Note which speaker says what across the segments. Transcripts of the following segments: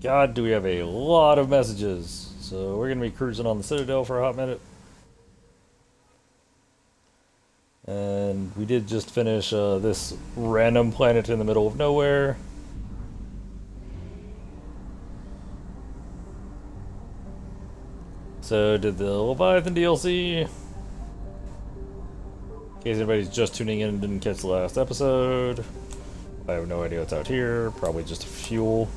Speaker 1: God, do we have a lot of messages. So we're going to be cruising on the Citadel for a hot minute. And we did just finish this random planet in the middle of nowhere. So did the Leviathan DLC. In case anybody's just tuning in and didn't catch the last episode. I have no idea what's out here. Probably just fuel.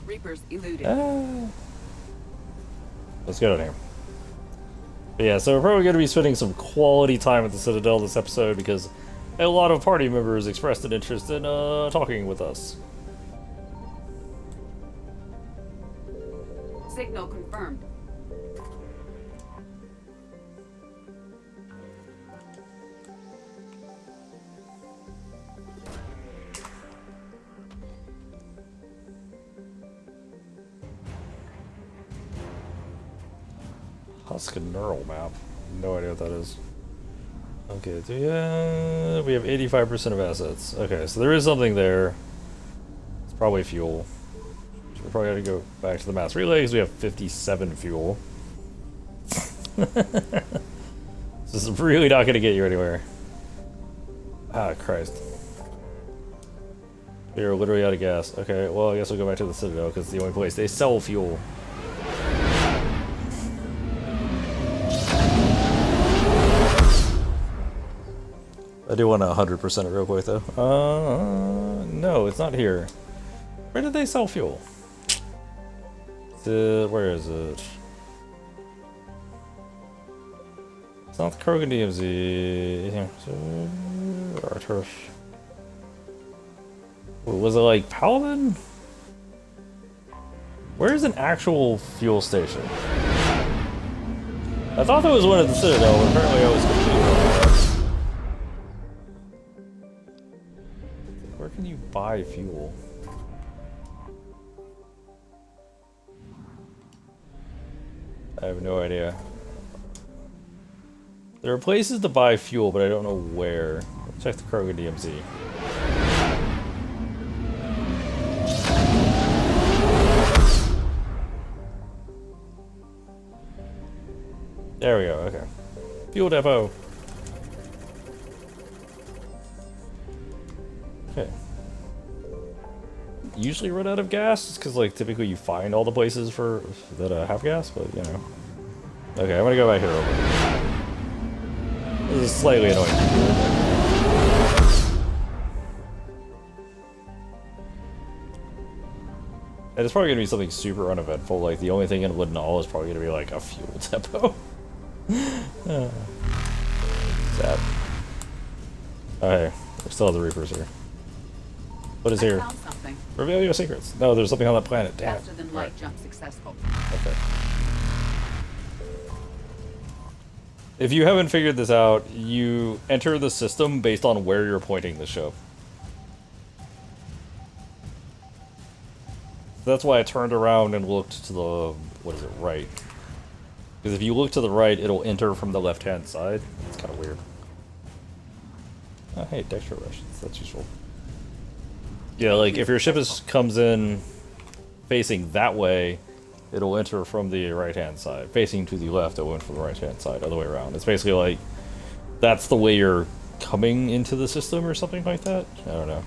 Speaker 2: Reapers eluded.
Speaker 1: Let's get on here. But yeah, so we're probably going to be spending some quality time at the Citadel this episode because a lot of party members expressed an interest in talking with us.
Speaker 2: Signal confirmed.
Speaker 1: Husk and Neural map. No idea what that is. Okay, so yeah, we have 85% of assets. Okay, so there is something there. It's probably fuel. So we're probably going to go back to the mass relay because we have 57 fuel. This is really not going to get you anywhere. Ah, Christ. We're literally out of gas. Okay, well, I guess we'll go back to the Citadel because it's the only place they sell fuel. I do want to 100% it real quick though. No, it's not here. Where did they sell fuel? Where is it? It's not the Krogan DMZ. Yeah. Arthur. Was it like Paladin? Where's an actual fuel station? I thought there was one at the Citadel, but apparently I was completely wrong. Where can you buy fuel? I have no idea. There are places to buy fuel, but I don't know where. Let's check the Krogan DMZ. There we go, okay. Fuel depot. Okay. Usually run out of gas, because like typically you find all the places for that have gas, but you know. Okay, I'm gonna go back here real quick. This is slightly annoying. And it's probably gonna be something super uneventful, like the only thing in Lidenal is probably gonna be like a fuel depot. Sad. Okay, we still have the Reapers here. What is here?
Speaker 2: Found something.
Speaker 1: Reveal your secrets. No, there's something on that planet. Damn
Speaker 2: Faster than light jump successful.
Speaker 1: Okay. If you haven't figured this out, you enter the system based on where you're pointing the ship. That's why I turned around and looked to the, what is it, right? Because if you look to the right, it'll enter from the left-hand side. It's kind of weird. Oh, hey, Dexter rations. That's useful. Yeah, like, if your ship comes in facing that way, it'll enter from the right-hand side. Facing to the left, it'll enter from the right-hand side, other way around. It's basically like, that's the way you're coming into the system or something like that? I don't know.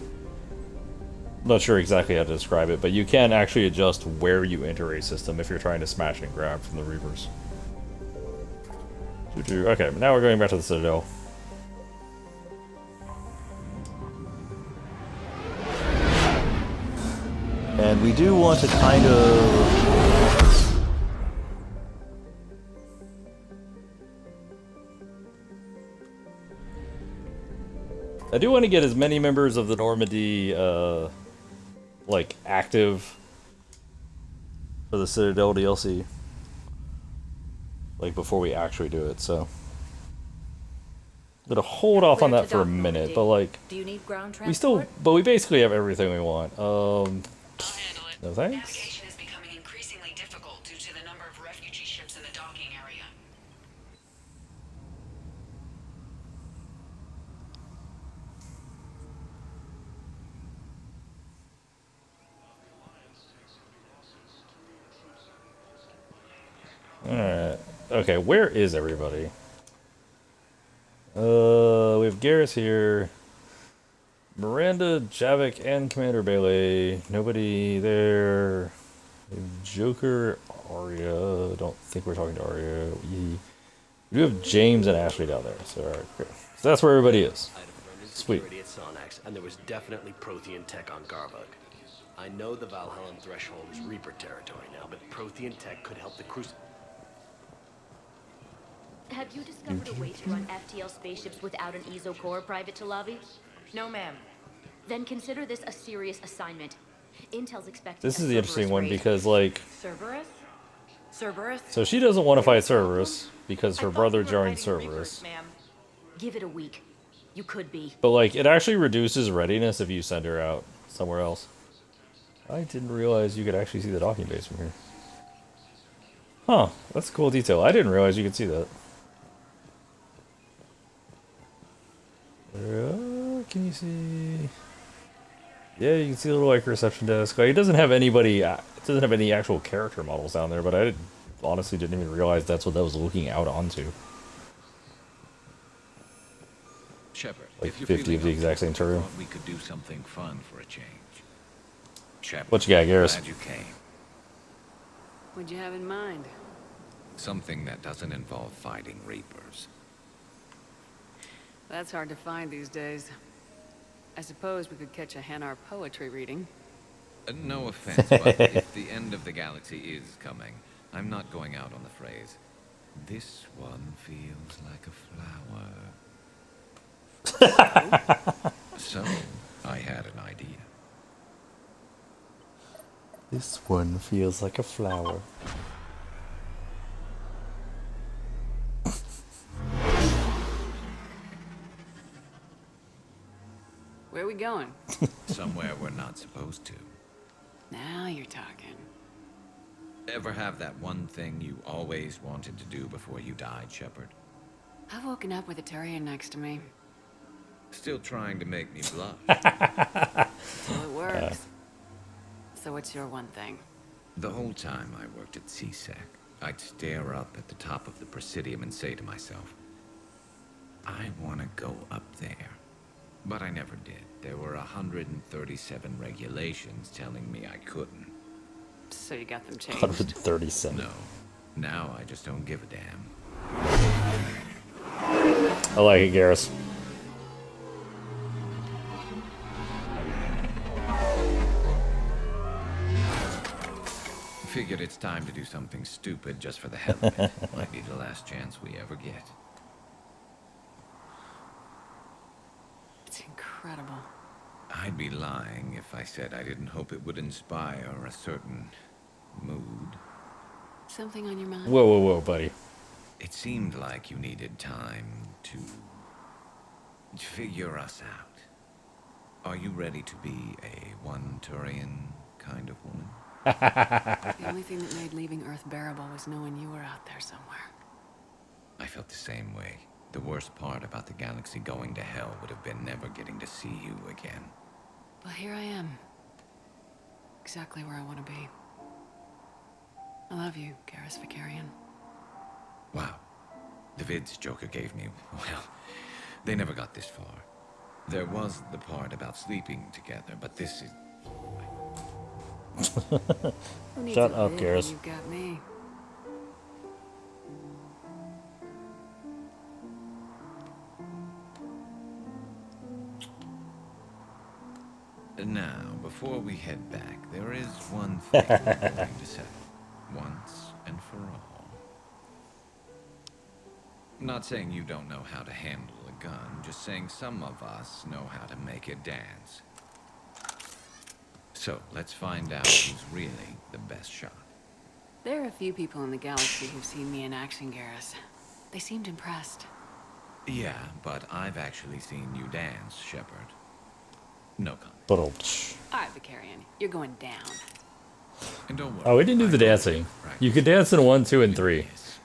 Speaker 1: I'm not sure exactly how to describe it, but you can actually adjust where you enter a system if you're trying to smash and grab from the Reapers. Okay, now we're going back to the Citadel. And we do want to kind of... I do want to get as many members of the Normandy, like, active for the Citadel DLC. Like, before we actually do it, so... I'm gonna hold off on that for a minute, but, like...
Speaker 3: Do you need ground transport?
Speaker 1: We still... But we basically have everything we want.
Speaker 4: I'll handle it.
Speaker 1: No thanks?
Speaker 4: Navigation is becoming increasingly difficult due to the number of refugee ships in the docking area.
Speaker 1: Alright. Okay, where is everybody? We have Garrus here. Miranda, Javik, and Commander Bailey. Nobody there. We have Joker, Arya. Don't think we're talking to Arya. We do have James and Ashley down there. So, alright, great. So that's where everybody is.
Speaker 3: I confirmed
Speaker 1: Sweet.
Speaker 3: security at Sonax, and there was definitely Prothean tech on Garbug. I know the Valhallan threshold is Reaper territory now, but Prothean tech could help the Crucible.
Speaker 5: Have you discovered a way to run FTL spaceships without an EZO core, Private Talavi?
Speaker 6: No, ma'am.
Speaker 5: Then consider this a serious assignment. Intel's expecting
Speaker 1: This
Speaker 5: a
Speaker 1: is the interesting
Speaker 5: Cerberus
Speaker 1: one
Speaker 5: raid.
Speaker 1: because, like,
Speaker 6: Cerberus? Cerberus?
Speaker 1: so she doesn't want to fight Cerberus because
Speaker 6: I
Speaker 1: her
Speaker 6: thought
Speaker 1: brother
Speaker 6: we were
Speaker 1: joined
Speaker 6: fighting Reapers,
Speaker 1: Cerberus.
Speaker 6: ma'am.
Speaker 5: Give it a week. You could be.
Speaker 1: But, like, it actually reduces readiness if you send her out somewhere else. I didn't realize you could actually see the docking base from here. Huh, that's a cool detail. I didn't realize you could see that. Can you see? Yeah, you can see the little like reception desk. Like, it doesn't have anybody. It doesn't have any actual character models down there. But honestly didn't even realize that's what that was looking out onto.
Speaker 7: Shepard,
Speaker 1: Like
Speaker 7: if you're
Speaker 1: 50
Speaker 7: feeling
Speaker 1: of the
Speaker 7: up
Speaker 1: exact
Speaker 7: for it,
Speaker 1: same turtle.
Speaker 7: I thought we could do something fun for a change. Shepard,
Speaker 1: What you got, Garrus?
Speaker 7: glad you came.
Speaker 2: What'd you have in mind?
Speaker 7: Something that doesn't involve fighting Reapers.
Speaker 2: That's hard to find these days. I suppose we could catch a Hanar poetry reading.
Speaker 7: No offense, but if the end of the galaxy is coming, I'm not going out on the phrase, "This one feels like a flower." So, I had an idea.
Speaker 1: This one feels like a flower.
Speaker 2: Where are we going?
Speaker 7: Somewhere we're not supposed to.
Speaker 2: Now you're talking.
Speaker 7: Ever have that one thing you always wanted to do before you died, Shepard?
Speaker 2: I've woken up with a Turian next to me.
Speaker 7: Still trying to make me blush.
Speaker 2: So it works. So what's your one thing?
Speaker 7: The whole time I worked at CSEC, I'd stare up at the top of the Presidium and say to myself, I want to go up there. But I never did. There were 137 regulations telling me I couldn't.
Speaker 2: So you got them changed.
Speaker 1: 137.
Speaker 7: No. Now I just don't give a damn.
Speaker 1: I like it, Garrus.
Speaker 7: Figured it's time to do something stupid just for the hell of it. Might be the last chance we ever get.
Speaker 2: It's incredible.
Speaker 7: I'd be lying if I said I didn't hope it would inspire a certain mood.
Speaker 2: Something on your mind?
Speaker 1: Whoa, whoa, whoa, buddy.
Speaker 7: It seemed like you needed time to figure us out. Are you ready to be a one-Turian kind of woman?
Speaker 2: The only thing that made leaving Earth bearable was knowing you were out there somewhere.
Speaker 7: I felt the same way. The worst part about the galaxy going to hell would have been never getting to see you again.
Speaker 2: Well, here I am. Exactly where I want to be. I love you, Garrus Vakarian.
Speaker 7: Wow. The vids Joker gave me, well, they never got this far. There was the part about sleeping together, but this is...
Speaker 2: Who needs
Speaker 1: Shut
Speaker 2: a
Speaker 1: up,
Speaker 2: vid
Speaker 1: Garrus.
Speaker 2: when You've got me.
Speaker 7: Now, before we head back, there is one thing we're going to settle. Once and for all. I'm not saying you don't know how to handle a gun, just saying some of us know how to make it dance. So, let's find out who's really the best shot.
Speaker 2: There are a few people in the galaxy who've seen me in action, Garrus. They seemed impressed.
Speaker 7: Yeah, but I've actually seen you dance, Shepard. No comment.
Speaker 1: But
Speaker 2: All right, Vakarian, you're going down.
Speaker 7: And don't worry.
Speaker 1: oh, we didn't do
Speaker 7: I
Speaker 1: the
Speaker 7: know
Speaker 1: dancing.
Speaker 7: practice.
Speaker 1: You could dance in 1, 2, and 3.
Speaker 7: Yes.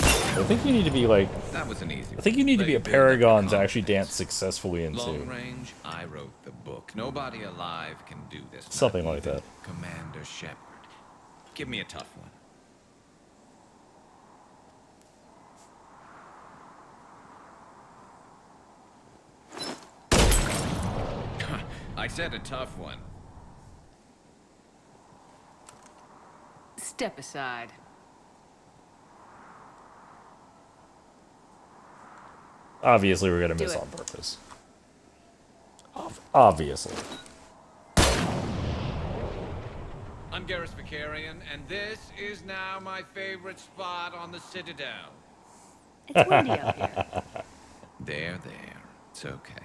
Speaker 1: I think you need to be like.
Speaker 7: That was an easy
Speaker 1: I think you need to be a
Speaker 7: Let it build up the
Speaker 1: paragon to actually
Speaker 7: confidence.
Speaker 1: dance successfully in 2.
Speaker 7: Long range, I wrote the book. Nobody alive can do this. not
Speaker 1: Something like
Speaker 7: even
Speaker 1: that.
Speaker 7: Commander Shepard. Give me a tough one. I said a tough one.
Speaker 2: Step aside.
Speaker 1: Obviously, we're gonna
Speaker 2: Do
Speaker 1: miss
Speaker 2: it.
Speaker 1: on purpose. Obviously.
Speaker 7: I'm Garrus Vakarian, and this is now my favorite spot on the Citadel.
Speaker 5: It's windy out here.
Speaker 7: There. It's okay.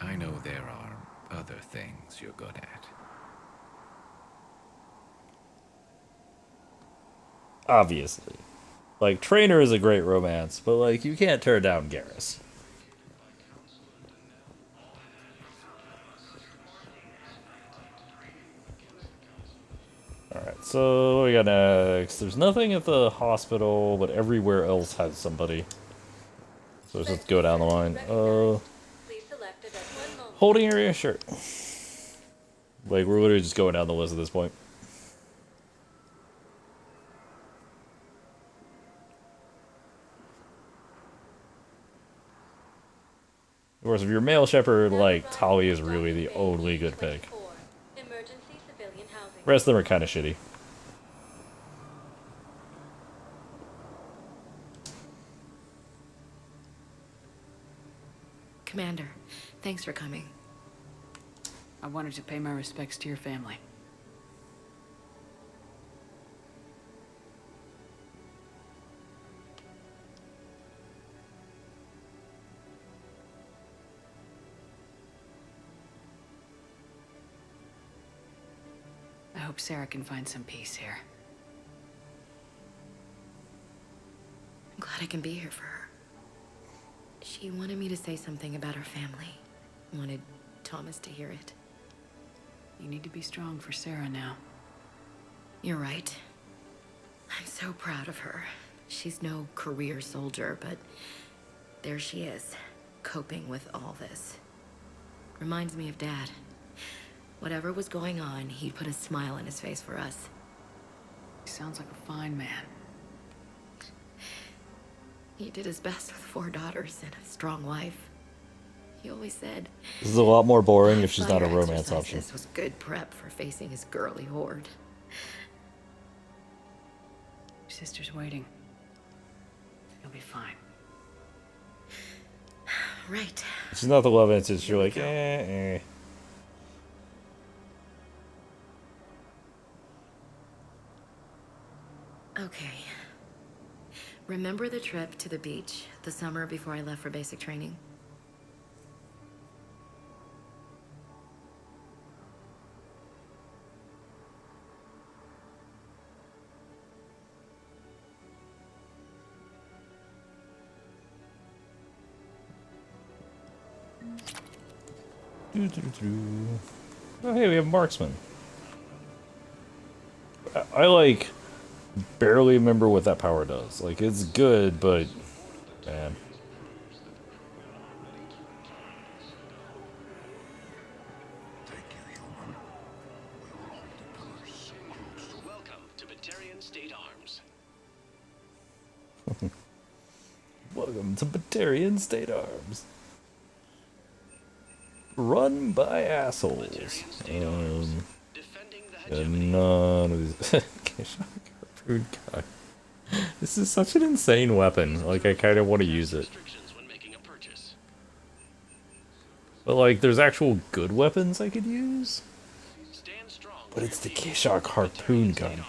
Speaker 7: I know there are other things you're good at.
Speaker 1: Obviously. Like, Trainer is a great romance, but, like, you can't turn down Garrus. Alright, so what we got next? There's nothing at the hospital, but everywhere else has somebody. So let's just go down the line. Holding area? Sure. Like, we're literally just going down the list at this point. Of course, if you're male shepherd, like, Tali is really the only good pick. Rest of them are kind of shitty.
Speaker 2: Commander, thanks for coming. I wanted to pay my respects to your family. I hope Sarah can find some peace here.
Speaker 8: I'm glad I can be here for her. She wanted me to say something about her family. Wanted Thomas to hear it.
Speaker 2: You need to be strong for Sarah now.
Speaker 8: You're right. I'm so proud of her. She's no career soldier, but there she is, coping with all this. Reminds me of Dad. Whatever was going on, he put a smile on his face for us.
Speaker 2: He sounds like a fine man.
Speaker 8: He did his best with 4 daughters and a strong wife. He always said...
Speaker 1: This is a lot more boring if she's not a
Speaker 8: fire
Speaker 1: romance option.
Speaker 8: exercises was good prep for facing his girly horde.
Speaker 2: Your sister's waiting. You'll be fine.
Speaker 8: Right.
Speaker 1: If she's not the love interest, you're like, eh.
Speaker 8: Okay. Remember the trip to the beach the summer before I left for basic training?
Speaker 1: Oh, hey, we have Marksman. I like barely remember what that power does. Like, it's good, but man.
Speaker 3: Welcome to Batarian State Arms.
Speaker 1: Welcome to Batarian State Arms. Run by assholes.
Speaker 3: Defending the
Speaker 1: And none of these. Harpoon gun. This is such an insane weapon. Like, I kind of want to use it.
Speaker 3: restrictions when making a purchase.
Speaker 1: But, like, there's actual good weapons I could use.
Speaker 3: Stand strong.
Speaker 1: But it's the Kishak harpoon gun.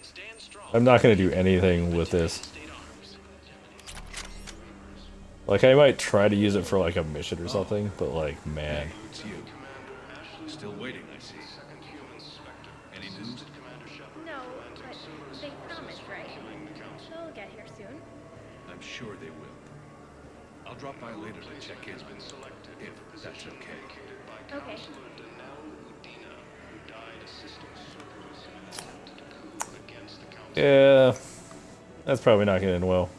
Speaker 3: Stand strong.
Speaker 1: I'm not going to do anything with this.
Speaker 3: State Arms.
Speaker 1: Like, I might try to use it for, like, a mission or something, but, like, man.
Speaker 9: It's you. Still waiting, I see. Any news?
Speaker 5: No, but they promised, right? They'll get here soon.
Speaker 9: I'm sure they will. I'll drop by later to check in. If that's okay.
Speaker 5: Okay.
Speaker 1: Yeah, that's probably not going to end well.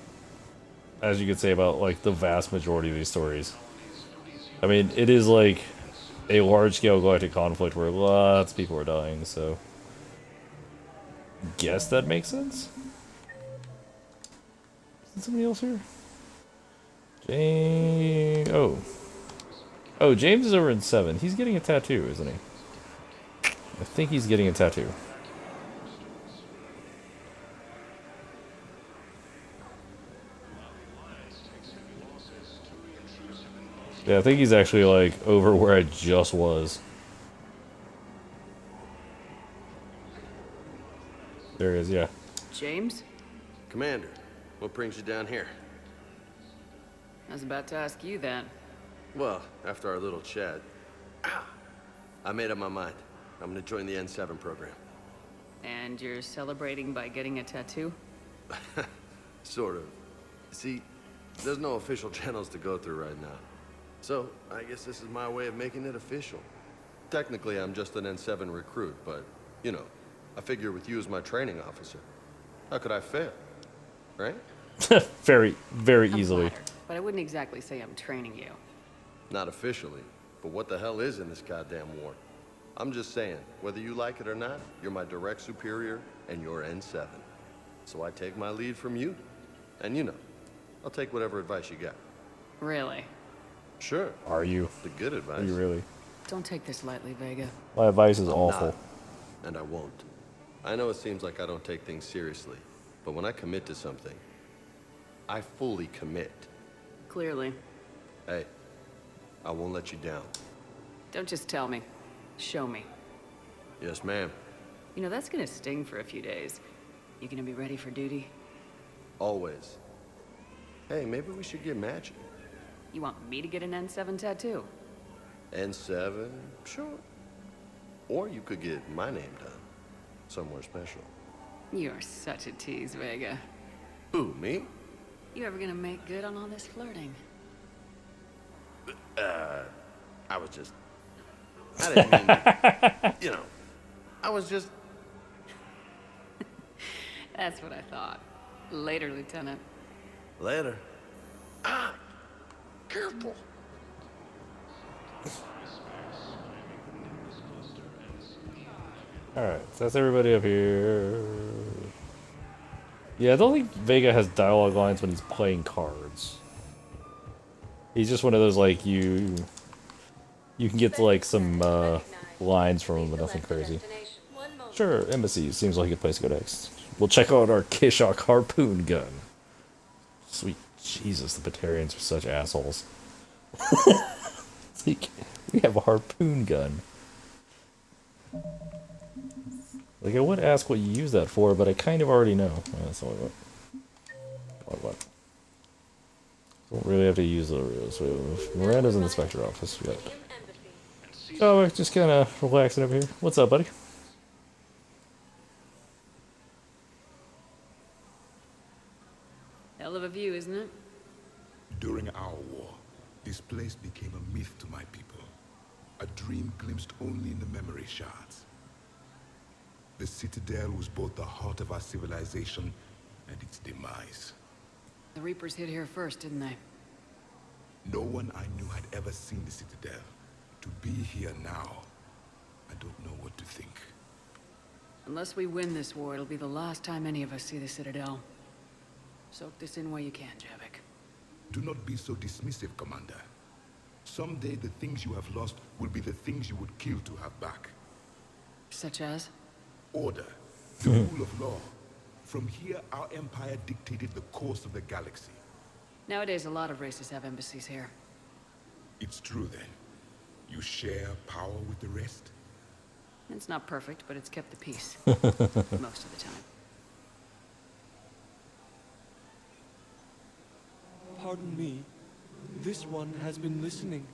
Speaker 1: As you could say about, like, the vast majority of these stories. I mean, it is, like, a large-scale galactic conflict where lots of people are dying, so... Guess that makes sense? Is somebody else here? Oh. Oh, James is over in 7. He's getting a tattoo, isn't he? I think he's getting a tattoo. Yeah, I think he's actually, like, over where I just was. There he is, yeah.
Speaker 2: James?
Speaker 3: Commander, what brings you down here?
Speaker 2: I was about to ask you that.
Speaker 3: Well, after our little chat, I made up my mind. I'm gonna join the N7 program.
Speaker 2: And you're celebrating by getting a tattoo?
Speaker 3: Sort of. See, there's no official channels to go through right now. So, I guess this is my way of making it official. Technically, I'm just an N7 recruit, but, you know, I figure with you as my training officer, how could I fail? Right?
Speaker 1: Very, very
Speaker 2: I'm
Speaker 1: easily.
Speaker 2: flattered, but I wouldn't exactly say I'm training you.
Speaker 3: Not officially, but what the hell is in this goddamn war? I'm just saying, whether you like it or not, you're my direct superior, and you're N7. So I take my lead from you. And you know, I'll take whatever advice you got.
Speaker 2: Really?
Speaker 3: Sure.
Speaker 1: Are you?
Speaker 3: The good advice.
Speaker 1: Are you really?
Speaker 2: Don't take this lightly, Vega.
Speaker 1: My advice is
Speaker 3: I'm
Speaker 1: awful.
Speaker 3: not, and I won't. I know it seems like I don't take things seriously, but when I commit to something, I fully commit.
Speaker 2: Clearly.
Speaker 3: Hey, I won't let you down.
Speaker 2: Don't just tell me. Show me.
Speaker 3: Yes, ma'am.
Speaker 2: You know, that's gonna sting for a few days. You gonna be ready for duty?
Speaker 3: Always. Hey, maybe we should get matching.
Speaker 2: You want me to get an N7 tattoo?
Speaker 3: N7? Sure. Or you could get my name done. Somewhere special.
Speaker 2: You're such a tease, Vega.
Speaker 3: Who, me?
Speaker 2: You ever gonna make good on all this flirting?
Speaker 3: I was just... I didn't mean to, you know. I was just...
Speaker 2: That's what I thought. Later, Lieutenant.
Speaker 3: Later. Ah! Careful.
Speaker 1: Alright, so that's everybody up here. Yeah, I don't think Vega has dialogue lines when he's playing cards. He's just one of those, like, you can get, like, some, lines from him, but nothing crazy. Sure, Embassy seems like a good place to go next. We'll check out our Kishok harpoon gun. Sweet Jesus, the Batarians are such assholes. Like, we have a harpoon gun. Like, I would ask what you use that for, but I kind of already know. Oh, that's all I want. Don't really have to use those. So Miranda's in the Spectre office. We got... Oh, we're just kind of relaxing over here. What's up, buddy?
Speaker 2: Hell of a view, isn't it?
Speaker 9: During our war, this place became a myth to my people. A dream glimpsed only in the memory shards. The Citadel was both the heart of our civilization and its demise.
Speaker 2: The Reapers hit here first, didn't they?
Speaker 9: No one I knew had ever seen the Citadel. To be here now, I don't know what to think.
Speaker 2: Unless we win this war, it'll be the last time any of us see the Citadel. Soak this in while you can, Javik.
Speaker 9: Do not be so dismissive, Commander. Someday the things you have lost will be the things you would kill to have back.
Speaker 2: Such as?
Speaker 9: Order, the rule of law. From here, our empire dictated the course of the galaxy.
Speaker 2: Nowadays, a lot of races have embassies here.
Speaker 9: It's true, then. You share power with the rest?
Speaker 2: It's not perfect, but it's kept the peace. Most of the time.
Speaker 10: Pardon me. This one has been listening.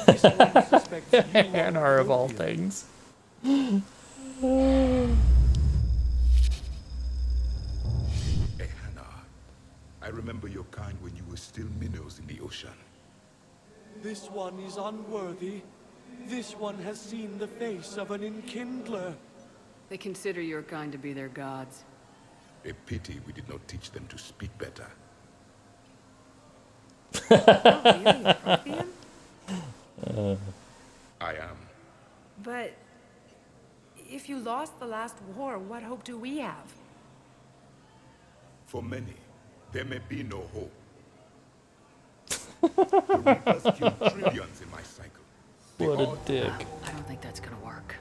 Speaker 10: This one suspects you are
Speaker 1: Hanar of all
Speaker 10: Prothean.
Speaker 1: things.
Speaker 9: Hanar, I remember your kind when you were still minnows in the ocean.
Speaker 10: This one is unworthy. This one has seen the face of an enkindler.
Speaker 2: They consider your kind to be their gods.
Speaker 9: A pity we did not teach them to speak better.
Speaker 6: Really, a Prothean?
Speaker 9: I am.
Speaker 6: But if you lost the last war, what hope do we have?
Speaker 9: For many, there may be no hope. The Reapers killed trillions in my cycle. They
Speaker 1: What a
Speaker 9: all
Speaker 1: dick.
Speaker 2: I don't think that's gonna work.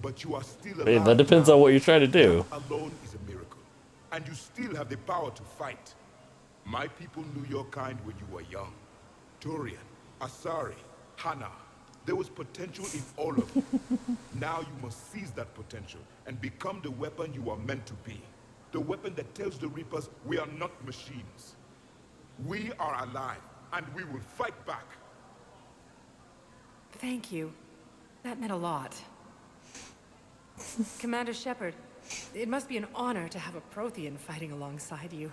Speaker 9: But you are still
Speaker 1: I mean,
Speaker 9: alive
Speaker 1: that depends
Speaker 9: now.
Speaker 1: on what you're trying to do.
Speaker 9: That alone is a miracle. And you still have the power to fight. My people knew your kind when you were young. Turian, Asari, Hana. There was potential in all of you. Now you must seize that potential and become the weapon you are meant to be. The weapon that tells the Reapers we are not machines. We are alive, and we will fight back.
Speaker 6: Thank you. That meant a lot. Commander Shepard, it must be an honor to have a Prothean fighting alongside you.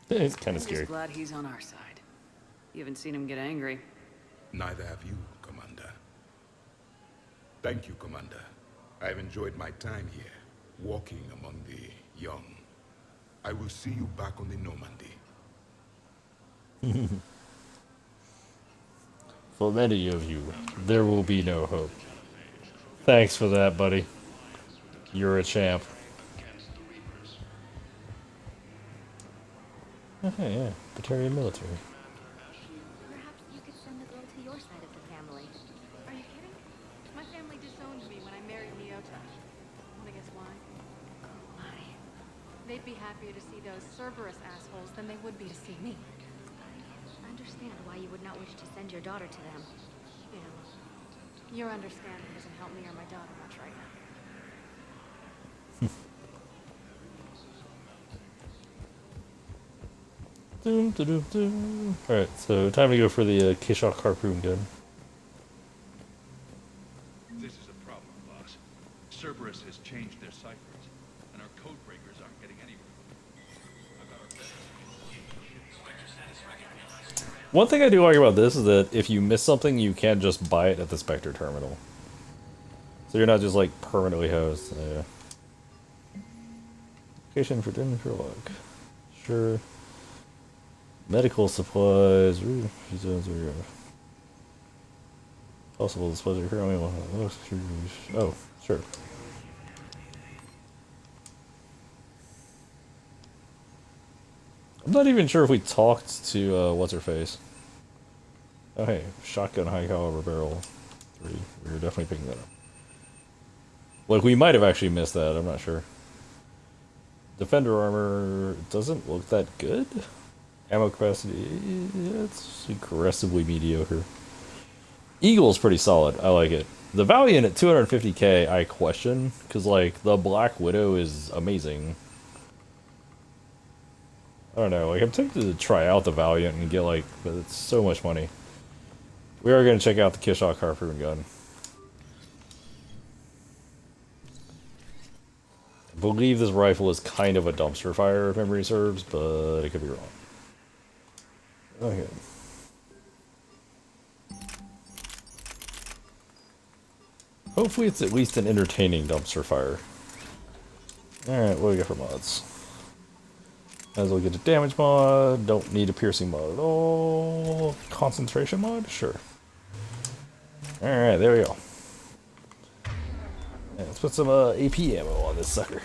Speaker 1: It's kind of
Speaker 2: I'm
Speaker 1: scary.
Speaker 2: just glad he's on our side. You haven't seen him get angry.
Speaker 9: Neither have you, Commander. Thank you, Commander. I've enjoyed my time here, walking among the young. I will see you back on the Normandy.
Speaker 1: For many of you, there will be no hope. Thanks for that, buddy. You're a champ. Okay, yeah. Batarian military.
Speaker 5: Perhaps you could send the girl to your side of the family.
Speaker 2: Are you kidding? My family disowned me when I married Miota. Wanna guess why?
Speaker 5: Why?
Speaker 2: They'd be happier to see those Cerberus assholes than they would be to see me.
Speaker 5: I understand why you would not wish to send your daughter to them.
Speaker 2: Yeah, well, your understanding doesn't help me or my daughter much right now.
Speaker 1: Doom, doom, doom. Alright, so time to go for the Kishok harpoon gun.
Speaker 11: This is a problem, boss. Cerberus has changed their ciphers, and our code breakers aren't getting anywhere.
Speaker 1: One thing I do like about this is that if you miss something, you can just buy it at the Spectre terminal. So you're not just like permanently hosed. Yeah. Location for dinner for log. Sure. Medical supplies. Ooh, possible disposal currently. Oh, sure. I'm not even sure if we talked to what's her face. Oh hey, shotgun high caliber barrel 3. We were definitely picking that up. Like we might have actually missed that. I'm not sure. Defender armor doesn't look that good. Ammo capacity, it's aggressively mediocre. Eagle's pretty solid. I like it. The Valiant at 250k, I question, because like the Black Widow is amazing. I don't know. Like I'm tempted to try out the Valiant and get like, but it's so much money. We are going to check out the Kishok harpoon gun. I believe this rifle is kind of a dumpster fire if memory serves, but it could be wrong. Okay. Hopefully it's at least an entertaining dumpster fire. Alright, what do we got for mods? Might as well get a damage mod, don't need a piercing mod at all. Concentration mod? Sure. Alright, there we go. Yeah, let's put some AP ammo on this sucker.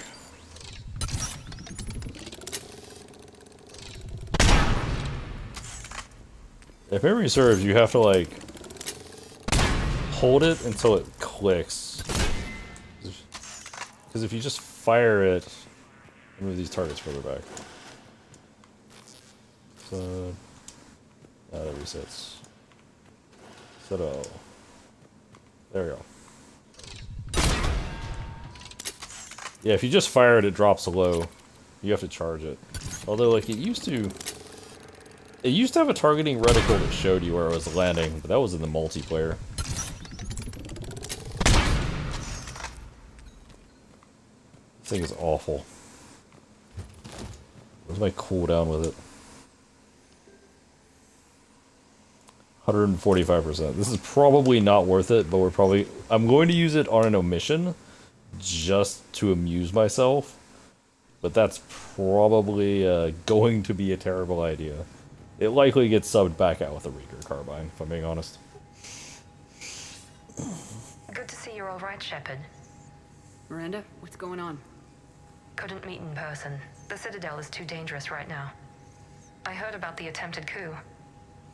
Speaker 1: If memory serves, you have to like hold it until it clicks. Because if you just fire it, move these targets further back. So now that resets. Set all. There we go. Yeah, if you just fire it, it drops low. You have to charge it. Although, like, it used to have a targeting reticle that showed you where it was landing, but that was in the multiplayer. This thing is awful. What's my cooldown with it? 145%. This is probably not worth it, but I'm going to use it on an omission just to amuse myself. But that's probably going to be a terrible idea. It likely gets subbed back out with a Reaker carbine, if I'm being honest.
Speaker 12: Good to see you're all right, Shepard.
Speaker 2: Miranda, what's going on? Couldn't meet in person. The Citadel is too dangerous right now. I heard about the attempted coup.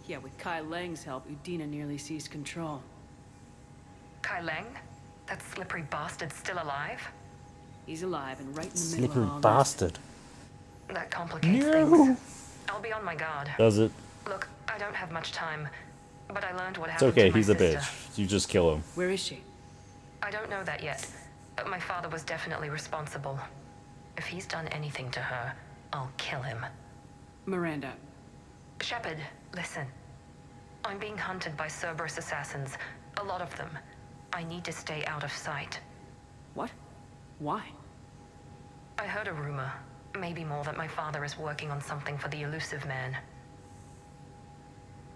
Speaker 12: Yeah, with Kai Lang's help, Udina nearly seized control.
Speaker 2: Kai Lang? That slippery bastard's still alive?
Speaker 12: He's alive and right in the
Speaker 1: Slippery
Speaker 12: middle of all
Speaker 1: bastard.
Speaker 2: That complicates
Speaker 1: No.
Speaker 2: things. I'll be on my guard.
Speaker 1: Does it?
Speaker 2: Look, I don't have much time, but I learned what
Speaker 1: It's
Speaker 2: happened
Speaker 1: okay,
Speaker 2: to my
Speaker 1: he's a
Speaker 2: sister.
Speaker 1: bitch. You just kill him.
Speaker 12: Where is she?
Speaker 2: I don't know that yet, but my father was definitely responsible. If he's done anything to her, I'll kill him.
Speaker 12: Miranda.
Speaker 2: Shepard, listen. I'm being hunted by Cerberus assassins. A lot of them. I need to stay out of sight.
Speaker 12: What? Why?
Speaker 2: I heard a rumor, maybe more, that my father is working on something for the Elusive Man.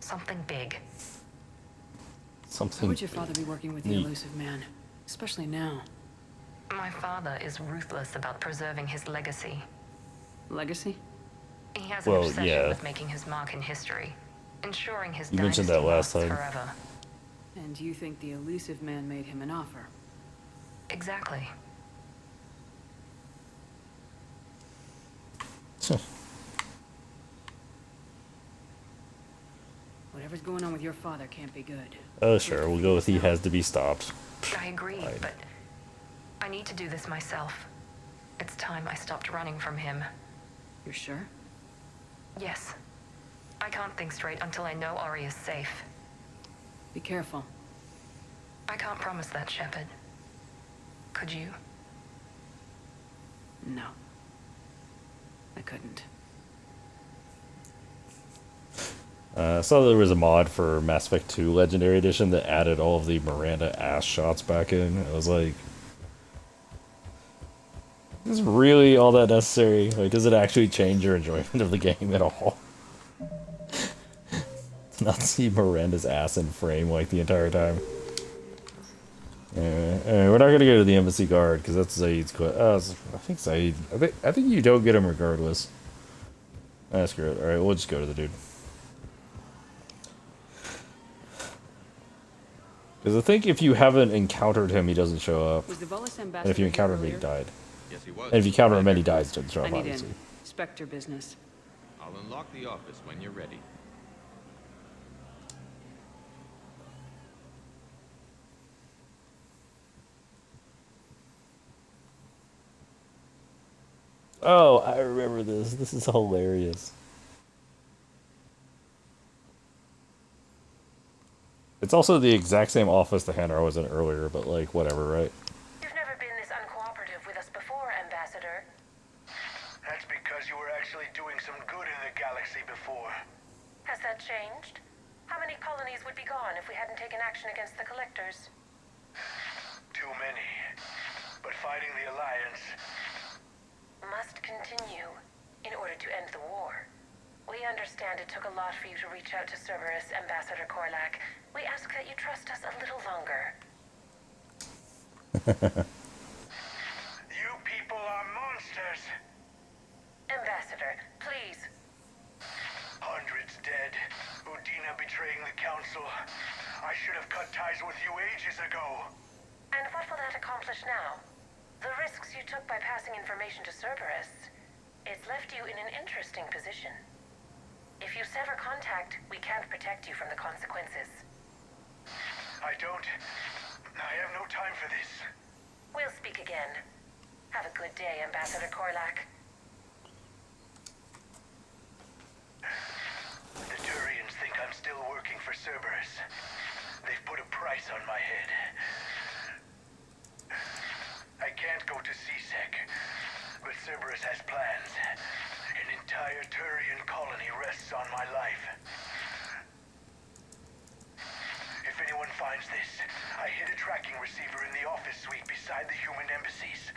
Speaker 2: Something big.
Speaker 1: Something.
Speaker 12: Why would your father be working with the Elusive Man? Especially now.
Speaker 2: My father is ruthless about preserving his legacy.
Speaker 12: Legacy?
Speaker 2: He has an obsession with making his mark in history, ensuring his
Speaker 1: You mentioned that last time.
Speaker 2: forever.
Speaker 12: And you think the Elusive Man made him an offer?
Speaker 2: Exactly.
Speaker 12: Whatever's going on with your father can't be good.
Speaker 1: Oh, sure. We'll go with he has to be stopped.
Speaker 2: I agree,
Speaker 1: Fine.
Speaker 2: but I need to do this myself. It's time I stopped running from him.
Speaker 12: You're sure?
Speaker 2: Yes. I can't think straight until I know Ari is safe.
Speaker 12: Be careful.
Speaker 2: I can't promise that, Shepard. Could you?
Speaker 12: No. I couldn't.
Speaker 1: I saw there was a mod for Mass Effect 2 Legendary Edition that added all of the Miranda ass shots back in. I was like, is really all that necessary? Like, does it actually change your enjoyment of the game at all? Not see Miranda's ass in frame like the entire time. Anyway, we're not gonna go to the embassy guard because that's Zaid's I think Zaid. I think you don't get him regardless. That's good. All right, we'll just go to the dude. Because I think if you haven't encountered him, he doesn't show up.
Speaker 12: Was the Volus ambassador
Speaker 1: And if you encounter him, he
Speaker 12: earlier?
Speaker 1: died.
Speaker 11: Yes, he was.
Speaker 1: And if you encounter him and he dies, he doesn't show
Speaker 12: I
Speaker 1: up,
Speaker 12: need
Speaker 1: obviously.
Speaker 12: in. Spectre business.
Speaker 7: I'll unlock the office when you're ready.
Speaker 1: Oh, I remember this. This is hilarious. It's also the exact same office the Hanar was in earlier, but like, whatever, right?
Speaker 6: You've never been this uncooperative with us before, Ambassador.
Speaker 13: That's because you were actually doing some good in the galaxy before.
Speaker 6: Has that changed? How many colonies would be gone if we hadn't taken action against the Collectors?
Speaker 13: Too many. But fighting the Alliance
Speaker 6: must continue in order to end the war. We understand it took a lot for you to reach out to Cerberus, Ambassador Korlak. We ask that you trust us a little longer.
Speaker 13: You people are monsters!
Speaker 6: Ambassador, please.
Speaker 13: Hundreds dead. Udina betraying the Council. I should have cut ties with you ages ago.
Speaker 6: And what will that accomplish now? The risks you took by passing information to Cerberus, it's left you in an interesting position. If you sever contact, we can't protect you from the consequences.
Speaker 13: I have no time for this.
Speaker 6: We'll speak again. Have a good day, Ambassador Korlak.
Speaker 13: The Turians think I'm still working for Cerberus. They've put a price on my head. I can't go to CSEC, but Cerberus has plans. An entire Turian colony rests on my life. If anyone finds this, I hid a tracking receiver in the office suite beside the human embassies.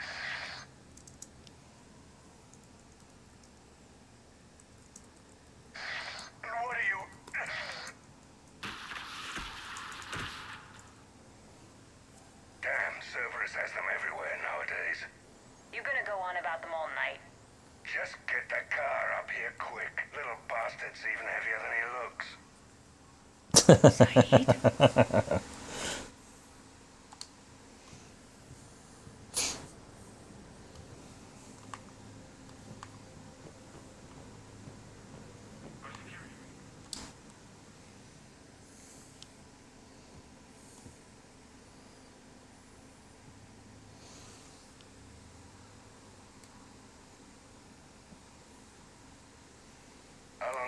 Speaker 13: What are you... Damn, Cerberus has them everywhere nowadays.
Speaker 6: You're gonna go on about them all night.
Speaker 13: Just get the car up here quick. Little bastard's even heavier than he looks.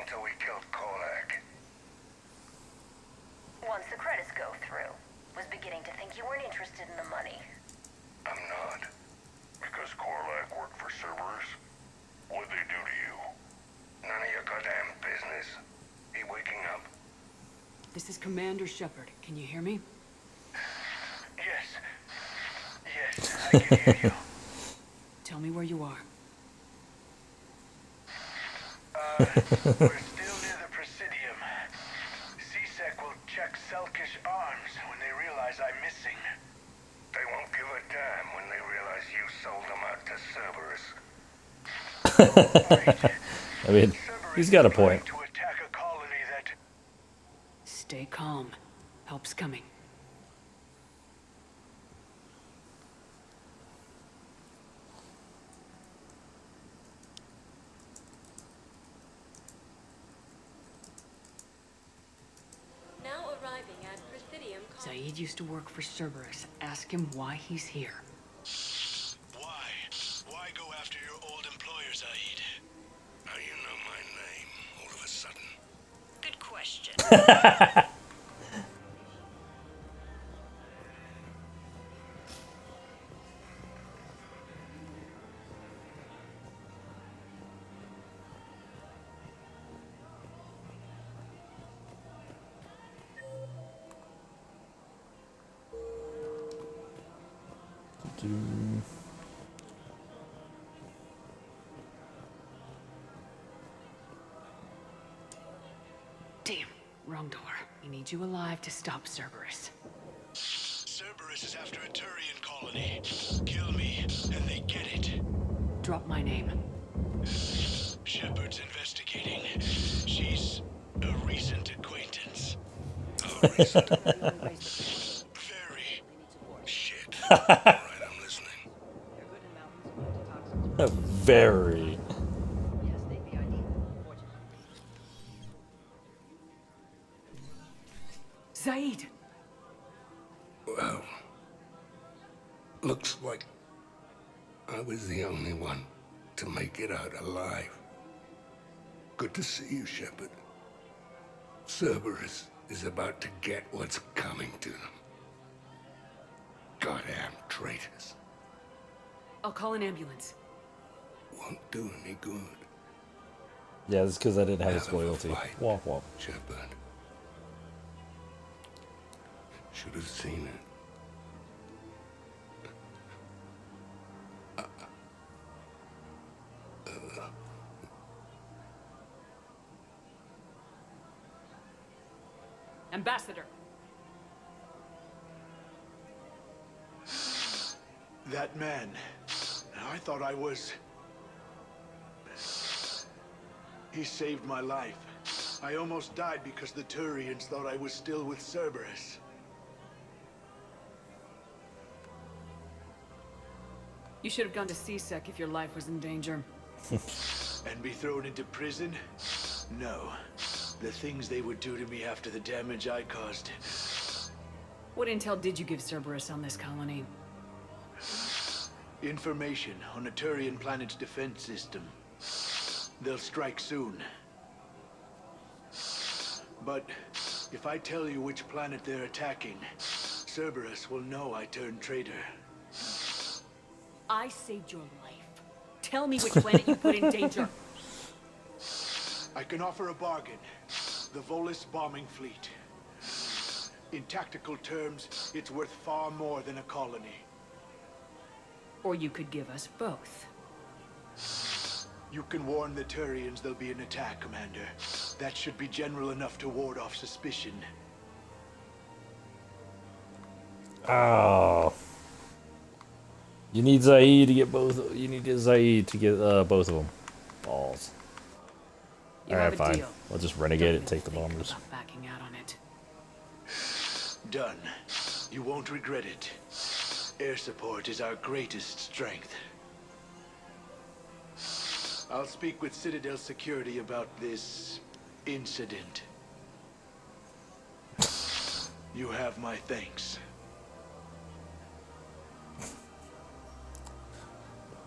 Speaker 13: until we killed Kolak.
Speaker 6: Once the credits go through, was beginning to think you weren't interested in the money.
Speaker 13: I'm not. Because Korlak worked for Cerberus? What'd they do to you? None of your goddamn business. He waking up?
Speaker 12: This is Commander Shepard. Can you hear me?
Speaker 13: Yes. Yes, I can hear you.
Speaker 12: Tell me where you are.
Speaker 13: We're still near the Presidium. CSEC will check Selkish arms when they realize I'm missing. They won't give a damn when they realize you sold them out to Cerberus.
Speaker 1: I mean, he's got a point.
Speaker 13: To attack a colony that...
Speaker 12: Stay calm. Help's coming.
Speaker 14: Now arriving at Presidium.
Speaker 12: Zaid used to work for Cerberus. Ask him why he's here.
Speaker 13: Why? Why go after your old employer, Zaid? Now you know my name, all of a sudden.
Speaker 14: Good question.
Speaker 12: Damn, wrong door. We need you alive to stop Cerberus.
Speaker 13: Cerberus is after a Turian colony. Kill me, and they get it.
Speaker 12: Drop my name.
Speaker 13: Shepard's investigating. She's a recent acquaintance. A recent? Very. Shit. Alright, I'm listening.
Speaker 1: Very.
Speaker 12: Zaid!
Speaker 9: Well, looks like I was the only one to make it out alive. Good to see you, Shepard. Cerberus is about to get what's coming to them. Goddamn traitors.
Speaker 12: I'll call an ambulance.
Speaker 9: Won't do any good.
Speaker 1: Yeah, that's because I didn't have his
Speaker 9: Hell of a
Speaker 1: loyalty.
Speaker 9: fight,
Speaker 1: Womp womp.
Speaker 9: Shepard. Should have seen it.
Speaker 12: Ambassador!
Speaker 13: That man. I thought I was... He saved my life. I almost died because the Turians thought I was still with Cerberus.
Speaker 12: You should have gone to CSEC if your life was in danger.
Speaker 13: And be thrown into prison? No. The things they would do to me after the damage I caused.
Speaker 12: What intel did you give Cerberus on this colony?
Speaker 13: Information on a Turian planet's defense system. They'll strike soon. But if I tell you which planet they're attacking, Cerberus will know I turned traitor.
Speaker 12: I saved your life. Tell me which planet you put in danger.
Speaker 13: I can offer a bargain. The Volus bombing fleet. In tactical terms, it's worth far more than a colony.
Speaker 12: Or you could give us both.
Speaker 13: You can warn the Turians there'll be an attack, Commander. That should be general enough to ward off suspicion.
Speaker 1: Oh. You need Zaid to get both. You need Zaid to get both of them. Balls. Alright, fine.
Speaker 12: Deal.
Speaker 1: We'll just renegade it and take the bombers.
Speaker 12: Backing out on it.
Speaker 13: Done. You won't regret it. Air support is our greatest strength. I'll speak with Citadel Security about this incident. You have my thanks.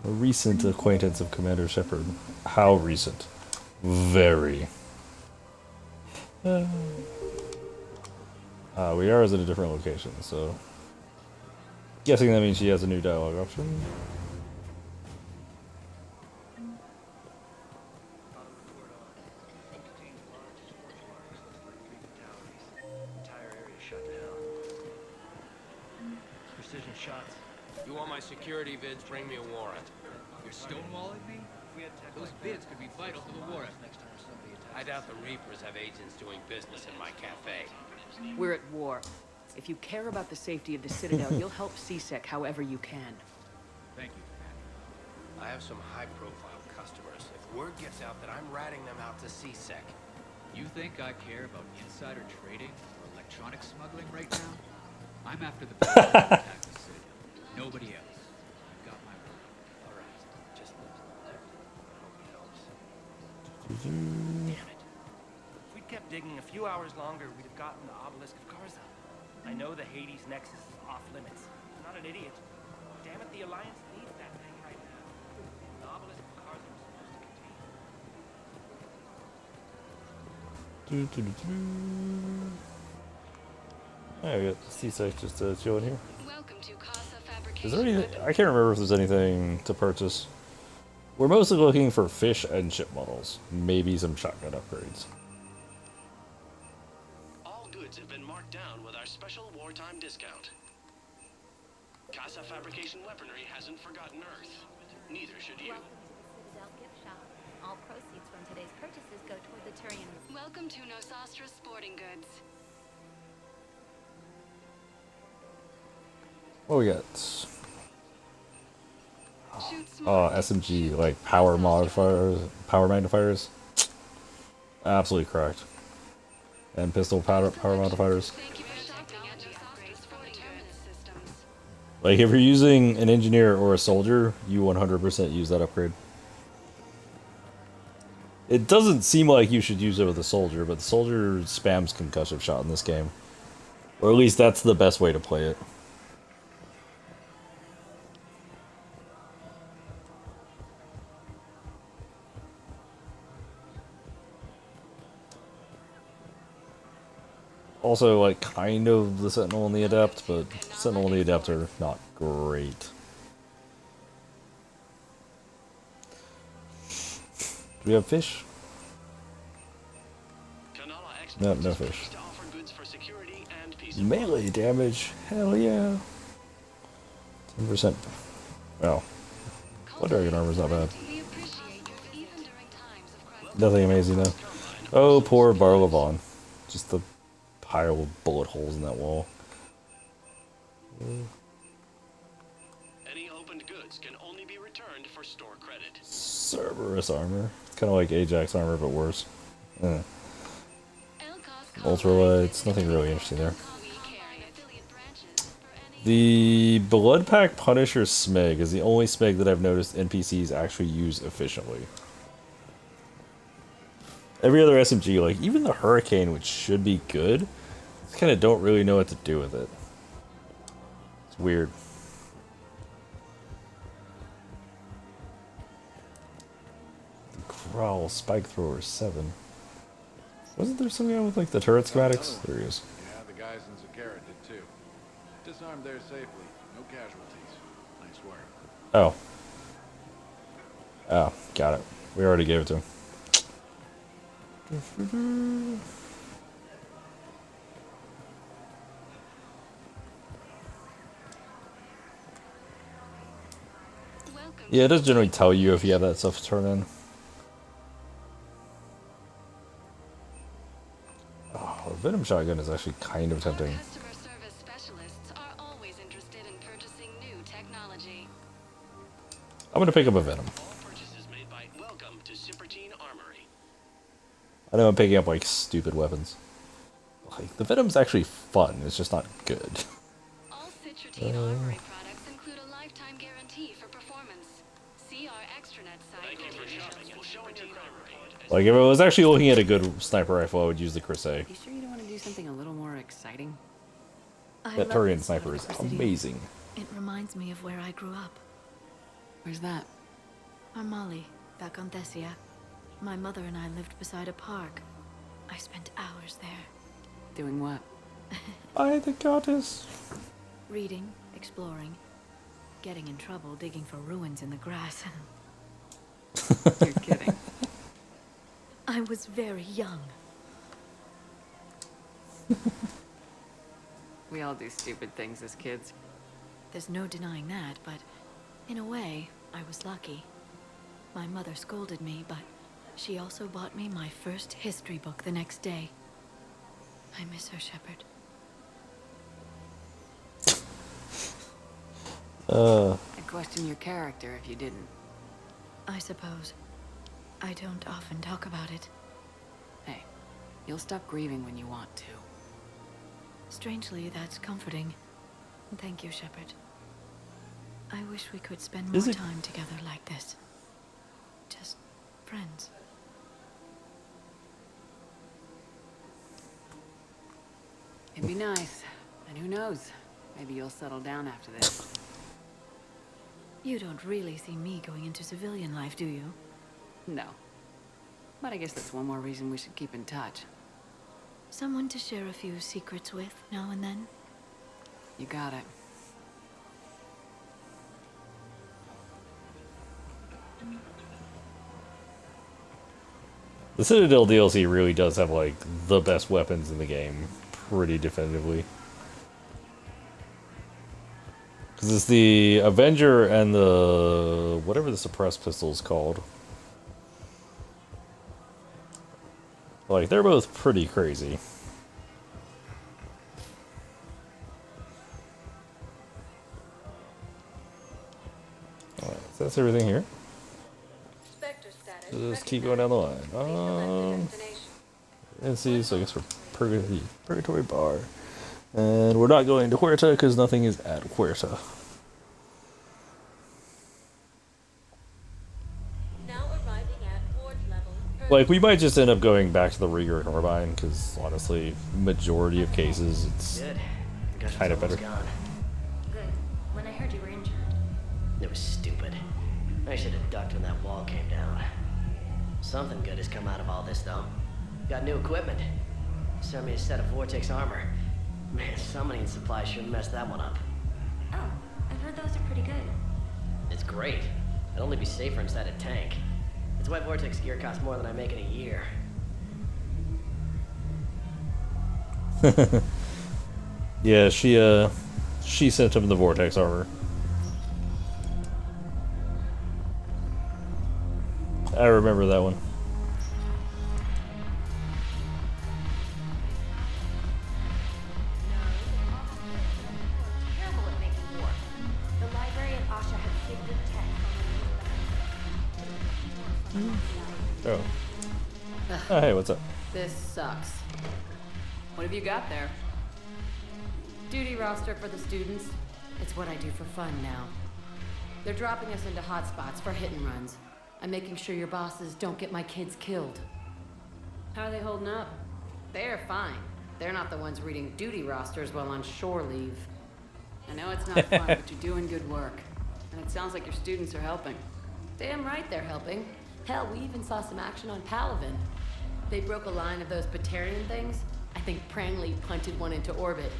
Speaker 1: A recent acquaintance of Commander Shepard. How recent? Very. We are at a different location, so guessing that means she has a new dialogue option.
Speaker 15: Precision shots. You want my security vids? Bring me a warrant.
Speaker 16: You're stonewalling me? Those vids could be vital to the war effort.
Speaker 15: I doubt the Reapers have agents doing business in my cafe.
Speaker 12: We're at war. If you care about the safety of the Citadel, you'll help CSEC however you can.
Speaker 16: Thank you.
Speaker 15: I have some high-profile customers. If word gets out that I'm ratting them out to CSEC.
Speaker 16: You think I care about insider trading or electronic smuggling right now? I'm after the people who attack the Citadel. Nobody else. You got my word.
Speaker 15: All right. Just I hope it helps.
Speaker 10: Damn it. If we'd kept digging a few hours longer, we'd have gotten the Obelisk of Karza. I know the Hades Nexus is off limits. I'm not an idiot. Damn it, the Alliance needs that thing right now. The Obelisk of Karza was supposed to contain.
Speaker 1: Yeah, we got CSEC just chilling here.
Speaker 2: Welcome to Casa Fabrication.
Speaker 1: Is there anything? I can't remember if there's anything to purchase. We're mostly looking for fish and ship models, maybe some shotgun upgrades.
Speaker 17: All goods have been marked down with our special wartime discount. Casa Fabrication Weaponry hasn't forgotten Earth. Neither should you.
Speaker 5: Welcome to the Citadel gift shop. All proceeds from today's purchases go toward the Turian.
Speaker 2: Welcome to Nosastra Sporting Goods.
Speaker 1: What we got? Oh, SMG, like power modifiers, power magnifiers. Absolutely correct. And pistol power modifiers. Like if you're using an engineer or a soldier, you 100% use that upgrade. It doesn't seem like you should use it with a soldier, but the soldier spams concussive shot in this game. Or at least that's the best way to play it. Also, like, kind of the Sentinel and the Adept, but Sentinel and the Adept are not great. Do we have fish? No, no fish. Melee damage? Hell yeah. 10%. Well, Blood Dragon armor's not bad. Nothing amazing though. Oh, poor Barlavon. Just the pile of bullet holes in that wall.
Speaker 17: Any opened goods can only be returned for store credit.
Speaker 1: Cerberus armor. Kind of like Ajax armor, but worse. Ultralights. Nothing really interesting there. The Bloodpack Punisher Smeg is the only Smeg that I've noticed NPCs actually use efficiently. Every other SMG, like even the Hurricane, which should be good, kind of don't really know what to do with it. It's weird. The Growl Spike Thrower 7. Wasn't there some guy with like the turret schematics? There he is.
Speaker 11: Yeah, the guys in Zakara did too. Disarmed there safely. No casualties. Nice work.
Speaker 1: Oh. Oh, got it. We already gave it to him. Yeah, it does generally tell you if you have that stuff to turn in. Oh, the Venom Shotgun is actually kind of tempting. I'm gonna pick up a Venom. I know I'm picking up like stupid weapons. Like the Venom's actually fun, it's just not good.
Speaker 2: All Citrotine Armory products include a lifetime guarantee for performance. See our extranet site.
Speaker 1: Like if I was actually looking at a good sniper rifle, I would use the Crusade.
Speaker 2: You sure you don't want to do something a little more exciting?
Speaker 1: That Turian sniper is amazing.
Speaker 8: It reminds me of where I grew up.
Speaker 2: Where's that?
Speaker 8: Armali, back on Thessia. My mother and I lived beside a park.
Speaker 2: I spent hours there.
Speaker 12: Doing what?
Speaker 1: I the goddess.
Speaker 2: Reading, exploring, getting in trouble digging for ruins in the grass.
Speaker 12: You're kidding.
Speaker 2: I was very young.
Speaker 12: We all do stupid things as kids.
Speaker 2: There's no denying that, but in a way, I was lucky. My mother scolded me, but she also bought me my first history book the next day. I miss her, Shepard.
Speaker 12: I'd question your character if you didn't.
Speaker 2: I suppose. I don't often talk about it.
Speaker 12: Hey, you'll stop grieving when you want to.
Speaker 2: Strangely, that's comforting. Thank you, Shepard. I wish we could spend
Speaker 1: Is
Speaker 2: more
Speaker 1: it-
Speaker 2: time together like this. Just friends.
Speaker 12: It'd be nice. And who knows? Maybe you'll settle down after this.
Speaker 2: You don't really see me going into civilian life, do you?
Speaker 12: No. But I guess that's one more reason we should keep in touch.
Speaker 2: Someone to share a few secrets with now and then?
Speaker 12: You got it.
Speaker 1: The Citadel DLC really does have like the best weapons in the game, pretty definitively. Because it's the Avenger and the whatever the suppressed pistol is called. Like they're both pretty crazy. Alright, so that's everything here. Just keep going down the line. And see, so I guess we're Purgatory Bar. And we're not going to Huerta because nothing is at Huerta.
Speaker 14: Now arriving at ward level.
Speaker 1: Like, we might just end up going back to the Rieger Carbine because, honestly, majority of cases, it's kind of better.
Speaker 18: Good. When I heard you were injured. It was stupid. I should have ducked when that wall came down. Something good has come out of all this, though. Got new equipment. Sent me a set of Vortex armor. Man, summoning supply sure messed that one up.
Speaker 14: Oh, I've heard those are pretty good.
Speaker 18: It's great. It'd only be safer inside a tank. That's why Vortex gear costs more than I make in a year.
Speaker 1: Yeah, she sent him the Vortex armor. I remember that one.
Speaker 5: Terrible at making war. The library at Asha had secret tech
Speaker 1: Oh. Oh, hey, what's up?
Speaker 12: This sucks. What have you got there? Duty roster for the students. It's what I do for fun now. They're dropping us into hotspots for hit and runs. I'm making sure your bosses don't get my kids killed. How are they holding up? They're fine. They're not the ones reading duty rosters while on shore leave. I know it's not fun, but you're doing good work. And it sounds like your students are helping. Damn right they're helping. Hell, we even saw some action on Palaven. They broke a line of those Batarian things. I think Prangley punted one into orbit.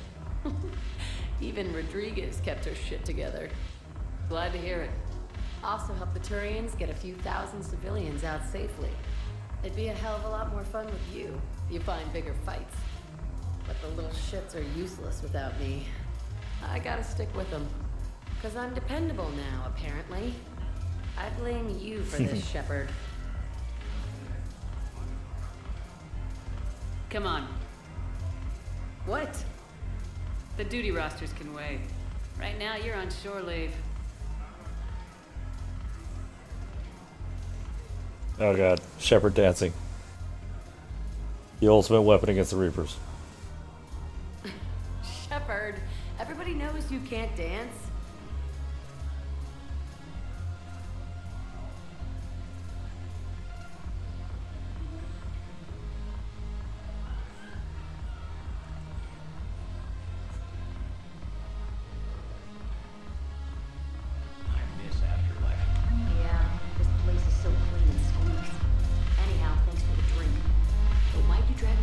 Speaker 12: Even Rodriguez kept her shit together. Glad to hear it. Also helped the Turians get a few thousand civilians out safely. It'd be a hell of a lot more fun with you if you find bigger fights. But the little shits are useless without me. I gotta stick with them. 'Cause I'm dependable now, apparently. I blame you for this, Shepard. Come on. What? The duty rosters can wait. Right now, you're on shore leave.
Speaker 1: Oh god, Shepard dancing. The ultimate weapon against the Reapers.
Speaker 12: Shepard, everybody knows you can't dance.
Speaker 5: Yeah, this place is so clean and squeaks. Anyhow, thanks for the drink. But why'd you drag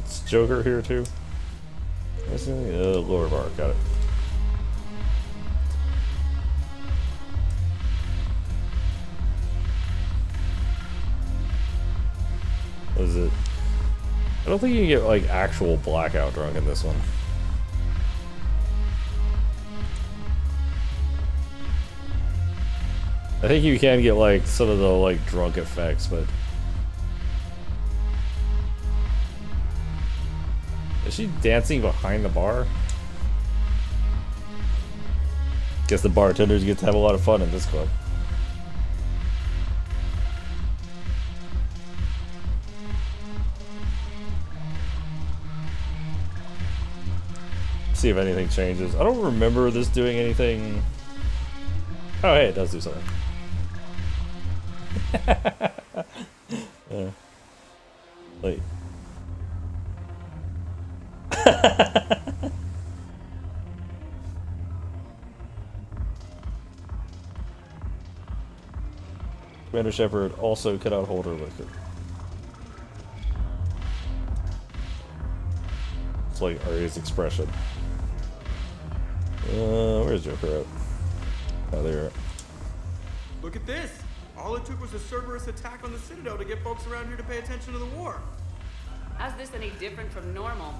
Speaker 1: It's Joker here too. Lower bar, got it. What is it? I don't think you can get like actual blackout drunk in this one. I think you can get like some of the like drunk effects, but is she dancing behind the bar? Guess the bartenders get to have a lot of fun in this club. See if anything changes. I don't remember this doing anything. Oh, hey, it does do something. Yeah. Wait. Commander Shepard also cannot hold her liquor. It's like Arya's expression. Where's Joker at? Oh, there.
Speaker 19: Look at this! All it took was a Cerberus attack on the Citadel to get folks around here to pay attention to the war.
Speaker 12: How's this any different from normal?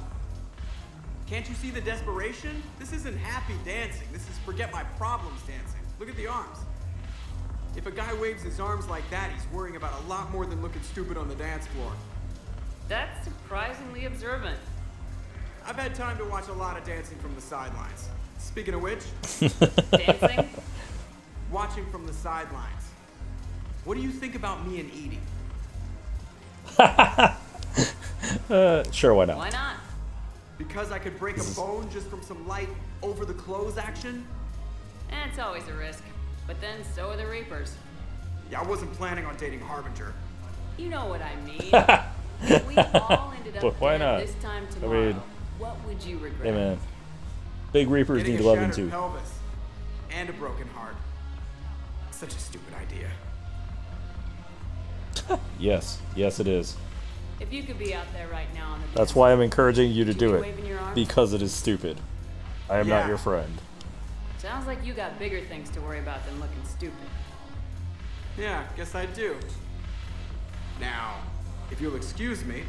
Speaker 19: Can't you see the desperation? This isn't happy dancing. This is forget my problems dancing. Look at the arms. If a guy waves his arms like that, he's worrying about a lot more than looking stupid on the dance floor.
Speaker 12: That's surprisingly observant.
Speaker 19: I've had time to watch a lot of dancing from the sidelines. Speaking of which...
Speaker 12: Dancing?
Speaker 19: Watching from the sidelines. What do you think about me and Edie?
Speaker 1: Sure, why not?
Speaker 12: Why not?
Speaker 19: Because I could break a bone just from some light over-the-clothes action?
Speaker 12: It's always a risk. But then so are the Reapers.
Speaker 19: Yeah, I wasn't planning on dating Harbinger.
Speaker 12: You know what I mean. If we all ended up
Speaker 1: Look, why
Speaker 12: dead
Speaker 1: not?
Speaker 12: this time tomorrow,
Speaker 1: I mean,
Speaker 12: what would you regret?
Speaker 1: hey man, big Reapers
Speaker 19: Getting
Speaker 1: need
Speaker 19: a
Speaker 1: loving
Speaker 19: shattered
Speaker 1: too.
Speaker 19: pelvis and a broken heart. Such a stupid idea.
Speaker 1: Yes, yes it is.
Speaker 12: If you could be out there right now on the
Speaker 1: That's why I'm encouraging you to
Speaker 12: Would you
Speaker 1: do
Speaker 12: be
Speaker 1: it.
Speaker 12: waving your arms?
Speaker 1: Because it is stupid. I am not
Speaker 19: Yeah.
Speaker 1: your friend.
Speaker 12: Sounds like you got bigger things to worry about than looking stupid.
Speaker 19: Yeah, guess I do. Now, if you'll excuse me.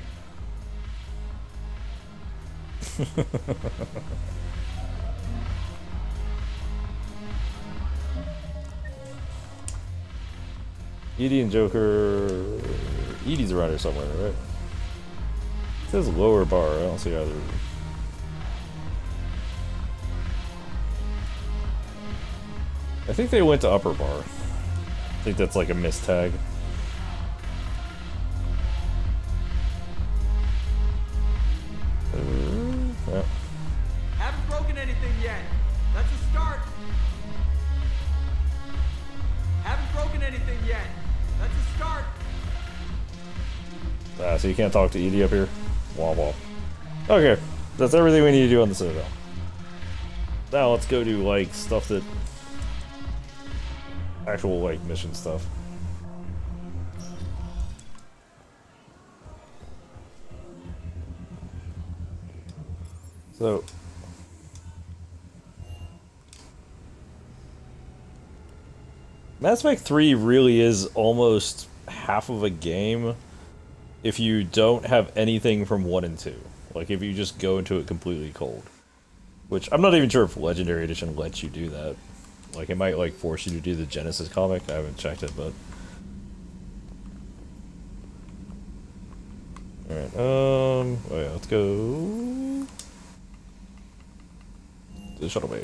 Speaker 1: Edie and Joker. Edie's around here somewhere, right? It says lower bar. I don't see either. I think they went to upper bar. I think that's like a missed tag. Yeah.
Speaker 19: Haven't broken anything yet. That's a start. Haven't broken anything yet. That's a start.
Speaker 1: So you can't talk to Edie up here? Wah wah. Okay, that's everything we need to do on the Citadel. Now let's go do like stuff that... actual like mission stuff. So... Mass Effect 3 really is almost half of a game if you don't have anything from 1 and 2. Like, if you just go into it completely cold. Which, I'm not even sure if Legendary Edition lets you do that. Like, it might, like, force you to do the Genesis comic. I haven't checked it, but... Alright, oh yeah, let's go... to the shuttle bay.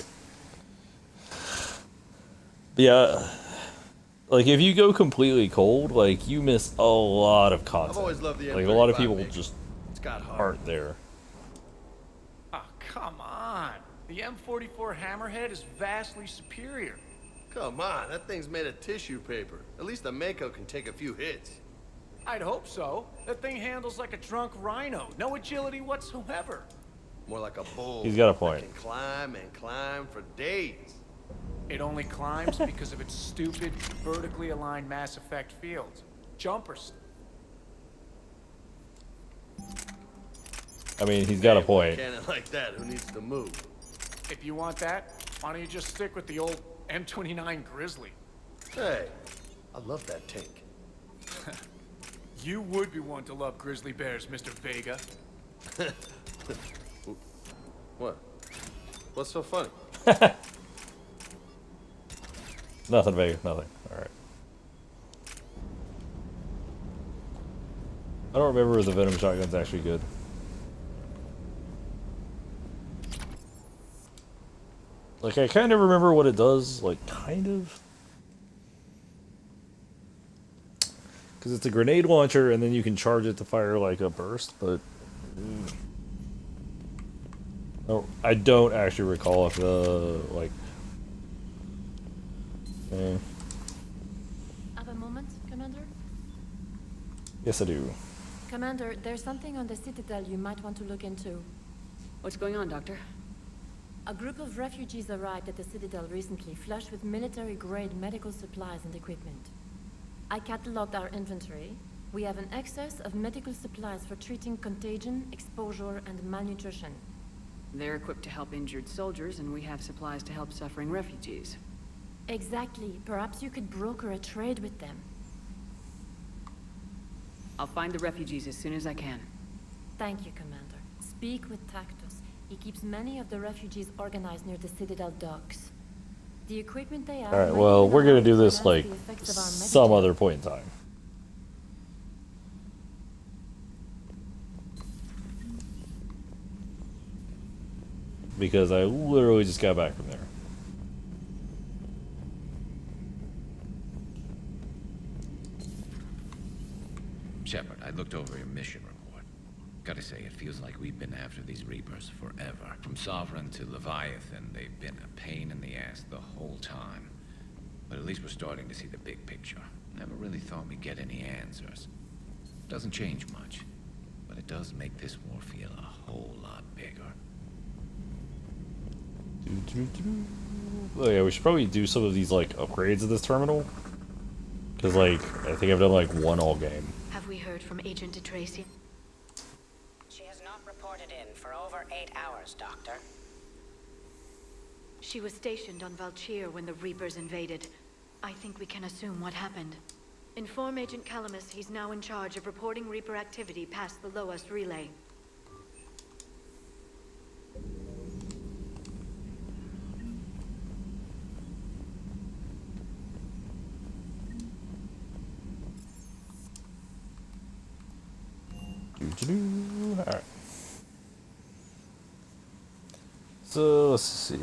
Speaker 1: But yeah... Like, if you go completely cold, like, you miss a lot of content.
Speaker 3: I've always loved the
Speaker 1: Like, a lot of
Speaker 3: M35
Speaker 1: people
Speaker 3: Maker.
Speaker 1: just
Speaker 3: It's got heart.
Speaker 1: aren't there.
Speaker 10: Oh, come on. The M44 Hammerhead is vastly superior.
Speaker 3: Come on, that thing's made of tissue paper. At least the Mako can take a few hits.
Speaker 10: I'd hope so. That thing handles like a drunk rhino. No agility whatsoever.
Speaker 3: More like a bull.
Speaker 1: He's got a
Speaker 3: that
Speaker 1: point.
Speaker 3: can climb and climb for days.
Speaker 10: It only climbs because of its stupid, vertically aligned Mass Effect fields. Jumpers.
Speaker 1: I mean, he's got a point.
Speaker 3: Cannon like that, who needs to move?
Speaker 4: If you want that, why don't you just stick with the old M29 Grizzly?
Speaker 3: Hey, I love that tank.
Speaker 4: You would be one to love grizzly bears, Mr. Vega.
Speaker 3: What? What's so funny?
Speaker 1: Nothing, Vega. Nothing. All right. I don't remember if the Venom shotgun's actually good. Like, I kind of remember what it does, like, kind of. Because it's a grenade launcher, and then you can charge it to fire, like, a burst, but... Oh, I don't actually recall if the, like...
Speaker 12: Have a moment, Commander?
Speaker 1: Yes, I do.
Speaker 12: Commander, there's something on the Citadel you might want to look into. What's going on, Doctor? A group of refugees arrived at the Citadel recently, flushed with military-grade medical supplies and equipment. I cataloged our inventory. We have an excess of medical supplies for treating contagion, exposure, and malnutrition.
Speaker 20: They're equipped to help injured soldiers, and we have supplies to help suffering refugees.
Speaker 12: Exactly. Perhaps you could broker a trade with them.
Speaker 20: I'll find the refugees as soon as I can.
Speaker 12: Thank you, Commander. Speak with Tactus. He keeps many of the refugees organized near the Citadel docks. The equipment they have...
Speaker 1: Alright, well, we're gonna do this, like, some other point in time. Because I literally just got back from there.
Speaker 7: Shepard, I looked over your mission report. Gotta say, it feels like we've been after these Reapers forever. From Sovereign to Leviathan, they've been a pain in the ass the whole time. But at least we're starting to see the big picture. Never really thought we'd get any answers. Doesn't change much, but it does make this war feel a whole lot bigger.
Speaker 1: Oh yeah, we should probably do some of these, like, upgrades of this terminal. Because, like, I think I've done, like, one all game.
Speaker 2: Have we heard from Agent de Tracy?
Speaker 21: She has not reported in for over 8 hours, Doctor.
Speaker 2: She was stationed on Valchir when the Reapers invaded. I think we can assume what happened. Inform Agent Calamus he's now in charge of reporting Reaper activity past the Loas relay.
Speaker 1: Alright. So, let's see.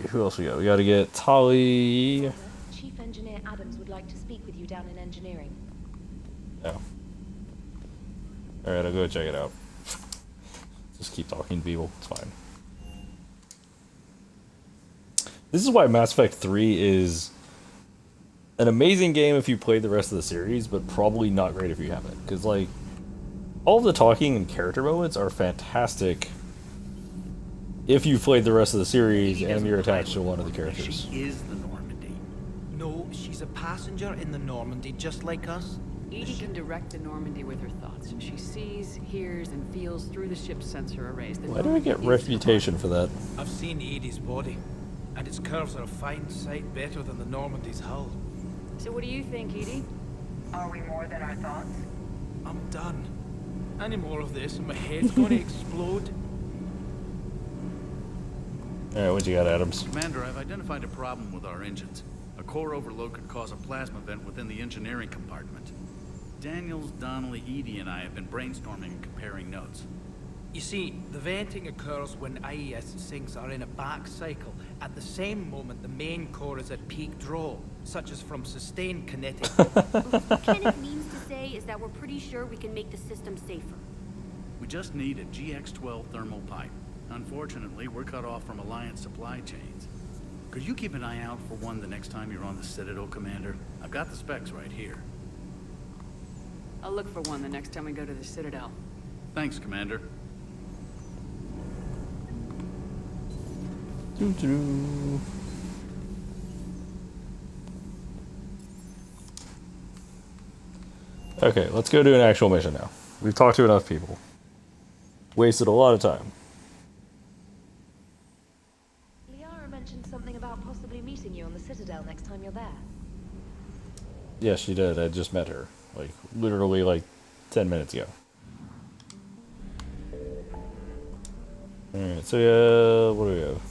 Speaker 1: Who else we got? We gotta get Tali.
Speaker 5: Chief Engineer Adams would like to speak with you down in engineering.
Speaker 1: Oh. Alright, I'll go check it out. Just keep talking to people. It's fine. This is why Mass Effect 3 is an amazing game if you play the rest of the series, but probably not great if you haven't. Because, like, all of the talking and character moments are fantastic if you've played the rest of the series and you're attached to one of the characters.
Speaker 22: She is the Normandy. No, she's a passenger in the Normandy just like us.
Speaker 20: EDI can direct the Normandy with her thoughts. She sees, hears, and feels through the ship's sensor arrays.
Speaker 1: Why do I get reputation for that?
Speaker 22: I've seen Edie's body, and its curves are a fine sight better than the Normandy's hull.
Speaker 20: So what do you think, EDI?
Speaker 21: Are we more than our thoughts?
Speaker 22: I'm done. Any more of this and my head's going to explode.
Speaker 1: Alright, what you got, Adams?
Speaker 11: Commander, I've identified a problem with our engines. A core overload could cause a plasma vent within the engineering compartment. Daniels, Donnelly, Edie, and I have been brainstorming and comparing notes.
Speaker 22: You see, the venting occurs when IES sinks are in a back cycle. At the same moment, the main core is at peak draw, such as from sustained kinetic.
Speaker 5: What Kenneth means to say is that we're pretty sure we can make the system safer.
Speaker 11: We just need a GX-12 thermal pipe. Unfortunately, we're cut off from Alliance supply chains. Could you keep an eye out for one the next time you're on the Citadel, Commander? I've got the specs right here.
Speaker 20: I'll look for one the next time we go to the Citadel.
Speaker 11: Thanks, Commander.
Speaker 1: Okay, let's go do an actual mission now. We've talked to enough people. Wasted a lot of time.
Speaker 5: Liara mentioned something about possibly meeting you on the Citadel next time you're there.
Speaker 1: Yes, she did. I just met her. Like, literally, like, 10 minutes ago. Alright, so yeah, what do we have?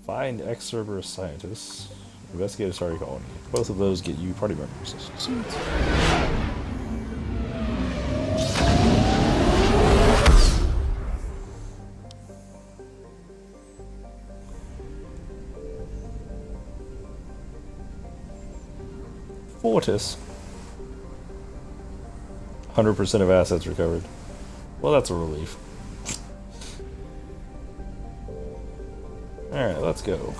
Speaker 1: Find ex-Cerberus scientists. Investigate a starry colony. Both of those get you party members. Sweet. Fortis. 100% of assets recovered. Well, that's a relief. Alright, let's go.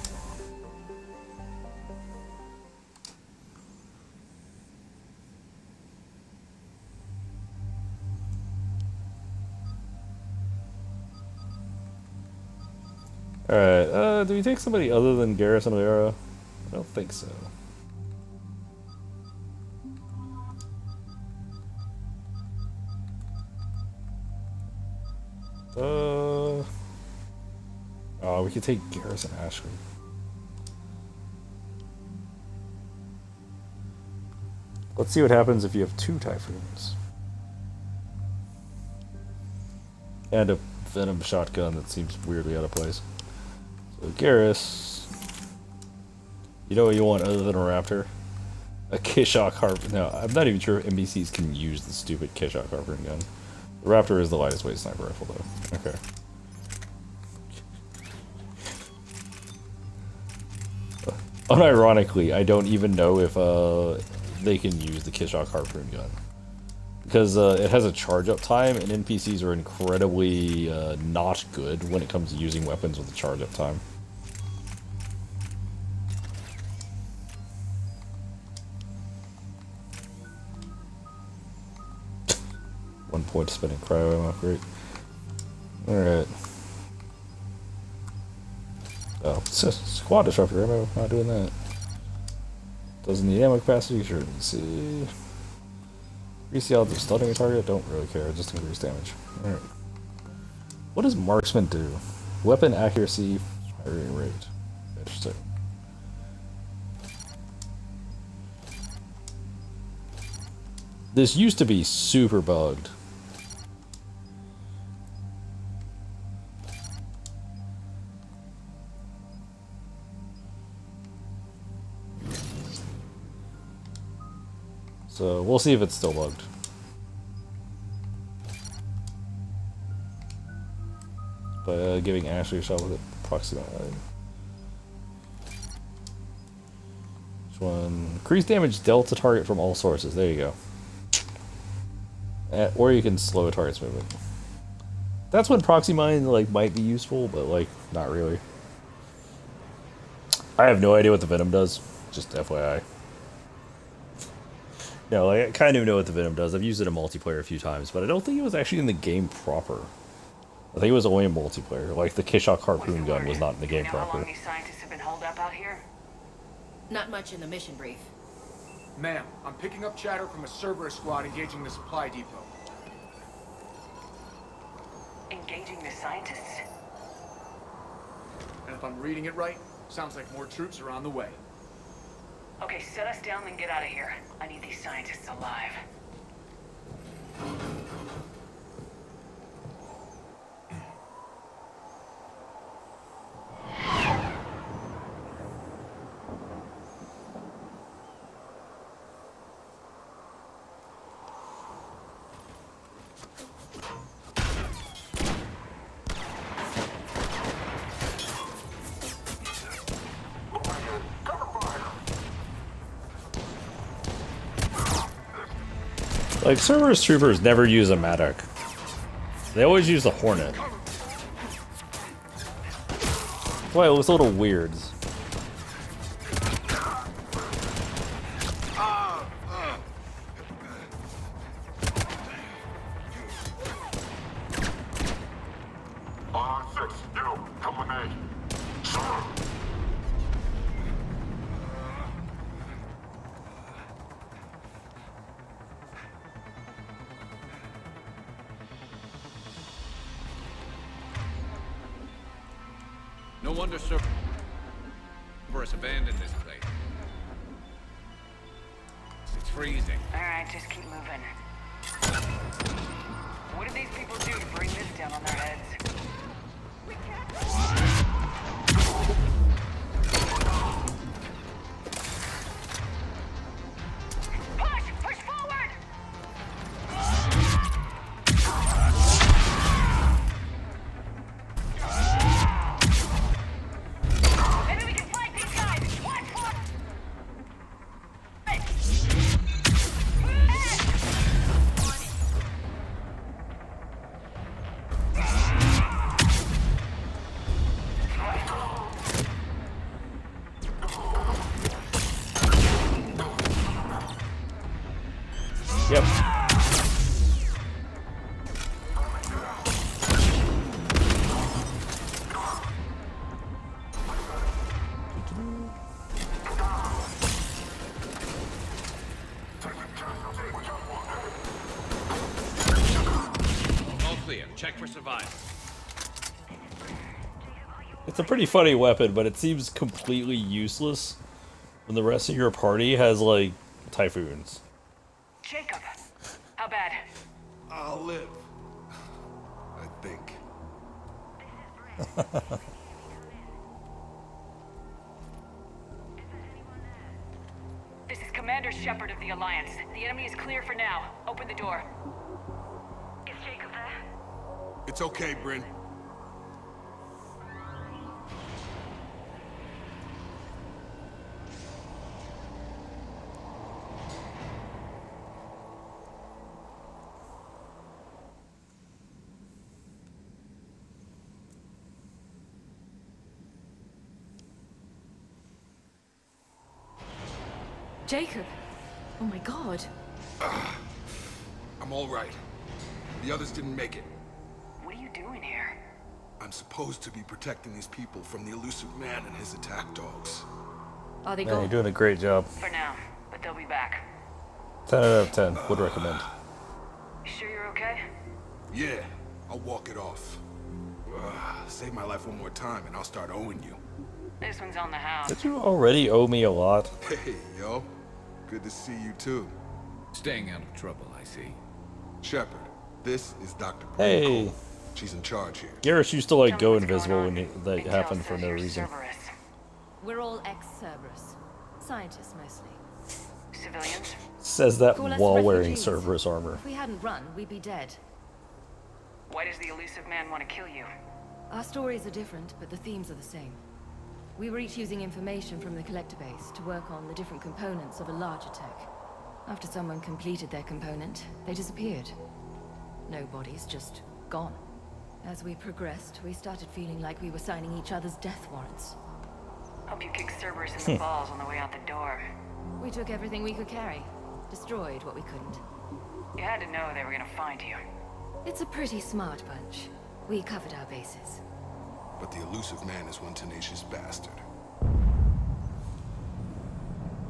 Speaker 1: Alright, do we take somebody other than Garrus and Liara? I don't think so. Oh, we could take Garrus and Ashley. Let's see what happens if you have 2 Typhoons. And a Venom shotgun that seems weirdly out of place. So Garrus, you know what you want other than a Raptor? A Kishok Harpoon. No, I'm not even sure if NPCs can use the stupid Kishok Harpoon gun. The Raptor is the lightest weight sniper rifle though. Okay. Unironically, I don't even know if they can use the Kishok Harpoon gun. Because it has a charge up time, and NPCs are incredibly not good when it comes to using weapons with a charge up time. One point spending cryo ammo, great. Alright. Oh, it's a squad disruptor ammo, not doing that. Doesn't need ammo capacity, sure. Let's see. Increase the odds of stunning a target, don't really care, just increase damage. Alright. What does marksman do? Weapon accuracy, firing rate. Interesting. This used to be super bugged. So we'll see if it's still bugged. By giving Ashley a shot with it, approximately. Which one? Increase damage dealt to target from all sources. There you go. Or you can slow a target's movement. That's when proxy mine like might be useful, but like not really. I have no idea what the Venom does. Just FYI. No, like, I kind of know what the Venom does. I've used it in multiplayer a few times, but I don't think it was actually in the game proper. I think it was only in multiplayer. Like, the Kishok Harpoon gun was not in the game proper.
Speaker 6: How long these scientists have been holed up out here?
Speaker 8: Not much in the mission brief.
Speaker 4: Ma'am, I'm picking up chatter from a Cerberus squad engaging the supply depot.
Speaker 6: Engaging the scientists?
Speaker 4: And if I'm reading it right, sounds like more troops are on the way.
Speaker 6: Okay, set us down and get out of here. I need these scientists alive.
Speaker 1: Like, Cerberus troopers never use a Maddock. They always use the Hornet. That's why it looks a little weird.
Speaker 7: No wonder Cerberus abandoned this place. It's freezing.
Speaker 6: Alright, just keep moving. What did these people do to bring this down on their heads? Push forward! Maybe we can fight these guys! Watch for it!
Speaker 1: Yep.
Speaker 7: All clear. Check for survival.
Speaker 1: It's a pretty funny weapon, but it seems completely useless when the rest of your party has, like, typhoons.
Speaker 6: Jacob, how bad?
Speaker 3: I'll live. I think.
Speaker 6: This is Commander Shepard of the Alliance. The enemy is clear for now. Open the door. Is Jacob there?
Speaker 3: It's okay, Bryn.
Speaker 2: Jacob! Oh my god.
Speaker 9: I'm all right. The others didn't make it.
Speaker 6: What are you doing here?
Speaker 9: I'm supposed to be protecting these people from the elusive man and his attack dogs.
Speaker 12: Are they
Speaker 1: Man, you're
Speaker 12: gone?
Speaker 1: doing a great job.
Speaker 6: For now, but they'll be back.
Speaker 1: 10 out of 10. Would recommend.
Speaker 6: You sure you're okay?
Speaker 9: Yeah, I'll walk it off. Save my life one more time and I'll start owing you.
Speaker 6: This one's on the house.
Speaker 1: Did you already owe me a lot?
Speaker 9: Hey, yo. Good to see you too.
Speaker 7: Staying out of trouble, I see.
Speaker 9: Shepard, this is Dr. Bryn
Speaker 1: Hey.
Speaker 9: Cole. She's in charge here.
Speaker 1: Garrus used to, like, go invisible when that happened for no reason.
Speaker 8: We're all ex-Cerberus. Scientists, mostly.
Speaker 6: Civilians?
Speaker 1: Says that
Speaker 8: Call us
Speaker 1: while wearing
Speaker 8: refugees.
Speaker 1: Cerberus armor.
Speaker 8: If we hadn't run, we'd be dead.
Speaker 6: Why does the elusive man want to kill you?
Speaker 8: Our stories are different, but the themes are the same. We were each using information from the collector base to work on the different components of a larger tech. After someone completed their component, they disappeared. No bodies, just gone. As we progressed, we started feeling like we were signing each other's death warrants.
Speaker 6: Hope you kicked Cerberus in the balls on the way out the door.
Speaker 8: We took everything we could carry, destroyed what we couldn't.
Speaker 6: You had to know they were gonna find you.
Speaker 8: It's a pretty smart bunch. We covered our bases.
Speaker 9: But the elusive man is one tenacious bastard.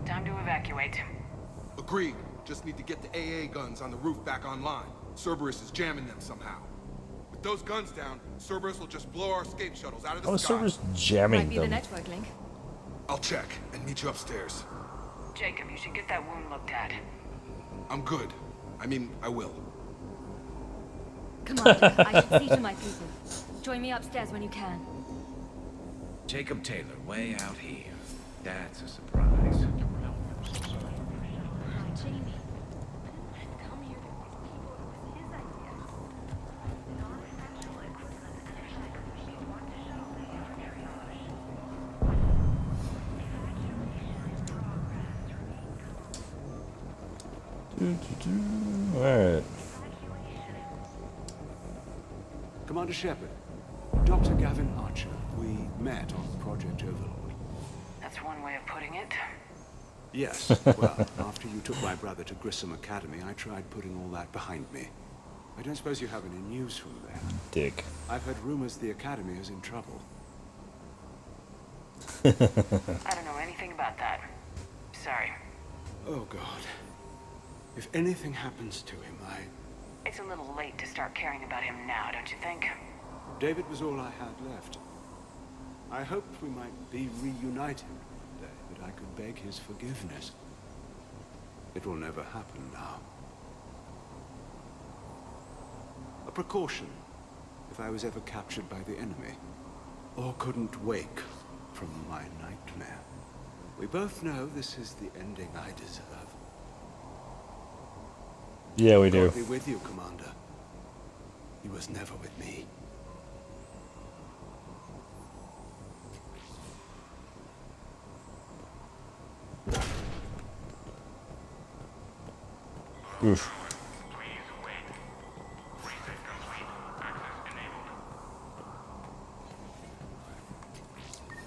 Speaker 6: Time to evacuate.
Speaker 9: Agreed. Just need to get the AA guns on the roof back online. Cerberus is jamming them somehow. With those guns down, Cerberus will just blow our escape shuttles out of the
Speaker 1: How is
Speaker 9: sky.
Speaker 1: Cerberus jamming
Speaker 8: Might be the
Speaker 1: them?
Speaker 8: network link.
Speaker 9: I'll check and meet you upstairs.
Speaker 6: Jacob, you should get that wound looked at.
Speaker 9: I'm good. I mean, I will.
Speaker 8: Commander, I should see to my people. Join me upstairs when you can.
Speaker 7: Jacob Taylor, way out here. That's a surprise.
Speaker 14: Jamie. Come here. It was his idea. Non-essential equipment and you want to show the
Speaker 1: Alright.
Speaker 13: Commander Shepard, Dr. Gavin Archer. We met on Project Overlord.
Speaker 6: That's one way of putting it.
Speaker 13: Yes, well, after you took my brother to Grissom Academy, I tried putting all that behind me. I don't suppose you have any news from there.
Speaker 1: Dick.
Speaker 13: I've heard rumors the Academy is in trouble.
Speaker 6: I don't know anything about that. Sorry.
Speaker 13: Oh, God. If anything happens to him,
Speaker 6: It's a little late to start caring about him now, don't you think?
Speaker 13: David was all I had left. I hoped we might be reunited one day, that I could beg his forgiveness. It will never happen now. A precaution, if I was ever captured by the enemy, or couldn't wake from my nightmare. We both know this is the ending I deserve.
Speaker 1: Yeah, we do.
Speaker 13: God be with you, Commander. He was never with me.
Speaker 1: Oof.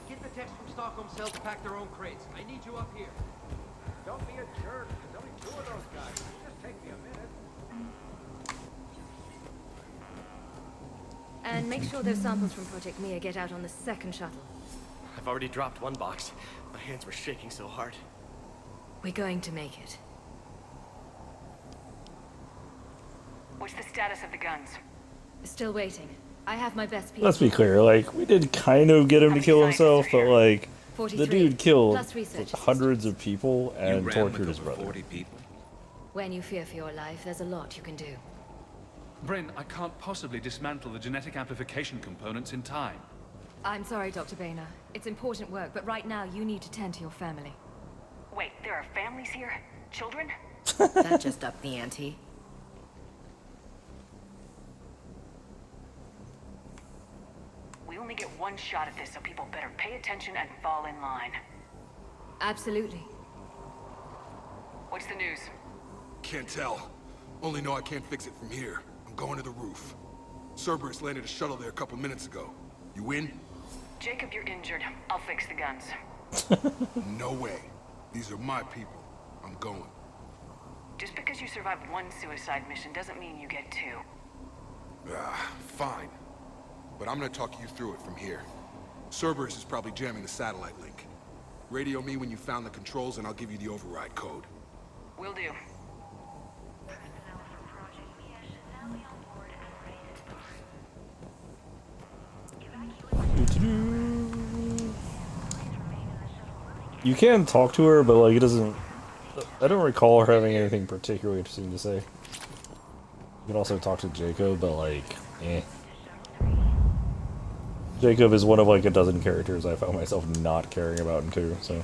Speaker 15: Get the text from Stockholm Cell to pack their own crates. I need you up here.
Speaker 4: Don't be a jerk. There's only 2 of those guys. It'll just take me a minute.
Speaker 5: And make sure those samples from Project Mia get out on the second shuttle.
Speaker 10: I've already dropped one box. My hands were shaking so hard.
Speaker 2: We're going to make it.
Speaker 6: What's the status of the guns?
Speaker 2: Still waiting. I have my best people.
Speaker 1: Let's be clear, like, we did kind of get him to kill himself, but like,
Speaker 2: 43,
Speaker 1: the dude killed
Speaker 2: plus research
Speaker 1: hundreds of people and
Speaker 7: You ran
Speaker 1: tortured
Speaker 7: with
Speaker 1: his
Speaker 7: over
Speaker 1: brother.
Speaker 7: 40 people.
Speaker 2: When you fear for your life, there's a lot you can do.
Speaker 16: Bryn, I can't possibly dismantle the genetic amplification components in time.
Speaker 2: I'm sorry, Dr. Boehner. It's important work, but right now you need to tend to your family.
Speaker 6: Wait, there are families here? Children?
Speaker 8: That just upped the ante.
Speaker 6: We only get one shot at this, so people better pay attention and fall in line.
Speaker 2: Absolutely.
Speaker 6: What's the news?
Speaker 9: Can't tell. Only know I can't fix it from here. I'm going to the roof. Cerberus landed a shuttle there a couple minutes ago. You in?
Speaker 6: Jacob, you're injured. I'll fix the guns.
Speaker 9: No way. These are my people. I'm going.
Speaker 6: Just because you survived one suicide mission doesn't mean you get 2.
Speaker 9: Fine. But I'm gonna talk you through it from here. Cerberus is probably jamming the satellite link. Radio me when you found the controls and I'll give you the override code.
Speaker 6: Will do.
Speaker 1: You can talk to her, but like it doesn't. I don't recall her having anything particularly interesting to say. You can also talk to Jacob, but like, eh. Jacob is one of like a dozen characters I found myself not caring about in 2, so.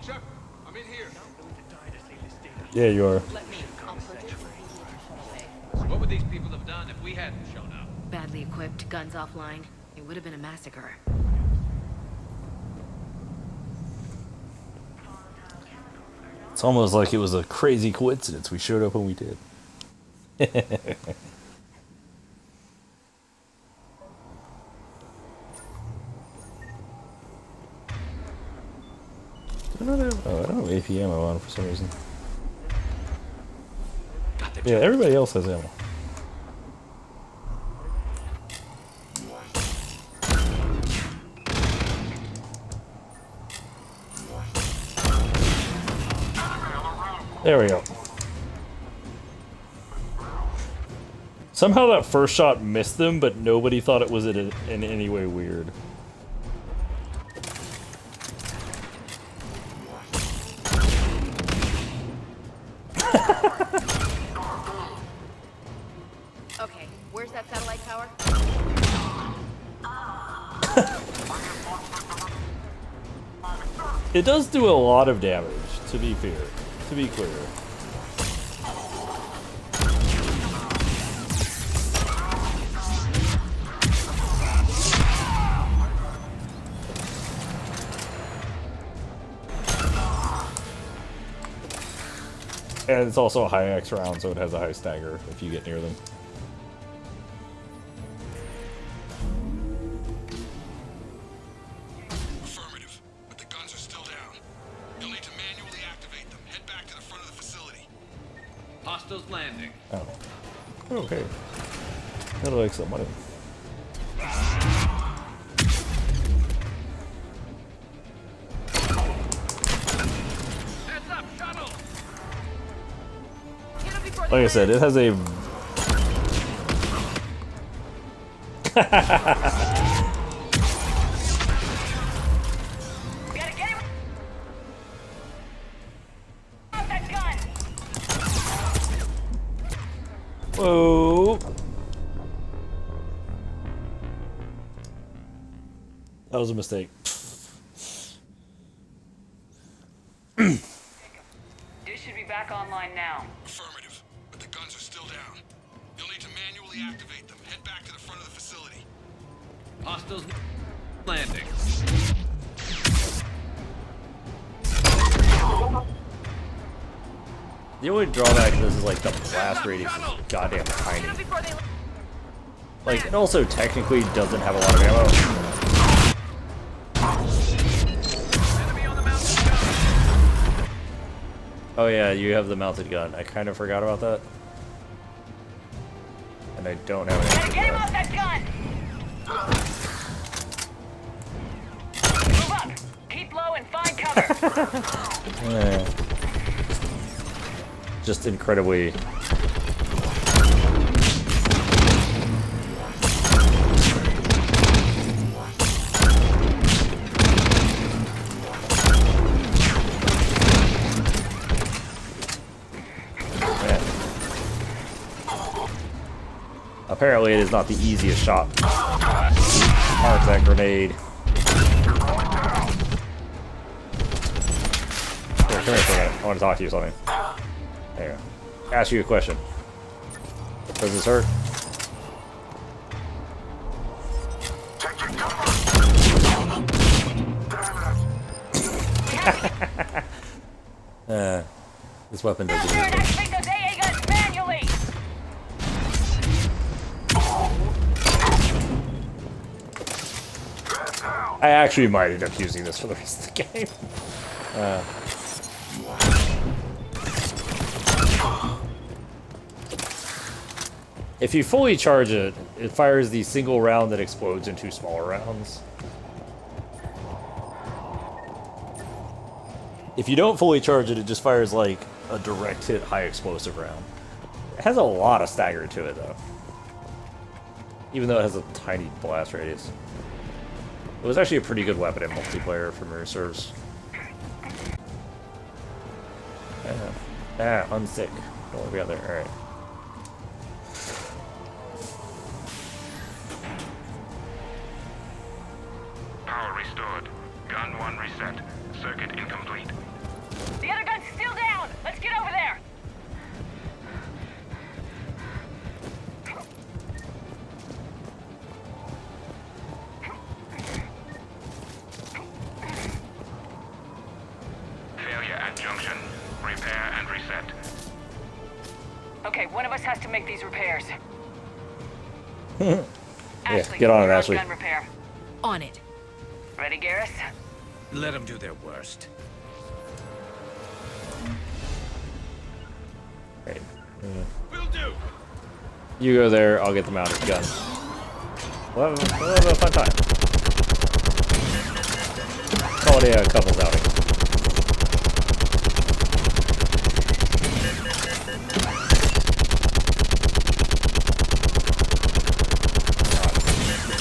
Speaker 9: Shepard, I'm in here.
Speaker 1: Yeah, you are.
Speaker 15: What would these people have done if we hadn't shown up?
Speaker 8: Badly equipped, guns offline. It would have been a massacre.
Speaker 1: It's almost like it was a crazy coincidence we showed up when we did. I don't have AP ammo on for some reason. Yeah, everybody else has ammo. There we go. Somehow that first shot missed them, but nobody thought it was in any way weird.
Speaker 12: Okay, where's that satellite tower?
Speaker 1: It does do a lot of damage, to be fair. To be clear. And it's also a high X round, so it has a high stagger if you get near them.
Speaker 9: Affirmative, but the guns are still down. You'll need to manually activate them. Head back to the front of the facility.
Speaker 15: Hostiles landing.
Speaker 1: Oh. Okay. That'll make some money.
Speaker 15: Heads up, shuttle!
Speaker 1: Like I said, it has a Whoa. That was a mistake.
Speaker 6: Dish should be back online now.
Speaker 9: Affirmative, but the guns are still down. You'll need to manually activate them. Head back to the front of the facility.
Speaker 7: Hostiles landing.
Speaker 1: The only drawback to this is like the blast radius is goddamn tiny. Like, it also technically doesn't have a lot of ammo. Oh yeah, you have the mounted gun. I kind of forgot about that. And I don't have any.
Speaker 6: Get him off that gun! Move up! Keep low and find cover!
Speaker 1: Yeah. Just incredibly... Apparently it is not the easiest shot. Mark that grenade. Here, come here for a minute. I want to talk to you something. There you go. Ask you a question. Does this hurt? This weapon doesn't do anything.
Speaker 6: Activate those AA guns manually!
Speaker 1: I actually might end up using this for the rest of the game. If you fully charge it, it fires the single round that explodes into smaller rounds. If you don't fully charge it, it just fires like a direct hit high explosive round. It has a lot of stagger to it though. Even though it has a tiny blast radius. It was actually a pretty good weapon in multiplayer for mirror serves. Unsick. Don't want to be out there. Alright.
Speaker 17: Power restored. Gun 1 reset. Circuit incomplete.
Speaker 6: The other gun's still down! Let's get over there!
Speaker 17: Failure at junction. Repair and reset.
Speaker 6: Okay, one of us has to make these repairs.
Speaker 1: Yeah,
Speaker 6: Ashley,
Speaker 1: get on it,
Speaker 6: you're
Speaker 1: Ashley.
Speaker 6: Gun repair.
Speaker 2: On it.
Speaker 6: Ready, Garrus?
Speaker 7: Let them do their worst.
Speaker 1: Right.
Speaker 9: Will do.
Speaker 1: You go there, I'll get the mounted gun. We'll have a fun time. Call it a couples outing.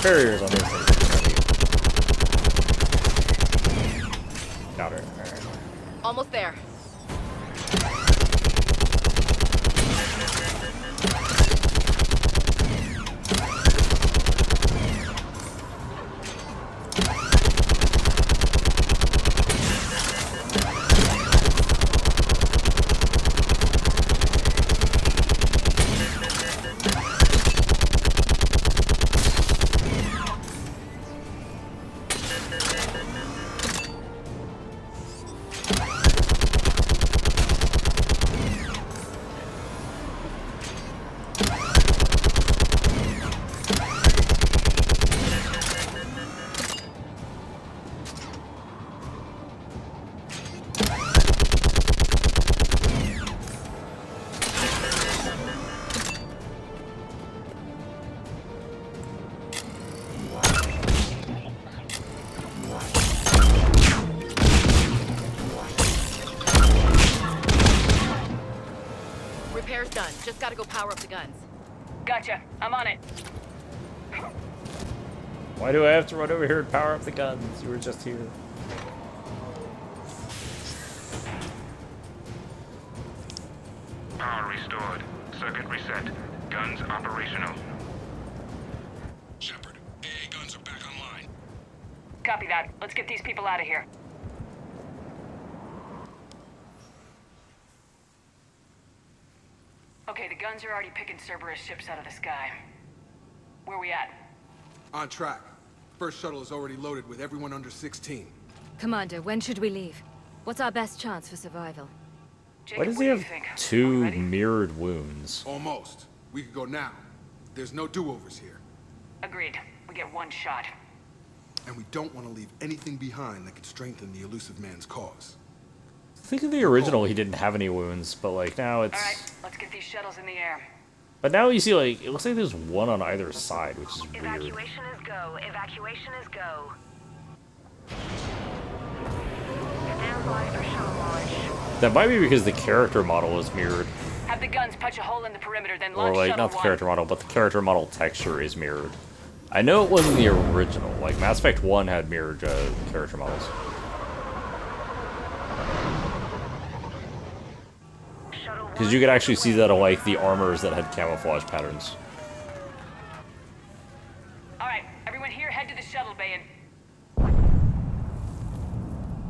Speaker 1: Barriers on these things. Got her. Alright.
Speaker 8: Almost there. Repair's done. Just gotta go power up the guns.
Speaker 6: Gotcha. I'm on it.
Speaker 1: Why do I have to run over here and power up the guns? You were just here.
Speaker 17: Power restored. Circuit reset. Guns operational.
Speaker 9: Shepard, AA guns are back online.
Speaker 6: Copy that. Let's get these people out of here. Okay, the guns are already picking Cerberus ships out of the sky. Where we at?
Speaker 9: On track. First shuttle is already loaded with everyone under 16.
Speaker 18: Commander, when should we leave? What's our best chance for survival?
Speaker 1: Why does he have 2 mirrored wounds?
Speaker 9: Almost. We could go now. There's no do-overs here.
Speaker 6: Agreed. We get one shot.
Speaker 9: And we don't want to leave anything behind that could strengthen the elusive man's cause.
Speaker 1: I think in the original he didn't have any wounds, but like now it's...
Speaker 6: Alright, let's get these shuttles in the air.
Speaker 1: But now you see like, it looks like there's one on either side, which is weird.
Speaker 6: Evacuation is go. Evacuation is go. Stand by for shuttle launch.
Speaker 1: That might be because the character model is mirrored.
Speaker 6: Have the guns punch a hole in the perimeter, then
Speaker 1: Or
Speaker 6: launch
Speaker 1: like,
Speaker 6: shuttle
Speaker 1: not the
Speaker 6: 1.
Speaker 1: character model, but the character model texture is mirrored. I know it wasn't the original, like Mass Effect 1 had mirrored character models. Because you could actually see that on like the armors that had camouflage patterns.
Speaker 6: Alright, everyone here head to the shuttle bay and...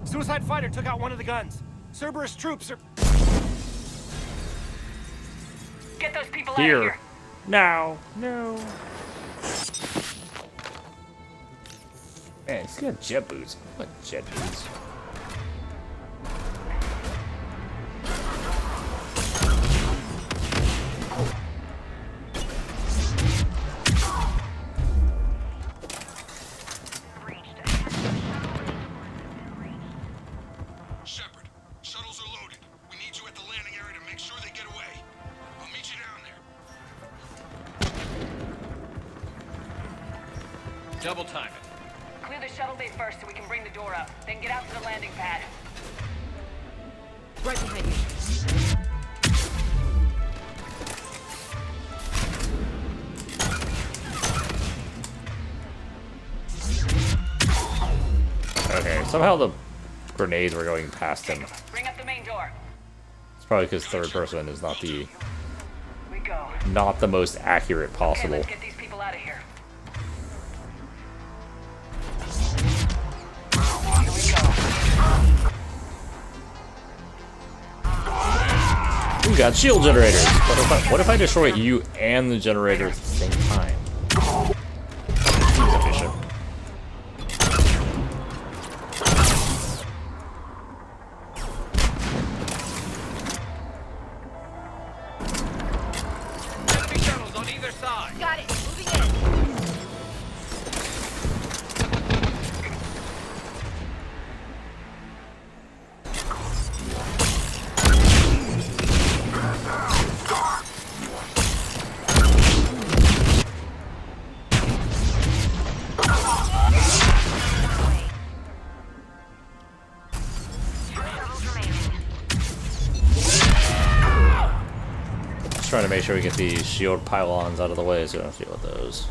Speaker 10: Suicide fighter took out one of the guns. Cerberus troops are...
Speaker 6: Get those people out of
Speaker 1: Here.
Speaker 6: here.
Speaker 1: Now. No. Man, he's got jet boots. What jet boots?
Speaker 9: Shepard, shuttles are loaded. We need you at the landing area to make sure they get away. I'll meet you down there.
Speaker 15: Double time it.
Speaker 6: Clear the shuttle bay first so we can bring the door up. Then get out to the landing pad.
Speaker 12: Right behind you.
Speaker 1: Okay, somehow the grenades were going past him.
Speaker 6: Bring up the main door.
Speaker 1: It's probably because third person is not the
Speaker 6: We go.
Speaker 1: most accurate
Speaker 6: Okay,
Speaker 1: possible.
Speaker 6: let's get these people out of here.
Speaker 1: We got shield generators. What if I destroy you and the generator at the same time? Seems efficient.
Speaker 15: Enemy shuttles on either side.
Speaker 18: Got it. Moving in.
Speaker 1: Just trying to make sure we get these shield pylons out of the way so we don't have to deal with those.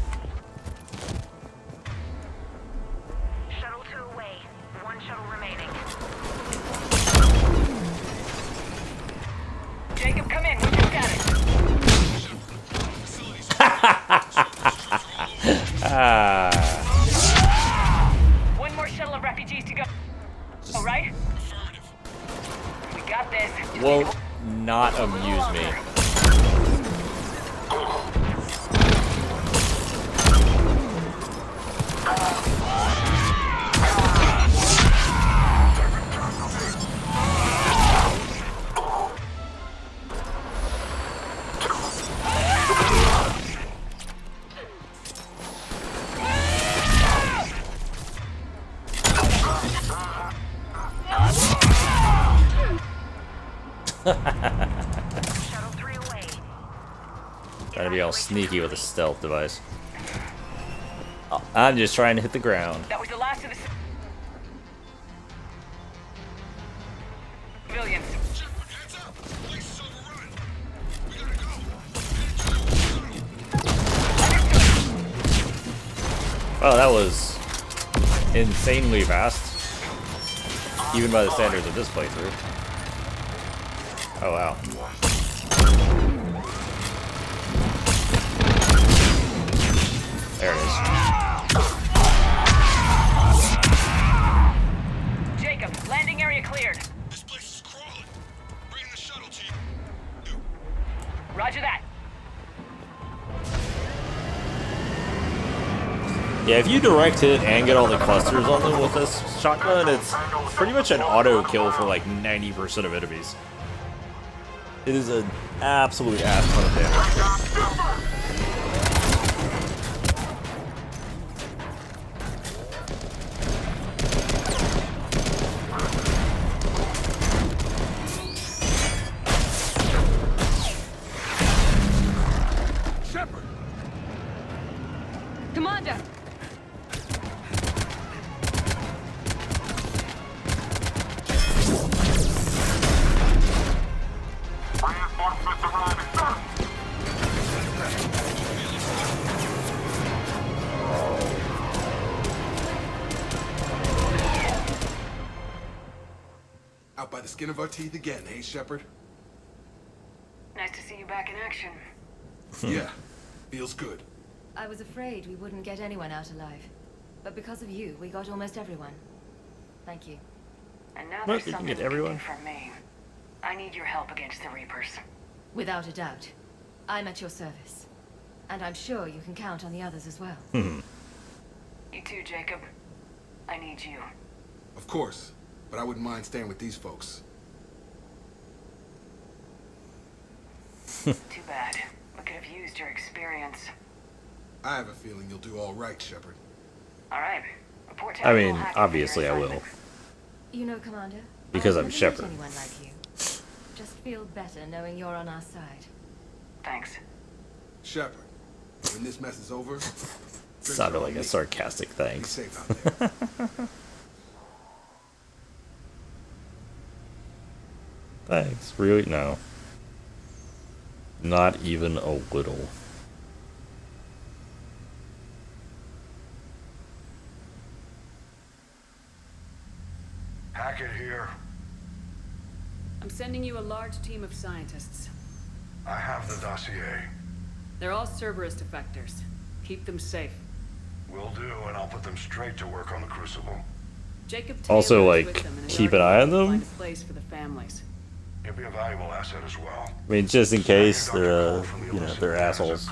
Speaker 6: Shuttle 2 away. One shuttle remaining. Jacob, come in. What's your status? One more shuttle of refugees to go. All right? We got this.
Speaker 1: Won't not amuse me. Trying to be all sneaky with a stealth device. Oh, I'm just trying to hit the ground.
Speaker 6: That was the last of the civilians.
Speaker 1: Oh, that was insanely fast. Even by the standards of this playthrough. Oh, wow. There it is.
Speaker 6: Jacob, landing area cleared.
Speaker 9: This place is crawling. Bring the shuttle, Chief.
Speaker 6: Roger that.
Speaker 1: Yeah, if you direct hit and get all the clusters on them with this shotgun, it's pretty much an auto kill for like 90% of enemies. It is an absolute ass ton of damage.
Speaker 9: Shepard!
Speaker 18: Commander!
Speaker 9: Out by the skin of our teeth again, hey, Shepard?
Speaker 6: Nice to see you back in action.
Speaker 9: Yeah, feels good.
Speaker 8: I was afraid we wouldn't get anyone out alive. But because of you, we got almost everyone. Thank you.
Speaker 6: And now
Speaker 1: Look,
Speaker 6: there's
Speaker 1: you can
Speaker 6: something
Speaker 1: get
Speaker 6: you
Speaker 1: everyone.
Speaker 6: can do for me. I need your help against the Reapers.
Speaker 8: Without a doubt. I'm at your service. And I'm sure you can count on the others as well.
Speaker 1: Hmm.
Speaker 6: You too, Jacob. I need you.
Speaker 9: Of course, but I wouldn't mind staying with these folks.
Speaker 6: Too bad. We could have used your experience.
Speaker 9: I have a feeling you'll do all right, Shepard.
Speaker 6: All right. Report to
Speaker 1: I
Speaker 6: Admiral
Speaker 1: mean,
Speaker 6: Hackett for
Speaker 1: obviously I
Speaker 6: your
Speaker 1: will.
Speaker 6: assignment.
Speaker 8: You know, Commander,
Speaker 1: Because
Speaker 8: I've
Speaker 1: I'm
Speaker 8: never met
Speaker 1: Shepard.
Speaker 8: anyone like you. Just feel better knowing you're on our side.
Speaker 6: Thanks.
Speaker 9: Shepard, when this mess is over,
Speaker 1: Sounded like a sarcastic
Speaker 9: be
Speaker 1: thanks.
Speaker 9: safe out there.
Speaker 1: Thanks. Really? No. Not even a little.
Speaker 17: Hackett here.
Speaker 20: I'm sending you a large team of scientists.
Speaker 17: I have the dossier.
Speaker 20: They're all Cerberus defectors. Keep them safe.
Speaker 17: Will do, and I'll put them straight to work on the Crucible.
Speaker 20: Jacob
Speaker 1: Also,
Speaker 20: Taylor is
Speaker 1: like,
Speaker 20: with them, and is
Speaker 1: keep an
Speaker 20: already
Speaker 1: eye on
Speaker 20: helping
Speaker 1: them?
Speaker 20: Find a place for the families.
Speaker 17: He'll be a valuable asset as well.
Speaker 1: I mean, just in case they're, you know, they're assholes.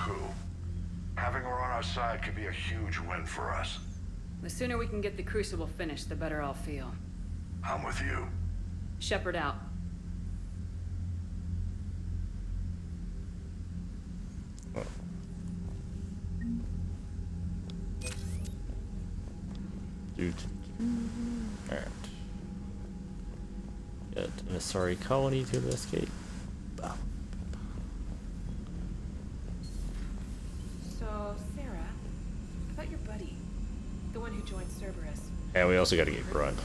Speaker 17: Having her on our side could be a huge win for us.
Speaker 20: The sooner we can get the Crucible finished, the better I'll feel.
Speaker 17: I'm with you.
Speaker 20: Shepard out.
Speaker 1: Dude. Alright. Get an Asari colony to investigate. Bah.
Speaker 19: So, Sarah, about your buddy, the one who joined Cerberus.
Speaker 1: And we also gotta get Grunt.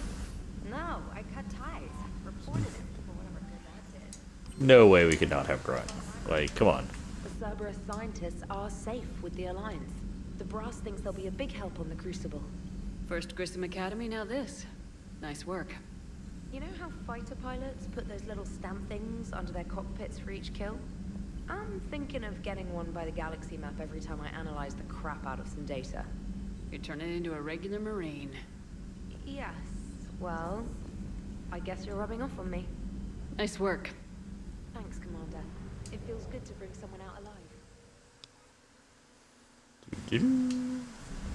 Speaker 14: No, I cut ties. Reported him for whatever good that did.
Speaker 1: No way we could not have Grunt. Like, come on.
Speaker 14: The Cerberus scientists are safe with the Alliance. The Brass thinks they'll be a big help on the Crucible.
Speaker 20: First Grissom Academy, now this. Nice work.
Speaker 14: You know how fighter pilots put those little stamp things under their cockpits for each kill? I'm thinking of getting one by the galaxy map every time I analyze the crap out of some data.
Speaker 20: You're turning into a regular Marine.
Speaker 14: Yes, well, I guess you're rubbing off on me.
Speaker 20: Nice work.
Speaker 14: Thanks, Commander. It feels good to bring someone out alive.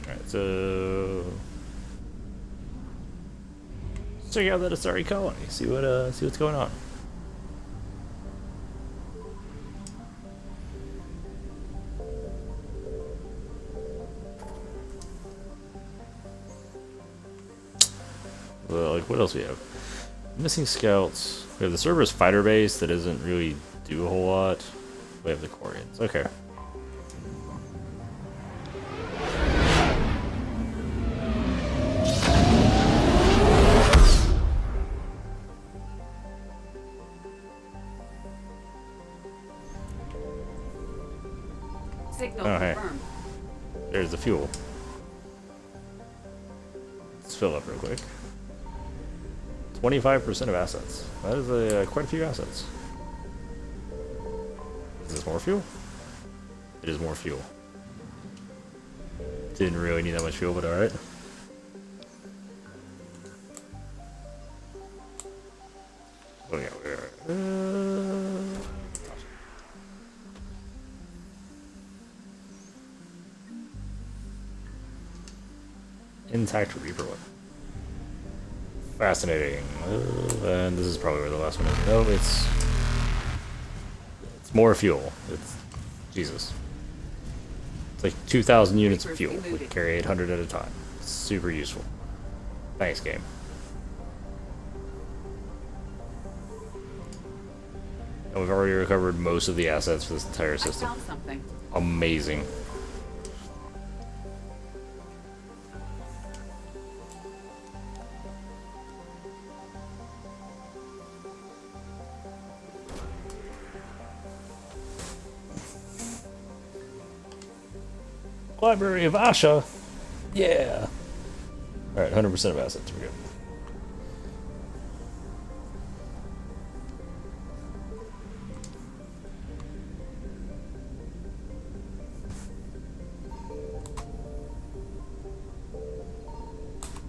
Speaker 1: Alright, so let's check out that Asari colony. See what's going on. Well, like, what else we have? Missing scouts. We have the Cerberus fighter base that doesn't really do a whole lot. We have the Quarians. Okay.
Speaker 20: Signal
Speaker 1: Oh, hey.
Speaker 20: confirmed.
Speaker 1: There's the fuel. fill up real quick. 25% of assets. That is quite a few assets. Is this more fuel? It is more fuel. Didn't really need that much fuel, but alright. Oh yeah, we are. Intact Reaper weapon. Fascinating. And this is probably where the last one is. No, it's more fuel. It's Jesus. It's like 2,000 units of fuel. We can carry 800 at a time. Super useful. Thanks, game. And we've already recovered most of the assets for this entire system.
Speaker 20: I found something.
Speaker 1: Amazing. Library of Asha. Yeah. Alright, 100% of assets. We're good.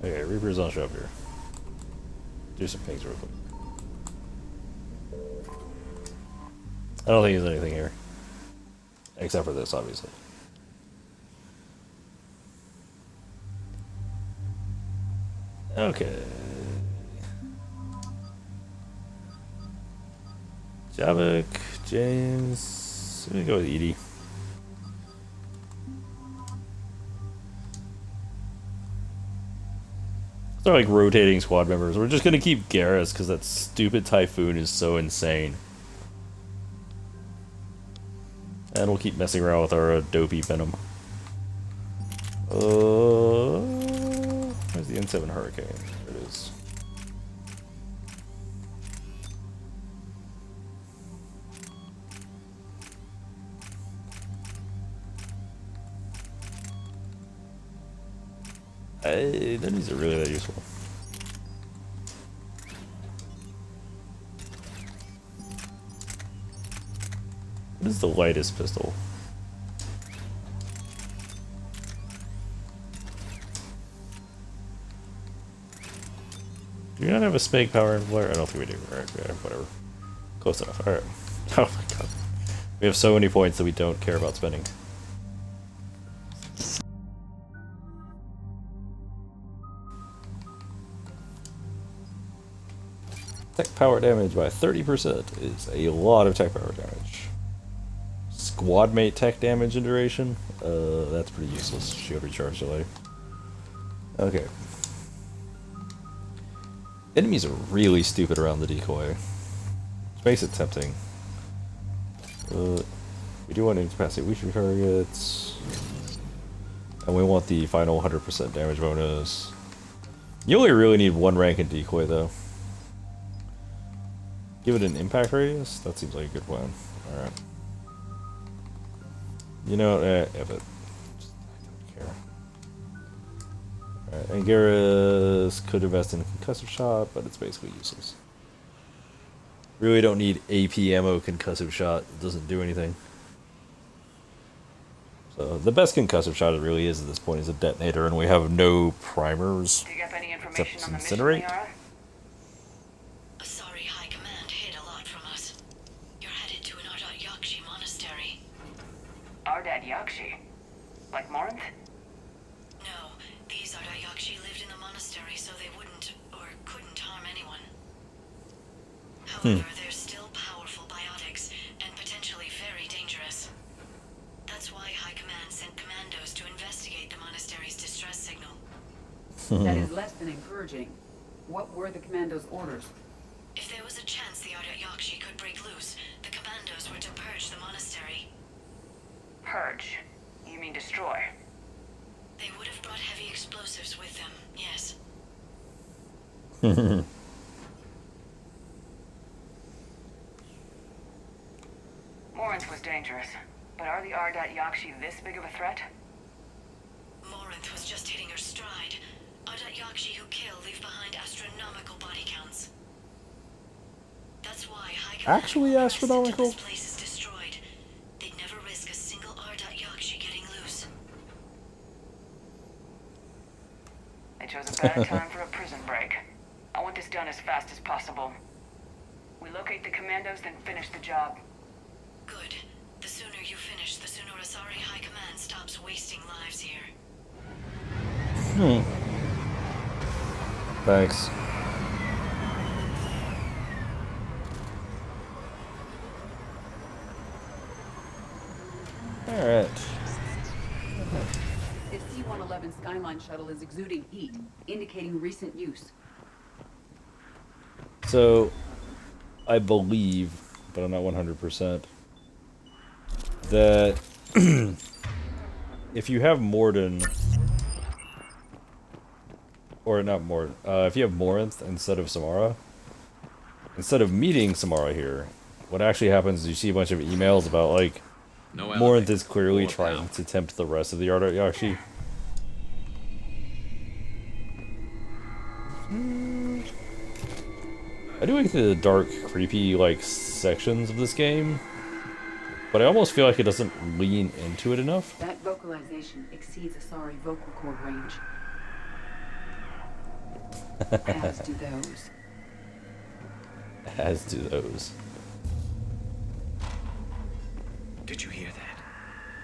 Speaker 1: Okay, Reapers on show up here. Do some things real quick. I don't think there's anything here. Except for this, obviously. Okay. Javik, James. I'm gonna go with Edie. They're like rotating squad members. We're just gonna keep Garrus because that stupid Typhoon is so insane. And we'll keep messing around with our dopey Venom. Where's the N7 Hurricane? There it is. Hey, none of these are really that useful. What is the lightest pistol? Do we not have a Spake power amplifier? I don't think we do. Alright, yeah, whatever. Close enough. Alright. Oh my god. We have so many points that we don't care about spending. Tech power damage by 30% is a lot of tech power damage. Squad mate tech damage and duration? That's pretty useless. Shield recharge delay. Okay. Enemies are really stupid around the decoy, which makes it tempting. We do want incapacity weaker targets, and we want the final 100% damage bonus. You only really need one rank in decoy, though. Give it an impact radius? That seems like a good plan. Alright. You know, if it. I don't care. Alright, and Garrus could invest in a concussive shot, but it's basically useless. Really don't need AP ammo concussive shot. It doesn't do anything. So the best concussive shot it really is at this point is a detonator, and we have no primers.
Speaker 6: Dig up any information
Speaker 1: Except
Speaker 6: on the
Speaker 1: incinerate.
Speaker 6: mission, Liara?
Speaker 8: Sorry, High Command hid a lot from us. You're headed to an Ardat Yakshi monastery.
Speaker 6: Ardat Yakshi? Like Morinth?
Speaker 8: No, these Ardat Yakshi lived in the monastery so they wouldn't or couldn't harm anyone. However, they're still powerful biotics and potentially very dangerous. That's why High Command sent commandos to investigate the monastery's distress signal.
Speaker 20: That is less than encouraging. What were the commandos' orders?
Speaker 8: If there was a chance the Ardat Yakshi could break loose, the commandos were to purge the monastery.
Speaker 6: Purge? You mean destroy?
Speaker 8: They would have brought heavy explosives with them, yes.
Speaker 6: Morinth was dangerous, but are the Ardat Yakshi this big of a threat?
Speaker 8: Morinth was just hitting her stride.
Speaker 2: Ardat Yakshi who kill leave behind astronomical body counts. That's why High Command
Speaker 1: Actually astronomical?
Speaker 2: this place is destroyed. They'd never risk a single Ardat Yakshi getting loose.
Speaker 6: They chose a bad time for a prison break. I want this done as fast as possible. We locate the commandos, then finish the job.
Speaker 2: Good. The sooner you finish, the sooner Asari High Command stops wasting lives here.
Speaker 1: Thanks. Alright.
Speaker 20: The C-111 Skyline shuttle is exuding heat, indicating recent use.
Speaker 1: So, I believe, but I'm not 100%, that if you have Mordin, or not Mordin, if you have Morinth instead of Samara, instead of meeting Samara here, what actually happens is you see a bunch of emails about, like, Morinth is clearly trying to tempt the rest of the Ardat Yakshi. I do like the dark, creepy, like, sections of this game, but I almost feel like it doesn't lean into it enough.
Speaker 20: That vocalization exceeds Asari vocal cord range. As do those.
Speaker 1: As do those.
Speaker 7: Did you hear that?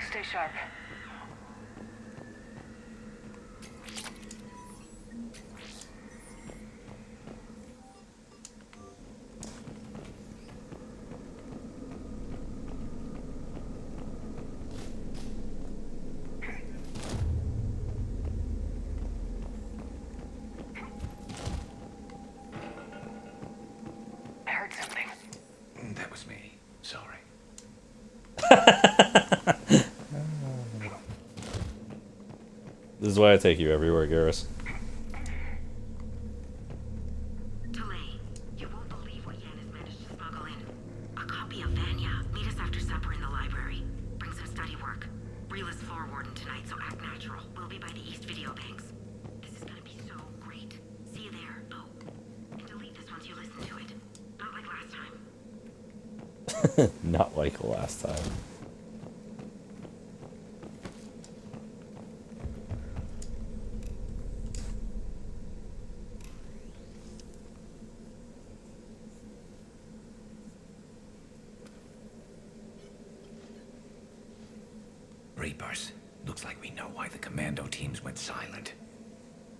Speaker 6: Stay sharp. I heard something.
Speaker 7: That was me. Sorry.
Speaker 1: This is why I take you everywhere, Garrus.
Speaker 8: Delay. You won't believe what Yen has managed to smuggle in. A copy of Vanya. Meet us after supper in the library. Bring some study work. Reel is floor warden tonight, so act natural. We'll be by the East Video Banks. This is gonna be so great. See you there. Oh, and delete this once you listen to it. Not like last time.
Speaker 1: Not like last time.
Speaker 7: Reapers. Looks like we know why the commando teams went silent.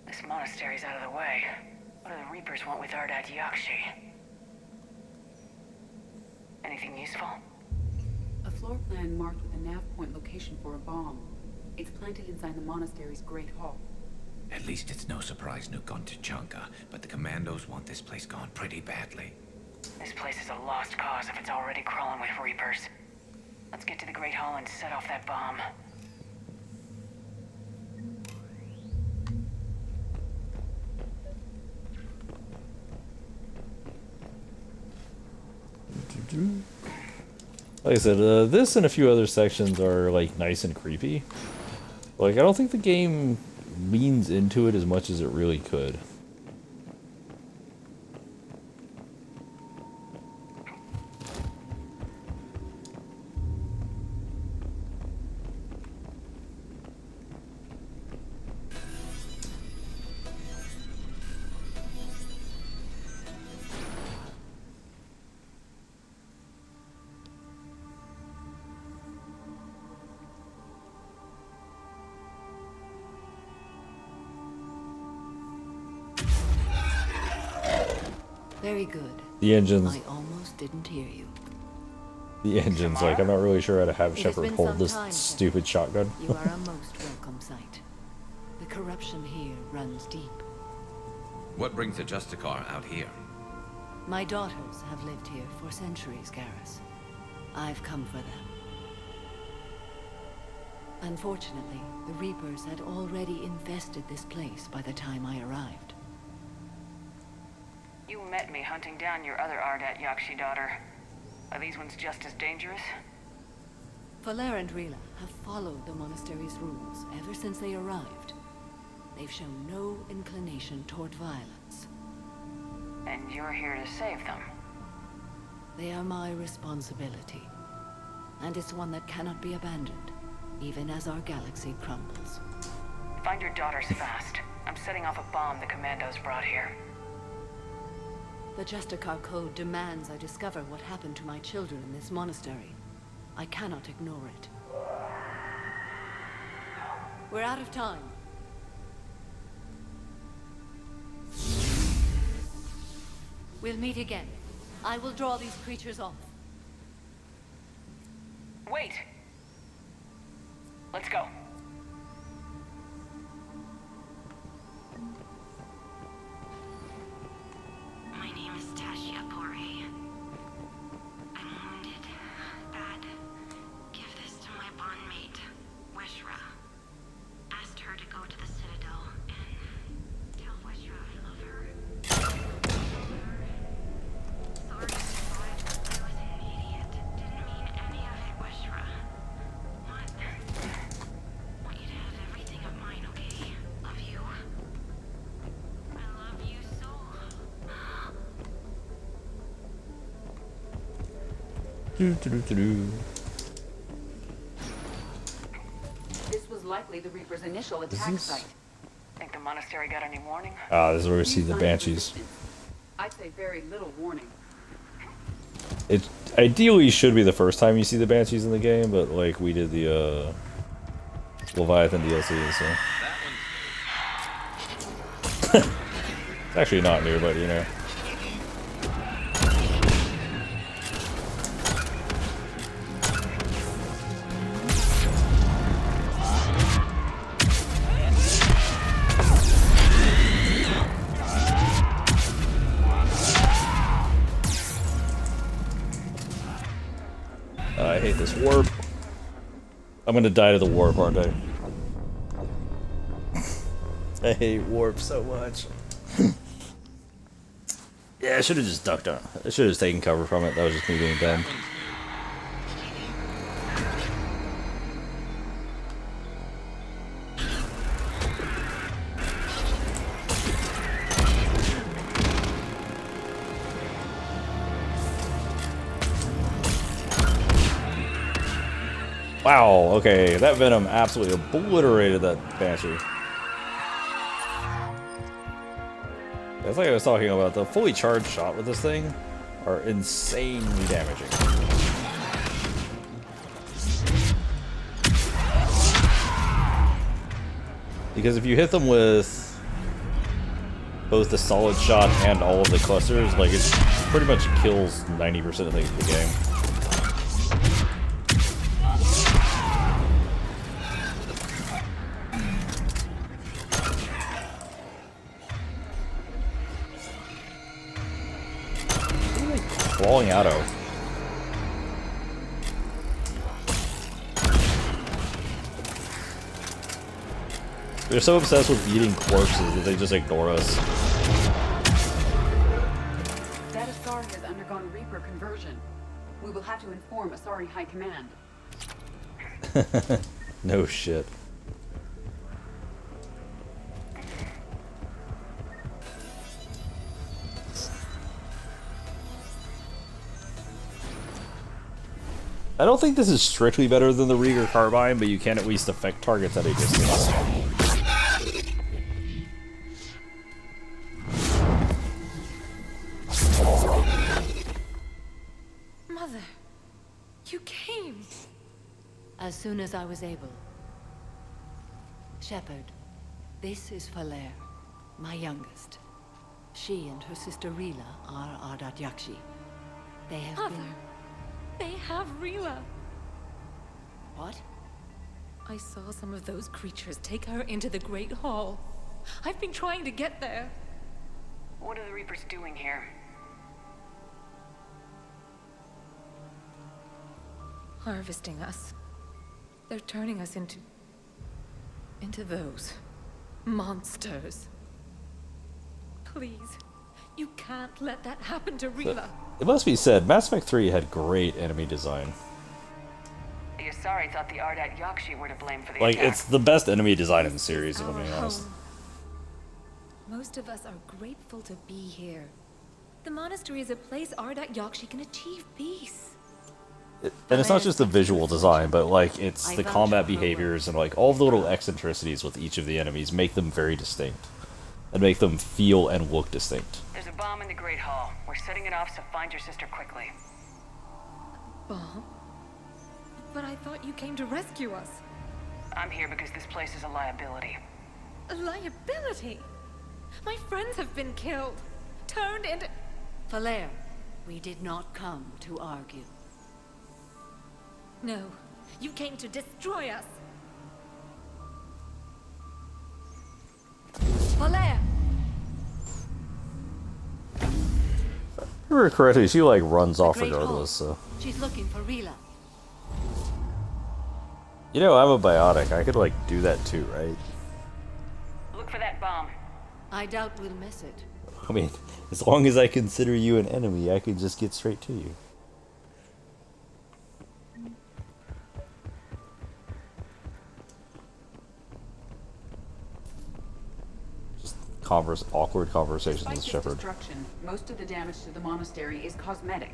Speaker 6: This monastery's out of the way. What do the Reapers want with Ardat Yakshi? Anything useful?
Speaker 20: A floor plan marked with a nav point location for a bomb. It's planted inside the monastery's Great Hall.
Speaker 7: At least it's no surprise Nuke gone to Chunka, but the commandos want this place gone pretty badly.
Speaker 6: This place is a lost cause if it's already crawling with Reapers. Let's get to the Great Hall and set off that bomb.
Speaker 1: Like I said, this and a few other sections are, like, nice and creepy. Like, I don't think the game leans into it as much as it really could.
Speaker 2: Very good.
Speaker 1: The engine's...
Speaker 2: I almost didn't hear you.
Speaker 1: The engine's like, I'm not really sure how to have
Speaker 2: It has
Speaker 1: Shepard
Speaker 2: been
Speaker 1: hold
Speaker 2: some
Speaker 1: this
Speaker 2: time,
Speaker 1: stupid shotgun.
Speaker 2: You are a most welcome sight. The corruption here runs deep.
Speaker 7: What brings the Justicar out here?
Speaker 2: My daughters have lived here for centuries, Garrus. I've come for them. Unfortunately, the Reapers had already infested this place by the time I arrived.
Speaker 6: You met me hunting down your other Ardat Yakshi daughter. Are these ones just as dangerous?
Speaker 2: Faller and Rila have followed the monastery's rules ever since they arrived.
Speaker 21: They've shown no inclination toward violence.
Speaker 6: And you're here to save them.
Speaker 21: They are my responsibility. And it's one that cannot be abandoned, even as our galaxy crumbles.
Speaker 6: Find your daughters fast. I'm setting off a bomb the Commandos brought here.
Speaker 21: The Justicar Code demands I discover what happened to my children in this monastery. I cannot ignore it. We're out of time. We'll meet again. I will draw these creatures off.
Speaker 6: Wait! Let's go.
Speaker 22: My name is Tashia Pore. I'm wounded. Bad. Give this to my bondmate, Weshra. Asked her to go to the Citadel and tell Weshra I love her. Sorry, I was an idiot. Didn't mean any of it, Weshra. Want you to have everything of mine, okay? Love you. I love you so.
Speaker 20: This was likely the Reaper's initial attack
Speaker 1: this-
Speaker 20: site.
Speaker 6: Think the monastery got any warning?
Speaker 1: This is where we see the Banshees.
Speaker 20: I'd say very little warning.
Speaker 1: It ideally should be the first time you see the Banshees in the game, but like we did the Leviathan DLC, so it's actually not new, but you know. I hate this warp. I'm gonna die to the warp, aren't I? I hate warp so much. Yeah, I should have just ducked on. I should have just taken cover from it. That was just me being dumb. Wow, okay, that Venom absolutely obliterated that Banshee. That's like I was talking about. The fully charged shot with this thing are insanely damaging. Because if you hit them with both the solid shot and all of the clusters, like it pretty much kills 90% of things in the game. Crawling out of. They're so obsessed with eating corpses that they just ignore us.
Speaker 20: That Asari has undergone Reaper conversion. We will have to inform Asari High Command.
Speaker 1: No shit. I don't think this is strictly better than the Rieger Carbine, but you can at least affect targets at a distance.
Speaker 21: Mother, you came. As soon as I was able. Shepard, this is Falere, my youngest. She and her sister Rila are Ardat Yakshi. They have
Speaker 19: Mother.
Speaker 21: been...
Speaker 19: They have Rila.
Speaker 21: What?
Speaker 19: I saw some of those creatures take her into the Great Hall. I've been trying to get there.
Speaker 6: What are the Reapers doing here?
Speaker 19: Harvesting us. They're turning us into those monsters. Please, you can't let that happen to Rila.
Speaker 1: It must be said, Mass Effect 3 had great enemy design.
Speaker 6: The Asari thought the Ardat Yakshi were to blame for the
Speaker 1: Like,
Speaker 6: attack.
Speaker 1: it's the best enemy design in the series, if I'm being honest.
Speaker 19: Most of us are grateful to be here. The monastery is a place Ardat Yakshi can achieve peace.
Speaker 1: And it's not just the visual design, but like it's the combat behaviors and like all the little eccentricities with each of the enemies make them very distinct. And make them feel and look distinct.
Speaker 6: There's a bomb in the Great Hall. We're setting it off, so find your sister quickly.
Speaker 19: Bomb? But I thought you came to rescue us.
Speaker 6: I'm here because this place is a liability.
Speaker 19: A liability? My friends have been killed. Turned into...
Speaker 21: Falere, we did not come to argue.
Speaker 19: No, you came to destroy us.
Speaker 21: Falere!
Speaker 1: If I remember correctly, she like runs off regardless, so.
Speaker 21: She's looking for Rila.
Speaker 1: You know, I'm a biotic. I could like do that too, right?
Speaker 6: Look for that bomb.
Speaker 21: I doubt we'll miss it.
Speaker 1: I mean, as long as I consider you an enemy, I can just get straight to you. Awkward conversations with Shepard.
Speaker 20: Destruction, most of the damage to the monastery is cosmetic.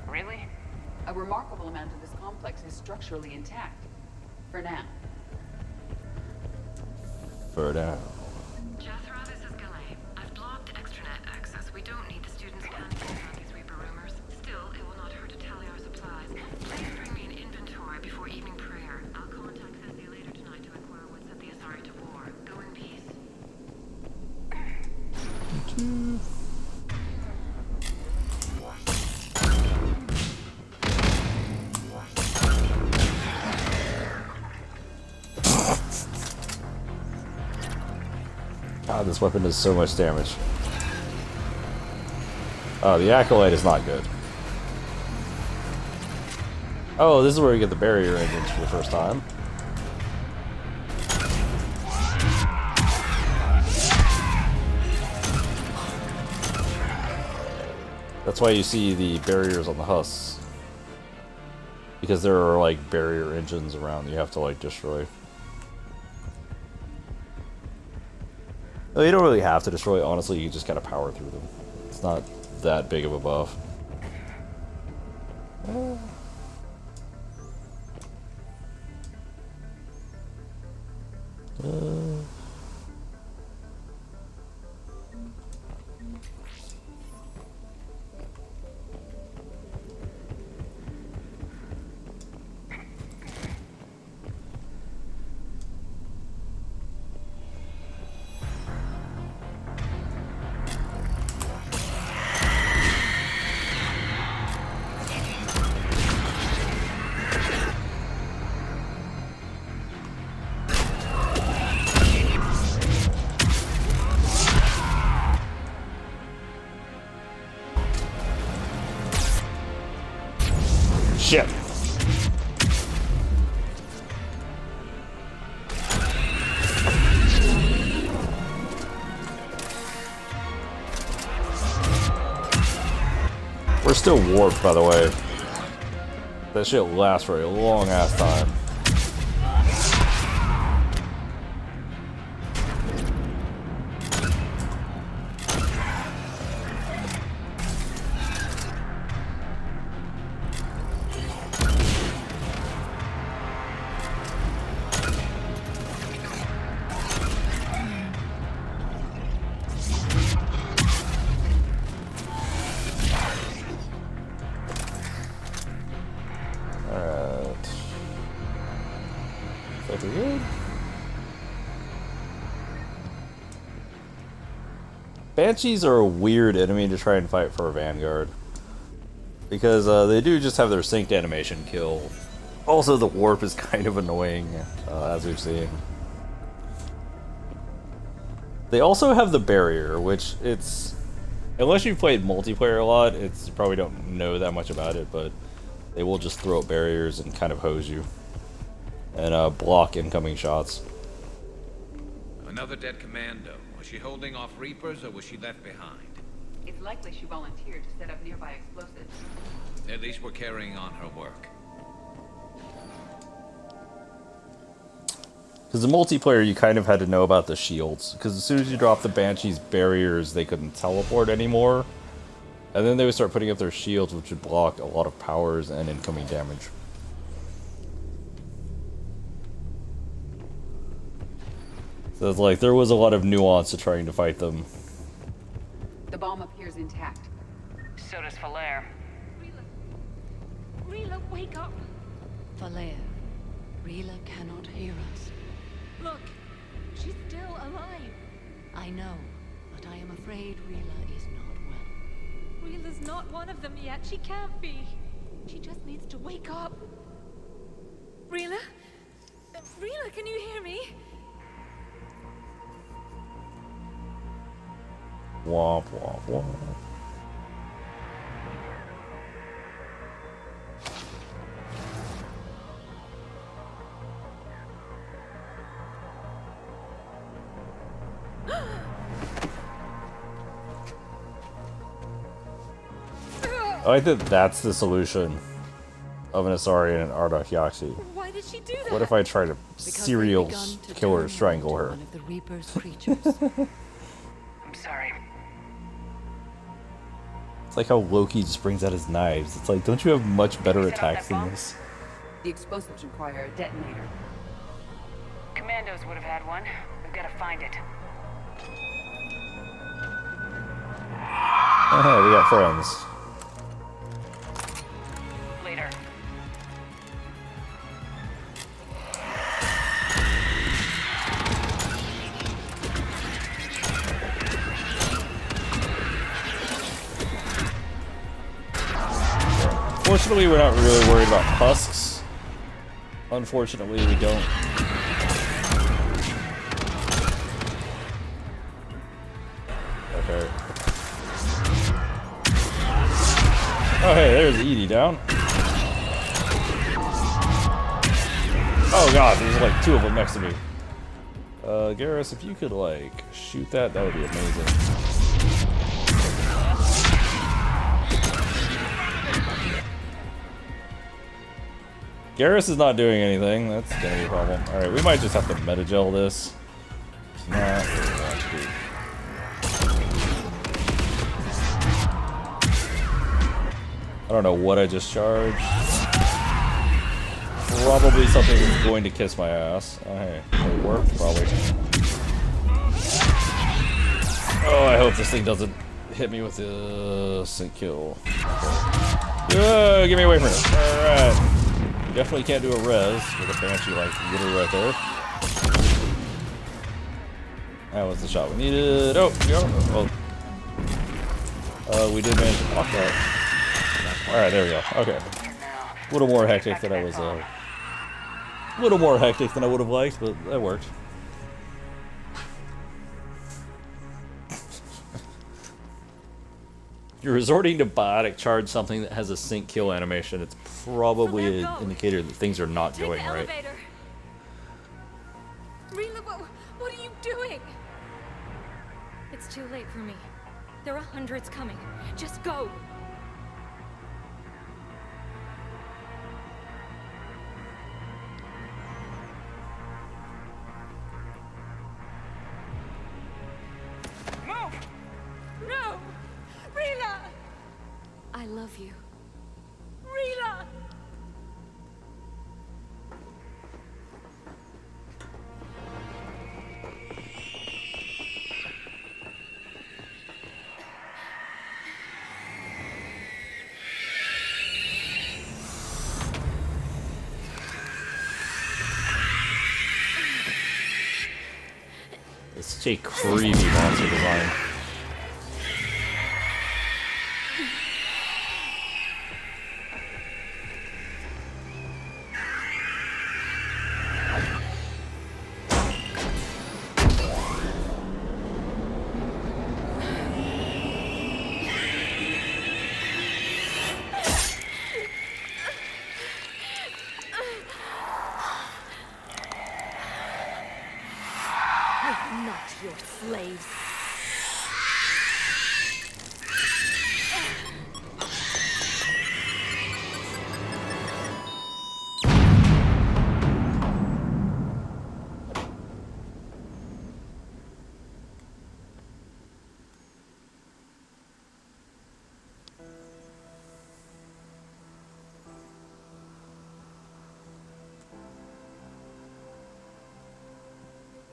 Speaker 6: Really?
Speaker 20: A remarkable amount of this complex is structurally intact. For now.
Speaker 1: For now.
Speaker 22: Jethro, this is Galay. I've blocked extranet access. We don't need the students panicking about these Reaper rumors. Still, it will not hurt to tally our supplies. Please bring me an inventory before evening prayer. I'll contact Ceci later tonight to inquire what set the Asari to war. Go in peace.
Speaker 1: God, this weapon does so much damage. Oh, the Acolyte is not good. Oh, this is where we get the barrier engines for the first time. That's why you see the barriers on the husks. Because there are like barrier engines around you have to like destroy. Well, you don't really have to destroy, honestly, you just gotta power through them. It's not that big of a buff. Shit. We're still warped, by the way. That shit lasts for a long ass time. Banshees are a weird enemy to try and fight for a Vanguard. Because they do just have their synced animation kill. Also, the warp is kind of annoying, as we've seen. They also have the barrier, which it's... Unless you've played multiplayer a lot, you probably don't know that much about it, but they will just throw up barriers and kind of hose you. And block incoming shots.
Speaker 7: Another dead commando. Was she holding off Reapers or was she left behind?
Speaker 20: It's likely she volunteered to set up nearby explosives.
Speaker 7: At least we're carrying on her work.
Speaker 1: Because the multiplayer, you kind of had to know about the shields. Because as soon as you drop the Banshee's barriers, they couldn't teleport anymore. And then they would start putting up their shields, which would block a lot of powers and incoming damage. So it's like, there was a lot of nuance to trying to fight them.
Speaker 20: The bomb appears intact.
Speaker 6: So does Falaire.
Speaker 19: Rila, wake up!
Speaker 21: Falaire, Rila cannot hear us.
Speaker 19: Look, she's still alive.
Speaker 21: I know, but I am afraid Rila is not well.
Speaker 19: Rila's not one of them yet. She can't be. She just needs to wake up. Rila? Rila, can you hear me?
Speaker 1: Womp, womp, womp. I think that's the solution of an Asari and an Ardak Yaxi.
Speaker 19: Why did she do that?
Speaker 1: What if I try to serial killer strangle her?
Speaker 21: One of the Reaper's creatures.
Speaker 6: I'm sorry.
Speaker 1: It's like how Loki just brings out his knives. It's like, don't you have much better attacks than this?
Speaker 20: The explosives require a detonator.
Speaker 6: Commandos would have had one. We've got to find it.
Speaker 1: Oh, hey, we got friends.
Speaker 6: Later.
Speaker 1: Fortunately, we're not really worried about husks. Unfortunately, we don't. Okay. Oh, hey, there's Edie down. Oh god, there's like two of them next to me. Garrus, if you could like shoot that, that would be amazing. Garrus is not doing anything. That's gonna be a problem. Alright, we might just have to metagel this. It's not what we want to do. I don't know what I just charged. Probably something that's going to kiss my ass. Oh, hey. It worked, probably. Oh, I hope this thing doesn't hit me with a sync kill. Okay. Get me away from it. Alright. You definitely can't do a res with a Banshee like literally right there. That was the shot we needed. Oh, yeah. Oh. We did manage to block that. Alright, there we go. Okay. A little more hectic than I was, a little more hectic than I would have liked, but that worked. You're resorting to biotic charge something that has a sync kill animation. It's probably an indicator that things are not going right.
Speaker 19: Rila, what are you doing?
Speaker 18: It's too late for me. There are hundreds coming. Just go.
Speaker 19: No! Rila!
Speaker 18: I love you.
Speaker 19: Rila!
Speaker 1: It's such a creepy monster design.
Speaker 18: I'm not your slave.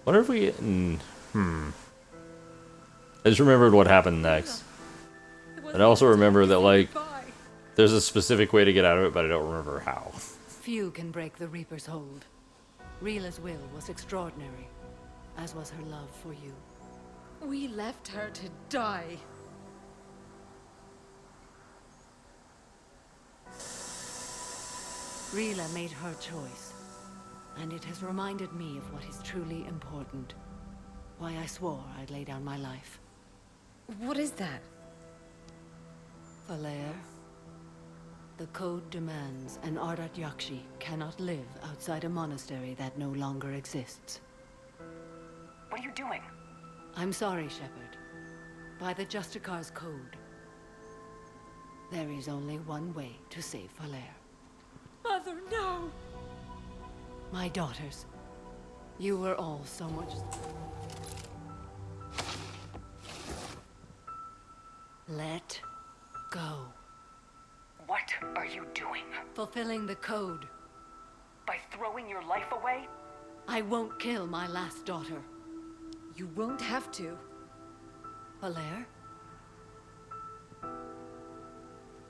Speaker 1: Wonder if we... I just remembered what happened next. And I also remember that, like, there's a specific way to get out of it, but I don't remember how.
Speaker 21: Few can break the Reaper's hold. Rila's will was extraordinary, as was her love for you.
Speaker 19: We left her to die.
Speaker 21: Rila made her choice, and it has reminded me of what is truly important. Why I swore I'd lay down my life.
Speaker 19: What is that?
Speaker 21: Falere, the code demands an Ardat Yakshi cannot live outside a monastery that no longer exists.
Speaker 6: What are you doing?
Speaker 21: I'm sorry, Shepard. By the Justicar's code, there is only one way to save Falere.
Speaker 19: Mother, no!
Speaker 21: My daughters, you were all so much... Let go.
Speaker 6: What are you doing?
Speaker 21: Fulfilling the code.
Speaker 6: By throwing your life away?
Speaker 21: I won't kill my last daughter.
Speaker 19: You won't have to.
Speaker 21: Falere?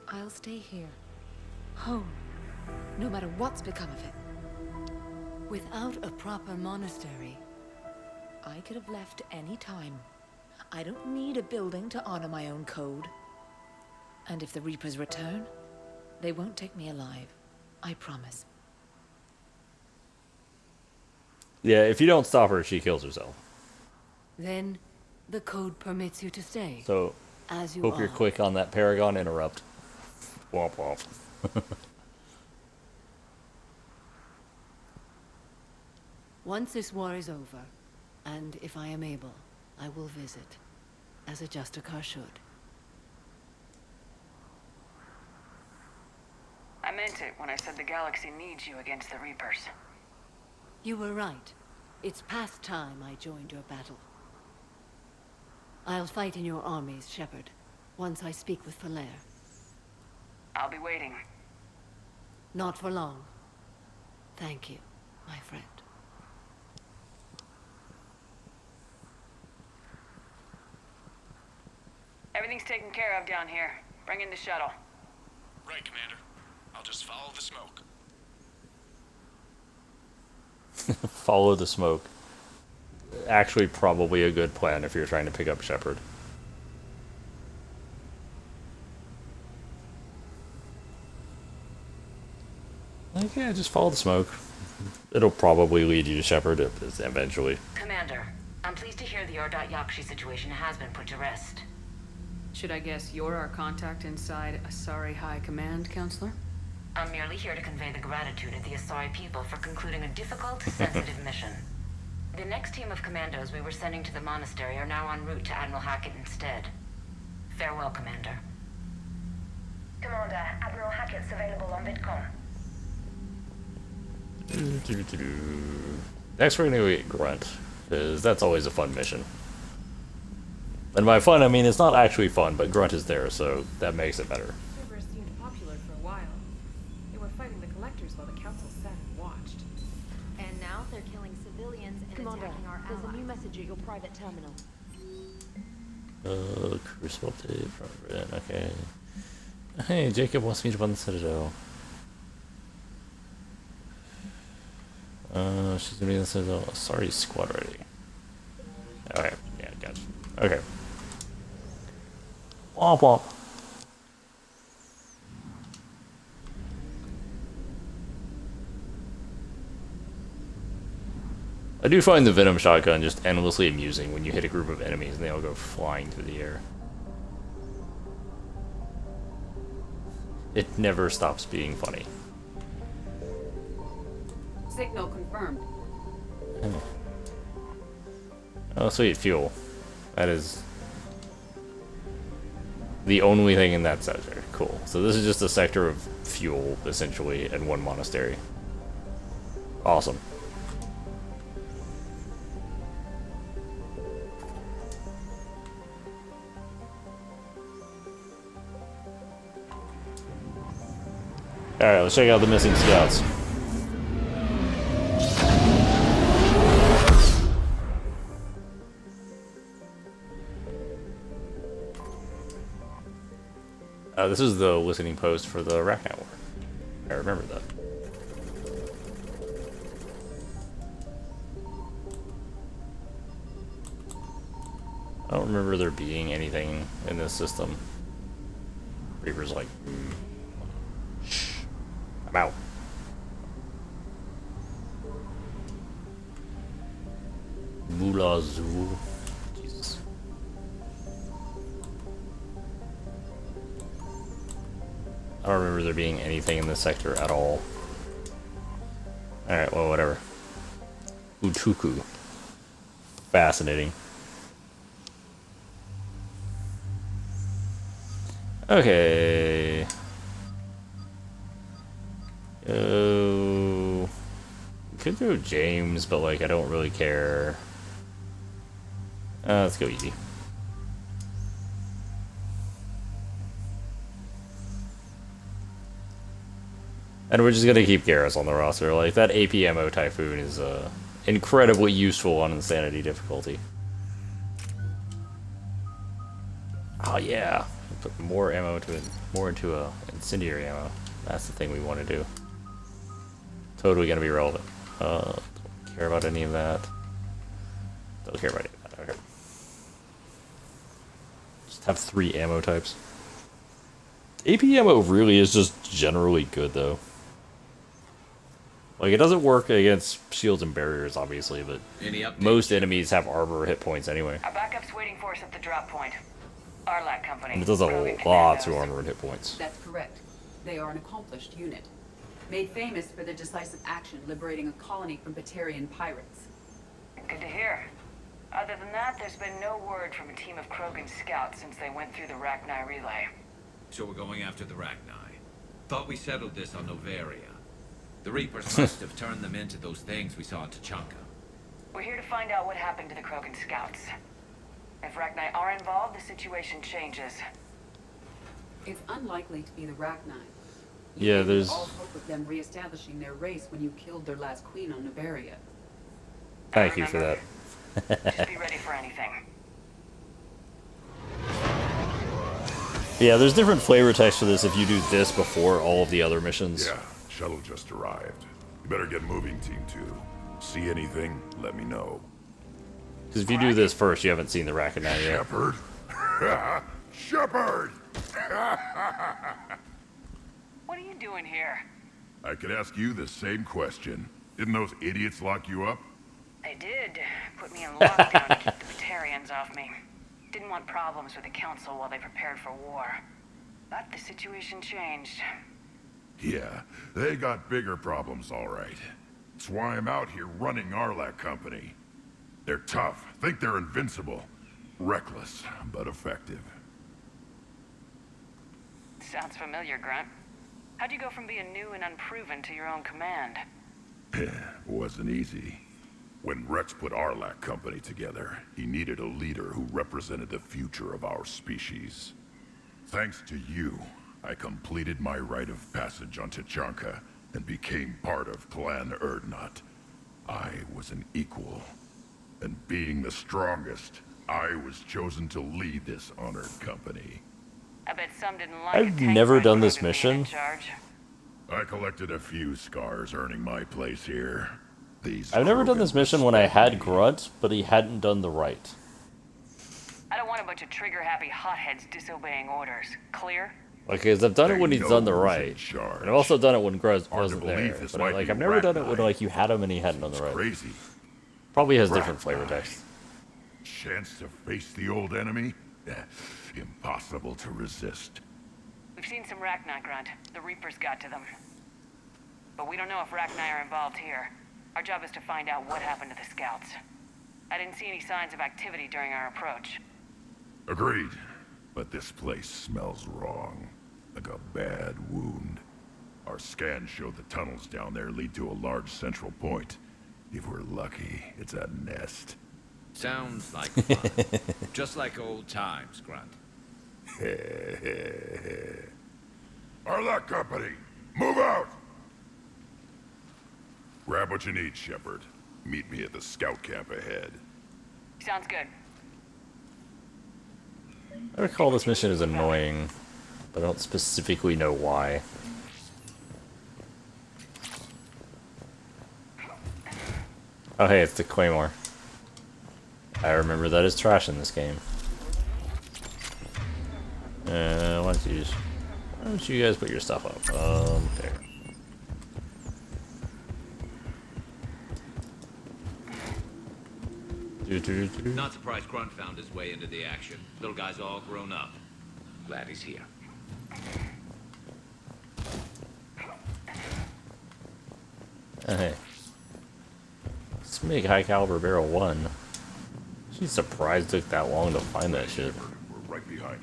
Speaker 19: I'll stay here. Home. No matter what's become of it.
Speaker 21: Without a proper monastery...
Speaker 19: I could have left any time. I don't need a building to honor my own code. And if the Reapers return, they won't take me alive. I promise.
Speaker 1: Yeah, if you don't stop her, she kills herself.
Speaker 21: Then, the code permits you to stay.
Speaker 1: So,
Speaker 21: as you
Speaker 1: hope
Speaker 21: are.
Speaker 1: you're quick on that Paragon interrupt. Womp womp.
Speaker 21: Once this war is over, and if I am able, I will visit, as a Justicar should.
Speaker 6: I meant it when I said the galaxy needs you against the Reapers.
Speaker 21: You were right. It's past time I joined your battle. I'll fight in your armies, Shepard, once I speak with Falere.
Speaker 6: I'll be waiting.
Speaker 21: Not for long. Thank you, my friend.
Speaker 6: Everything's taken care of down here. Bring in the shuttle.
Speaker 3: Right, Commander. I'll just follow the smoke.
Speaker 1: Follow the smoke. Actually, probably a good plan if you're trying to pick up Shepard. Like, yeah, just follow the smoke. It'll probably lead you to Shepard eventually.
Speaker 5: Commander, I'm pleased to hear the Ardat Yakshi situation has been put to rest.
Speaker 12: Should I guess you're our contact inside Asari High Command, Counselor?
Speaker 5: I'm merely here to convey the gratitude of the Asari people for concluding a difficult, sensitive mission. The next team of commandos we were sending to the monastery are now en route to Admiral Hackett instead. Farewell, Commander.
Speaker 22: Commander, Admiral Hackett's available on VidCom.
Speaker 1: Next we're gonna get Grunt, because that's always a fun mission. And by fun, I mean it's not actually fun, but Grunt is there, so that makes it better.
Speaker 12: Cerberus seemed popular for a while. They were fighting the Collectors while the Council sat and watched.
Speaker 5: And now they're killing civilians and
Speaker 14: Commander,
Speaker 5: attacking our
Speaker 14: there's
Speaker 5: allies.
Speaker 14: a new message at your private terminal.
Speaker 1: Crucible tape, okay. Hey, Jacob wants me to run the Citadel. She's gonna be in the Citadel. Sorry, squad ready. Okay, yeah, gotcha. Okay. Womp womp. I do find the Venom shotgun just endlessly amusing when you hit a group of enemies and they all go flying through the air. It never stops being funny.
Speaker 20: Signal confirmed.
Speaker 1: Oh, sweet, fuel. That is the only thing in that sector. Cool. So this is just a sector of fuel, essentially, and one monastery. Awesome. Alright, let's check out the missing scouts. This is the listening post for the Rachni War. I remember that. I don't remember there being anything in this system. Reaper's like, shh, I'm out. Mula Zoo. Jesus. I don't remember there being anything in this sector at all. Alright, well, whatever. Uchuku. Fascinating. Okay. Oh, could go James, but like I don't really care. Let's go easy. And we're just gonna keep Garrus on the roster. Like that APMO Typhoon is incredibly useful on Insanity difficulty. Oh yeah. Put more ammo to it, more into incendiary ammo. That's the thing we want to do. Totally gonna be relevant. Don't care about any of that. Don't care about any of that. Okay. Just have 3 ammo types. AP ammo really is just generally good though. Like it doesn't work against shields and barriers, obviously, but most enemies have armor hit points anyway.
Speaker 6: Our backup's waiting for us at the drop point. Arlac Company.
Speaker 1: And it does a lot to armor and hit points.
Speaker 20: That's correct. They are an accomplished unit. Made famous for their decisive action liberating a colony from Batarian pirates.
Speaker 6: Good to hear. Other than that, there's been no word from a team of Krogan scouts since they went through the Rachni relay.
Speaker 7: So we're going after the Rachni. Thought we settled this on Noveria. The Reapers must have turned them into those things we saw in Tachanka.
Speaker 6: We're here to find out what happened to the Krogan scouts. If Rachni are involved, the situation changes.
Speaker 20: It's unlikely to be the Rachni.
Speaker 1: Yeah, there's
Speaker 20: all hope of them reestablishing their race when you killed their last queen on Noveria.
Speaker 1: Thank you for that.
Speaker 6: Just be ready for anything.
Speaker 1: Yeah, there's different flavor text for this if you do this before all of the other missions.
Speaker 11: Yeah, shuttle just arrived. You better get moving, Team 2. See anything, let me know.
Speaker 1: Because if you do this first, you haven't seen the Rachni yet.
Speaker 11: Shepard? Shepard!
Speaker 6: What are you doing here?
Speaker 11: I could ask you the same question. Didn't those idiots lock you up?
Speaker 6: They did. Put me in lockdown to keep the Batarians off me. Didn't want problems with the Council while they prepared for war. But the situation changed.
Speaker 11: Yeah, they got bigger problems, all right. That's why I'm out here running Arlac Company. They're tough, think they're invincible. Reckless, but effective.
Speaker 6: Sounds familiar, Grunt. How'd you go from being new and unproven to your own command?
Speaker 11: Wasn't easy. When Rex put Arlac Company together, he needed a leader who represented the future of our species. Thanks to you, I completed my rite of passage on Tachanka and became part of Clan Urdnot. I was an equal. And being the strongest, I was chosen to lead this honored company.
Speaker 6: I bet some didn't like
Speaker 1: I've never done this mission.
Speaker 11: I collected a few scars earning my place here.
Speaker 1: I've never done this mission when I had Grunt, but he hadn't done the right.
Speaker 6: I don't want a bunch of trigger-happy hotheads disobeying orders. Clear?
Speaker 1: Like, because I've done it when he's done the right, and I've also done it when Grunt wasn't there. But like, I've never done it when like you had him and he hadn't done the right.
Speaker 11: Crazy.
Speaker 1: Probably has different flavor text.
Speaker 11: Chance to face the old enemy? Impossible to resist.
Speaker 6: We've seen some Rachni, Grunt. The Reapers got to them. But we don't know if Rachni are involved here. Our job is to find out what happened to the scouts. I didn't see any signs of activity during our approach.
Speaker 11: Agreed. But this place smells wrong. Like a bad wound. Our scans show the tunnels down there lead to a large central point. If we're lucky, it's a nest.
Speaker 7: Sounds like fun. Just like old times, Grunt.
Speaker 11: Arlac Company, move out! Grab what you need, Shepard. Meet me at the scout camp ahead.
Speaker 6: Sounds good.
Speaker 1: I recall this mission is annoying. but I don't specifically know why. Oh hey, it's the Claymore. I remember that is trash in this game. Why don't you guys put your stuff up? There.
Speaker 7: Not surprised Grunt found his way into the action. Little guy's all grown up. Glad he's here.
Speaker 1: Hey. Let's make high caliber barrel 1. She's surprised it took that long to find that shit.
Speaker 11: We're right behind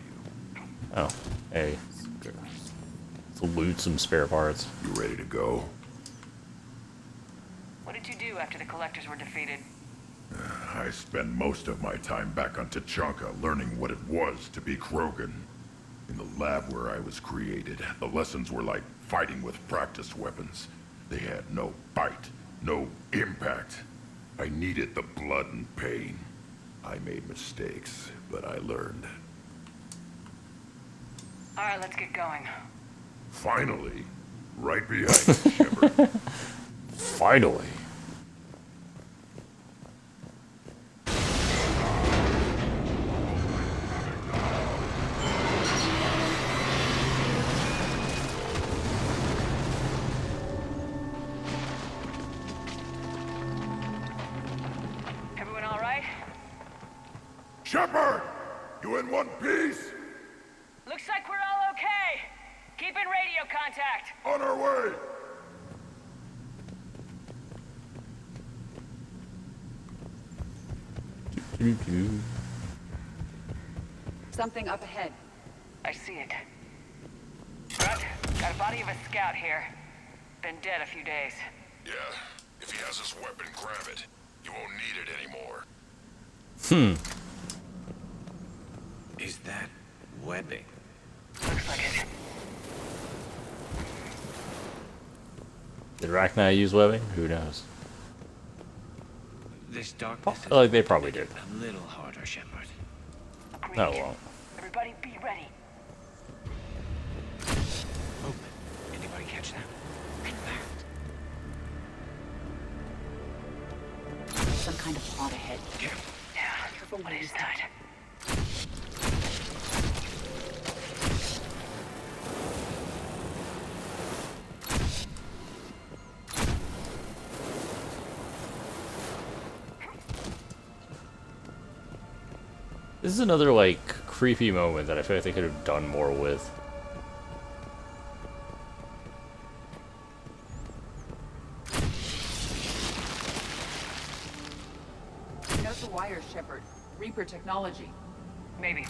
Speaker 11: you.
Speaker 1: Oh, hey. Let's loot some spare parts.
Speaker 11: You ready to go?
Speaker 6: What did you do after the collectors were defeated?
Speaker 11: I spent most of my time back on Tachanka learning what it was to be Krogan. In the lab where I was created, the lessons were like fighting with practice weapons. They had no bite, no impact. I needed the blood and pain. I made mistakes, but I learned.
Speaker 6: Alright, let's get going.
Speaker 11: Finally, right behind you, Shepard.
Speaker 1: Finally.
Speaker 6: Everyone alright?
Speaker 11: Shepard! You in one piece?
Speaker 6: Looks like we're all okay. Keep in radio contact.
Speaker 11: On our way!
Speaker 20: Something up ahead.
Speaker 6: I see it. Grunt, got a body of a scout here. Been dead a few days.
Speaker 11: Yeah, if he has his weapon, grab it. You won't need it anymore.
Speaker 7: Is that webbing?
Speaker 6: Looks like it.
Speaker 1: Did Rachni use webbing? Who knows?
Speaker 7: This darkness
Speaker 1: Oh, like they probably did.
Speaker 7: a little harder, Shepard.
Speaker 6: Agreed.
Speaker 1: No, it won't.
Speaker 6: Everybody be ready.
Speaker 7: Oh, anybody catch that?
Speaker 20: Some kind of plot ahead.
Speaker 6: Yeah, careful. What is that?
Speaker 1: This is another, like, creepy moment that I feel like they could have done more with.
Speaker 20: Note the wires, Shepard. Reaper technology.
Speaker 6: Maybe.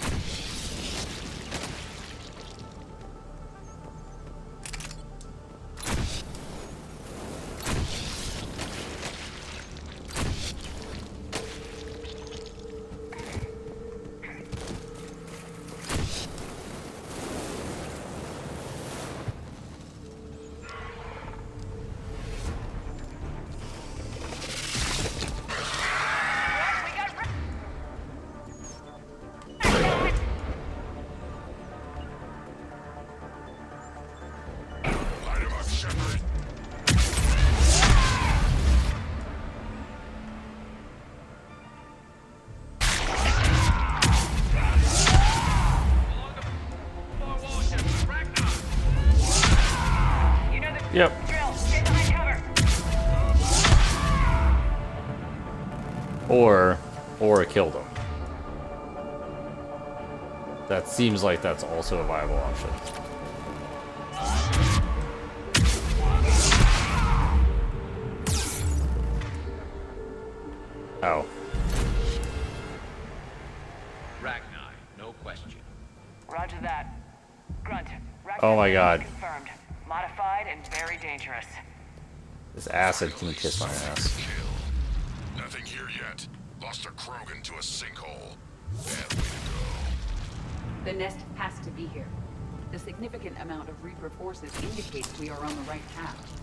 Speaker 1: Yep. Or kill them. That seems like that's also a viable option. Oh.
Speaker 7: Rachni, no question.
Speaker 6: Roger that. Grunt.
Speaker 1: Oh my god.
Speaker 6: Confirmed. Modified and very dangerous.
Speaker 1: This acid can kiss my ass.
Speaker 11: Nothing here yet. Lost a Krogan to a sinkhole. Bad way to go.
Speaker 20: The nest has to be here. The significant amount of Reaper forces indicates we are on the right path.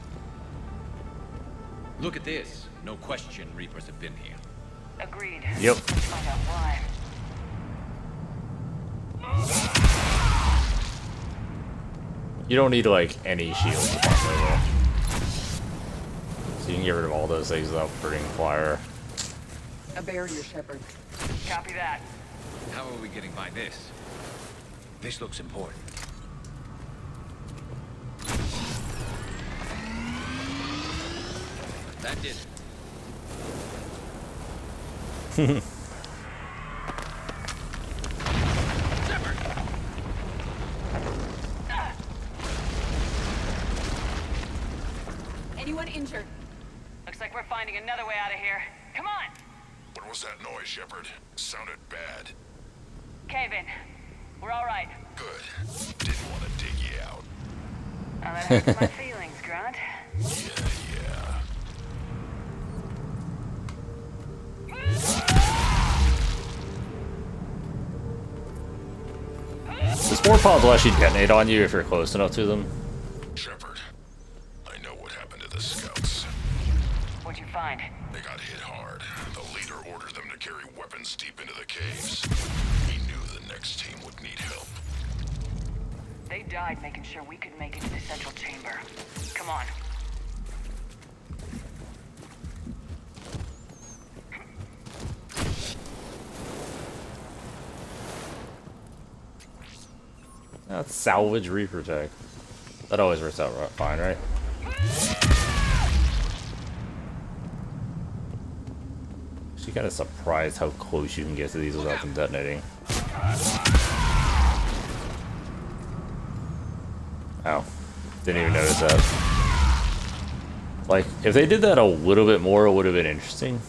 Speaker 7: Look at this. No question Reapers have been here.
Speaker 6: Agreed.
Speaker 1: Yep.
Speaker 6: Let's find out why.
Speaker 1: You don't need like any shields to pop over. So you can get rid of all those things without burning fire.
Speaker 20: A barrier, Shepard.
Speaker 6: Copy that.
Speaker 7: How are we getting by this?
Speaker 15: This looks important.
Speaker 7: That did it.
Speaker 20: Anyone injured?
Speaker 6: Looks like we're finding another way out of here. Come on!
Speaker 11: What was that noise, Shepard? Sounded bad.
Speaker 6: Cave in. We're all right.
Speaker 11: Good. Didn't want to dig you out.
Speaker 6: Now that hurts my feelings, Grunt.
Speaker 11: Yeah.
Speaker 1: The spore pods will actually detonate on you if you're close enough to them.
Speaker 11: Shepard, I know what happened to the scouts.
Speaker 6: What'd you find?
Speaker 11: They got hit hard. The leader ordered them to carry weapons deep into the caves. He knew the next team would need help.
Speaker 6: They died making sure we could make it to the central chamber. Come on.
Speaker 1: That's salvage Reaper tech. That always works out fine, right? Actually kind of surprised how close you can get to these without them detonating. Oh, didn't even notice that. Like, if they did that a little bit more, it would have been interesting.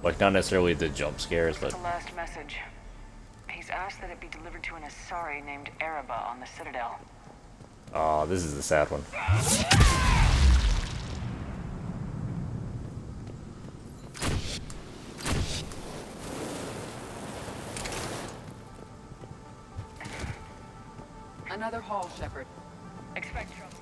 Speaker 1: Like, not necessarily the jump scares, but...
Speaker 6: The last message. He's asked that it be delivered to an Asari named Ereba on the Citadel.
Speaker 1: Oh, this is the sad one.
Speaker 20: Another haul, Shepard.
Speaker 6: Expect trouble.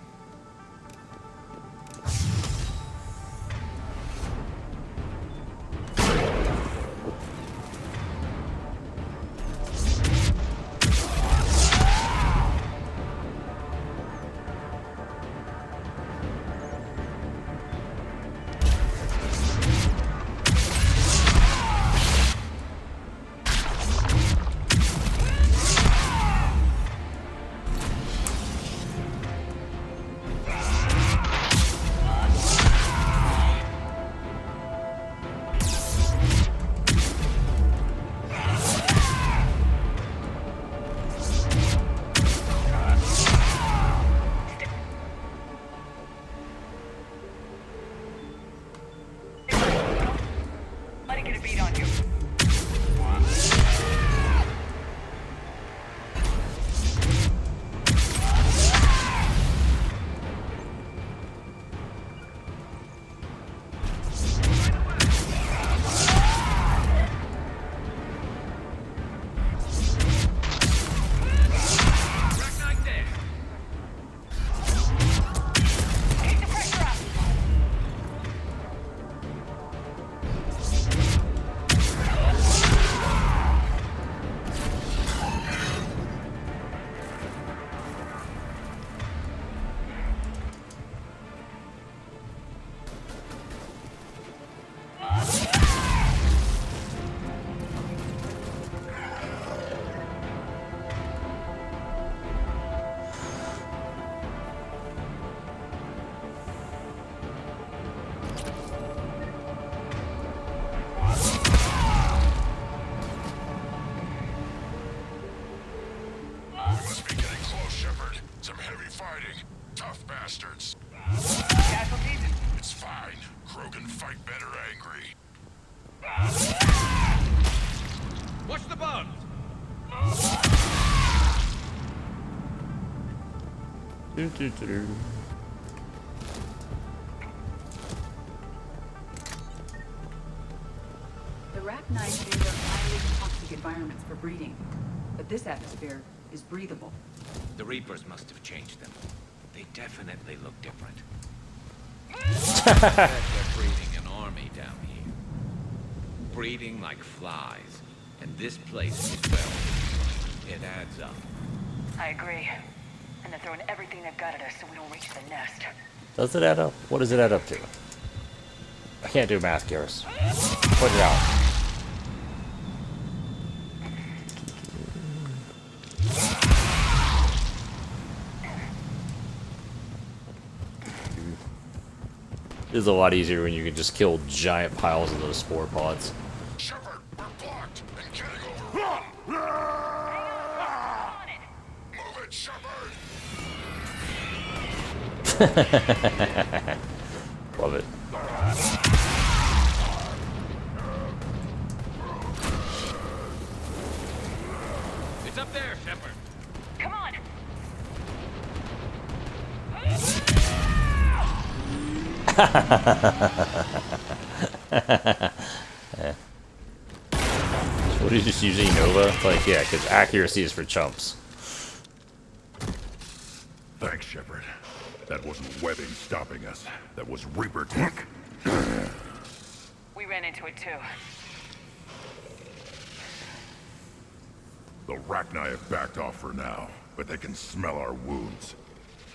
Speaker 1: The
Speaker 20: Rachni are highly toxic environments for breeding, but this atmosphere is breathable.
Speaker 7: The Reapers must have changed them. They definitely look different. They're breeding an army down here. Breeding like flies. And this place is well. It adds up.
Speaker 6: I agree. And they're throwing everything they've got at us so we don't reach the nest.
Speaker 1: Does it add up? What does it add up to? I can't do math, Garrus. Put it out. It is a lot easier when you can just kill giant piles of those spore pods.
Speaker 11: Shepard, we're blocked and getting over. Move it, Shepard!
Speaker 1: Love it.
Speaker 15: It's up there, Shepard.
Speaker 6: Come on!
Speaker 1: Yeah. What did you just using Nova? Like, yeah, because accuracy is for chumps.
Speaker 11: Thanks, Shepard. That wasn't webbing stopping us. That was Reaper tech.
Speaker 6: We ran into it too.
Speaker 11: The Rachni have backed off for now, but they can smell our wounds.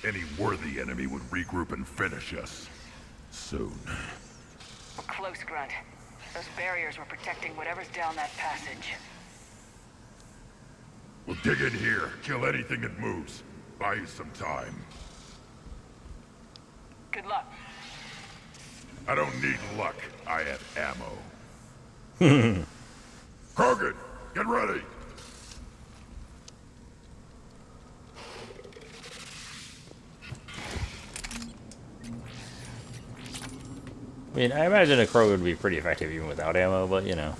Speaker 11: Any worthy enemy would regroup and finish us. Soon.
Speaker 6: We're close, Grunt. Those barriers were protecting whatever's down that passage.
Speaker 11: We'll dig in here, kill anything that moves. Buy you some time.
Speaker 6: Good luck.
Speaker 11: I don't need luck. I have ammo. Krogan, get ready!
Speaker 1: I mean, I imagine a Krogan would be pretty effective even without ammo, but you know.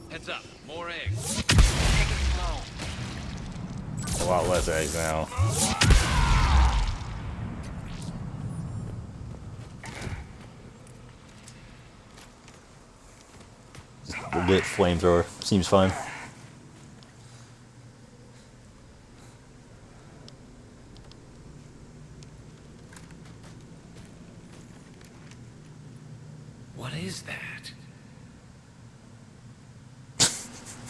Speaker 15: Heads up, more eggs.
Speaker 1: A lot less eggs now. The lit flamethrower seems fine.
Speaker 7: What is that?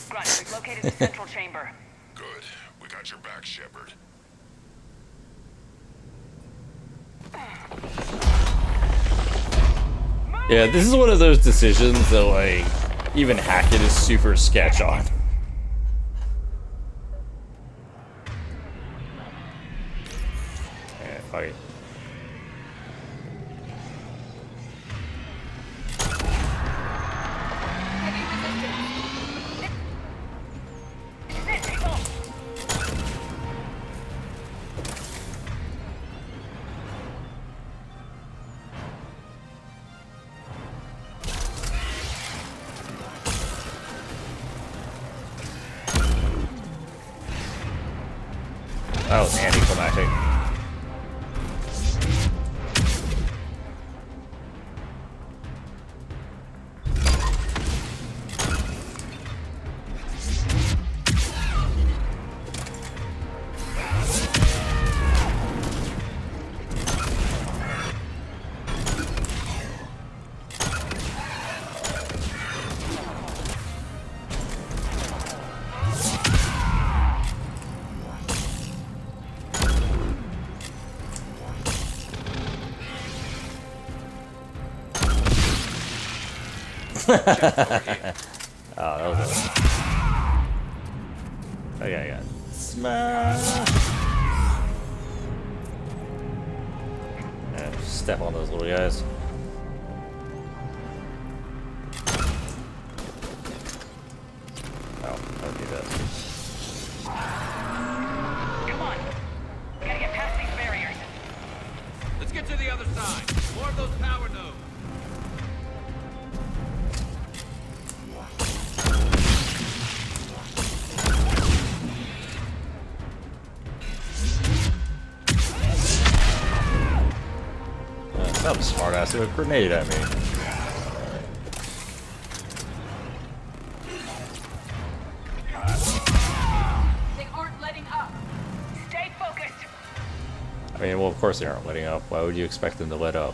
Speaker 6: Grunt, we've located the central chamber.
Speaker 11: Good. We got your back, Shepard.
Speaker 1: Yeah, this is one of those decisions that, like, even Hackett is super sketch on. Yeah, fuck it. That was anticlimactic. Oh, that was it. Okay, I got it. Smash! Yeah, step on those little guys. Oh, I don't need that.
Speaker 6: Come on. We gotta get past these barriers.
Speaker 15: Let's get to the other side. More of those power nodes.
Speaker 1: Some smartass threw a grenade at me.
Speaker 6: They aren't letting up. Stay focused.
Speaker 1: I mean, well, of course they aren't letting up. Why would you expect them to let up?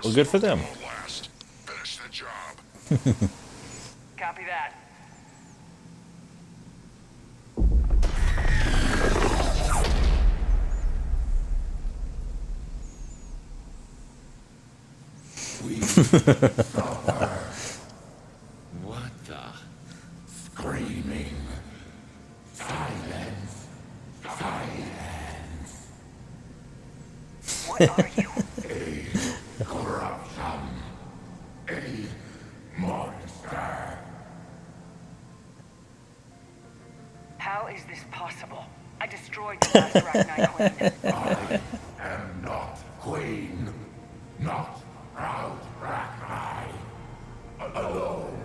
Speaker 1: Well, good for them.
Speaker 11: Finish the job.
Speaker 6: Copy that.
Speaker 7: What the?
Speaker 11: Screaming. Silence. Silence.
Speaker 6: What are you?
Speaker 11: A corruption. A monster.
Speaker 6: How is this possible? I destroyed the last Rachni Queen.
Speaker 11: I am not Queen. Not proud Rachni. Alone.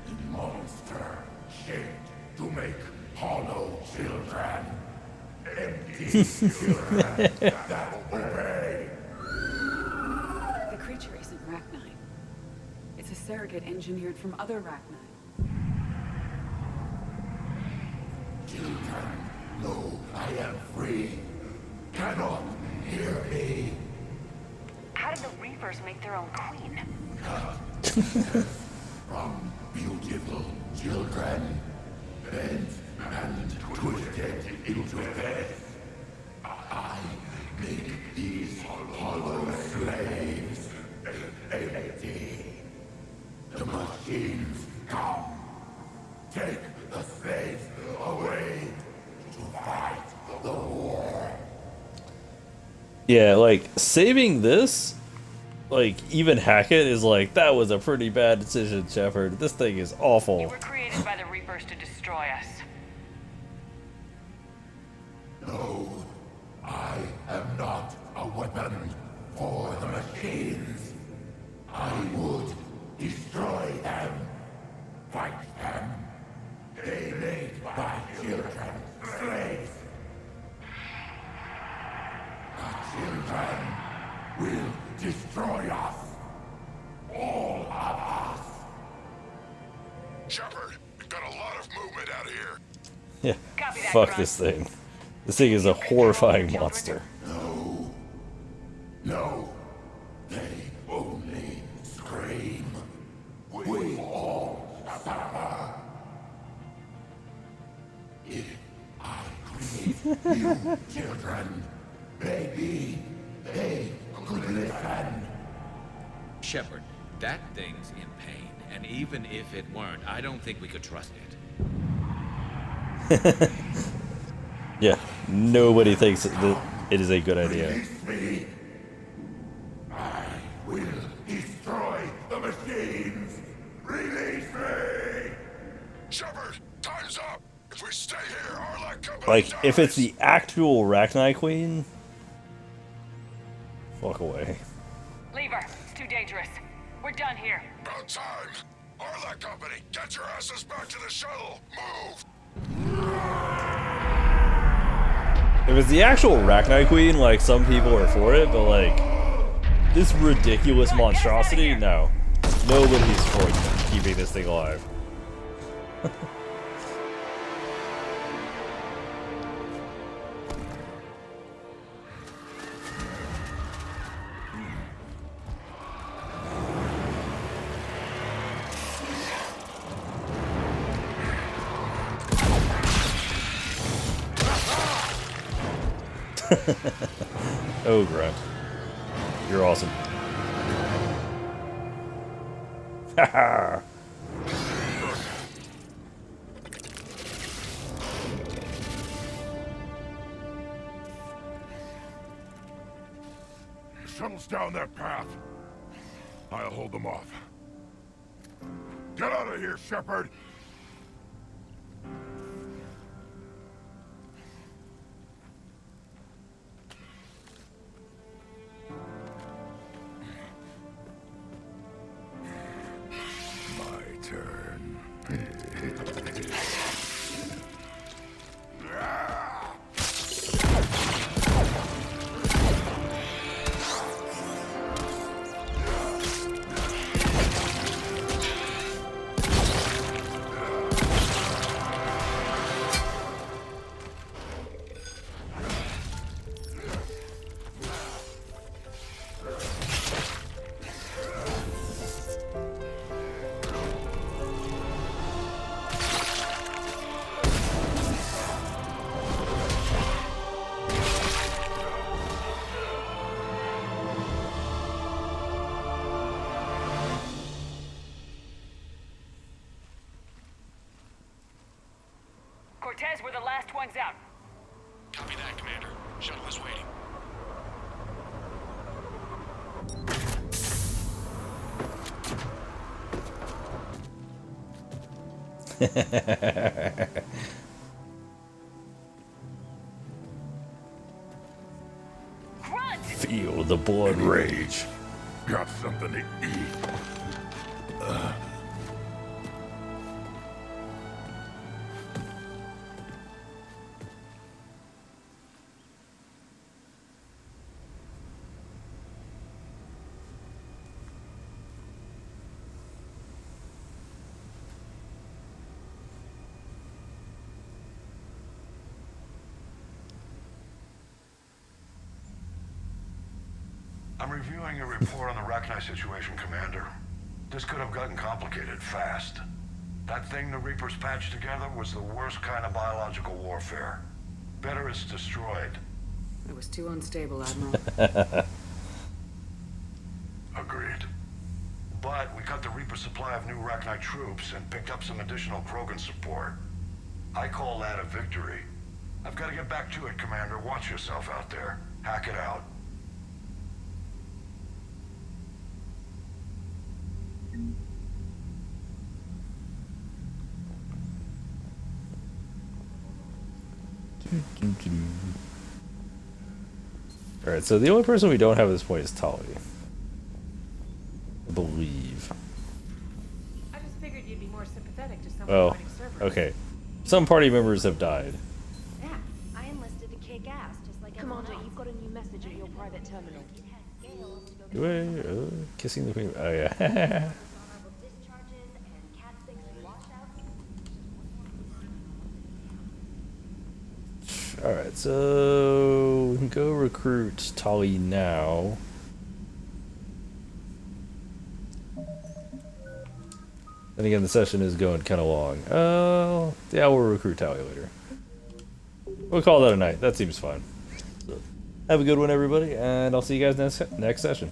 Speaker 11: The monster shaped to make hollow children. Empty children that obey.
Speaker 20: The creature isn't Rachni. It's a surrogate engineered from other Rachni.
Speaker 11: Children, know I am free. Cannot hear me.
Speaker 6: How did the Reapers make their own queen?
Speaker 11: From beautiful children, bent and twisted into death. I make these hollow slaves empty. The machines come. Take the slaves away to fight the war.
Speaker 1: Yeah, like, saving this, like, even Hackett is like, that was a pretty bad decision, Shepard. This thing is awful.
Speaker 6: You were created by the Reapers to destroy us.
Speaker 11: No, I am not a weapon for the machines. I would destroy them, fight them. They made my children slaves. The children will destroy us. All of us. Shepard, we've got a lot of movement out here.
Speaker 1: Yeah,
Speaker 6: Copy that,
Speaker 1: fuck
Speaker 6: Grunt.
Speaker 1: this thing. This thing is a horrifying monster.
Speaker 11: No, they only scream. We all suffer. If I create you children, maybe they could listen.
Speaker 7: Shepard, that thing's in pain, and even if it weren't, I don't think we could trust it.
Speaker 1: Yeah, nobody thinks that it is a good idea.
Speaker 11: Release me. I will destroy the machines. Release me. Shepard, time's up. If we stay here, our company
Speaker 1: Like, if it's the actual Rachni Queen, fuck away.
Speaker 6: Lever, it's too dangerous. We're done here.
Speaker 11: About time. Arlac Company, get your asses back to the shuttle. Move.
Speaker 1: If it's the actual Rachni Queen, like, some people are for it, but, like, this ridiculous monstrosity, no. Nobody's for keeping this thing alive. Oh, Grunt. You're awesome. Haha.
Speaker 11: Shuttle's down that path. I'll hold them off. Get out of here, Shepard! My turn.
Speaker 6: Cortez, we're the last ones out.
Speaker 3: Copy that, Commander. Shuttle is waiting.
Speaker 1: Feel the blood rage.
Speaker 11: Got something to eat.
Speaker 4: I'm reviewing your report on the Rachni situation, Commander. This could have gotten complicated fast. That thing the Reapers patched together was the worst kind of biological warfare. Better it's destroyed.
Speaker 12: It was too unstable, Admiral.
Speaker 4: Agreed. But we cut the Reaper supply of new Rachni troops and picked up some additional Krogan support. I call that a victory. I've got to get back to it, Commander. Watch yourself out there. Hack it out.
Speaker 1: Alright, so the only person we don't have at this point is Tali. I believe.
Speaker 14: I just figured you'd be more sympathetic to someone
Speaker 1: Oh,
Speaker 14: fighting Cerberus.
Speaker 1: okay. Some party members have died.
Speaker 14: Yeah, I enlisted to kick ass, just like Commander, you've got a new message at your private terminal.
Speaker 1: Kissing the queen. Oh, yeah. Alright, so we can go recruit Tali now. Then again, the session is going kind of long. Yeah, we'll recruit Tali later. We'll call that a night. That seems fine. So, have a good one, everybody, and I'll see you guys next session.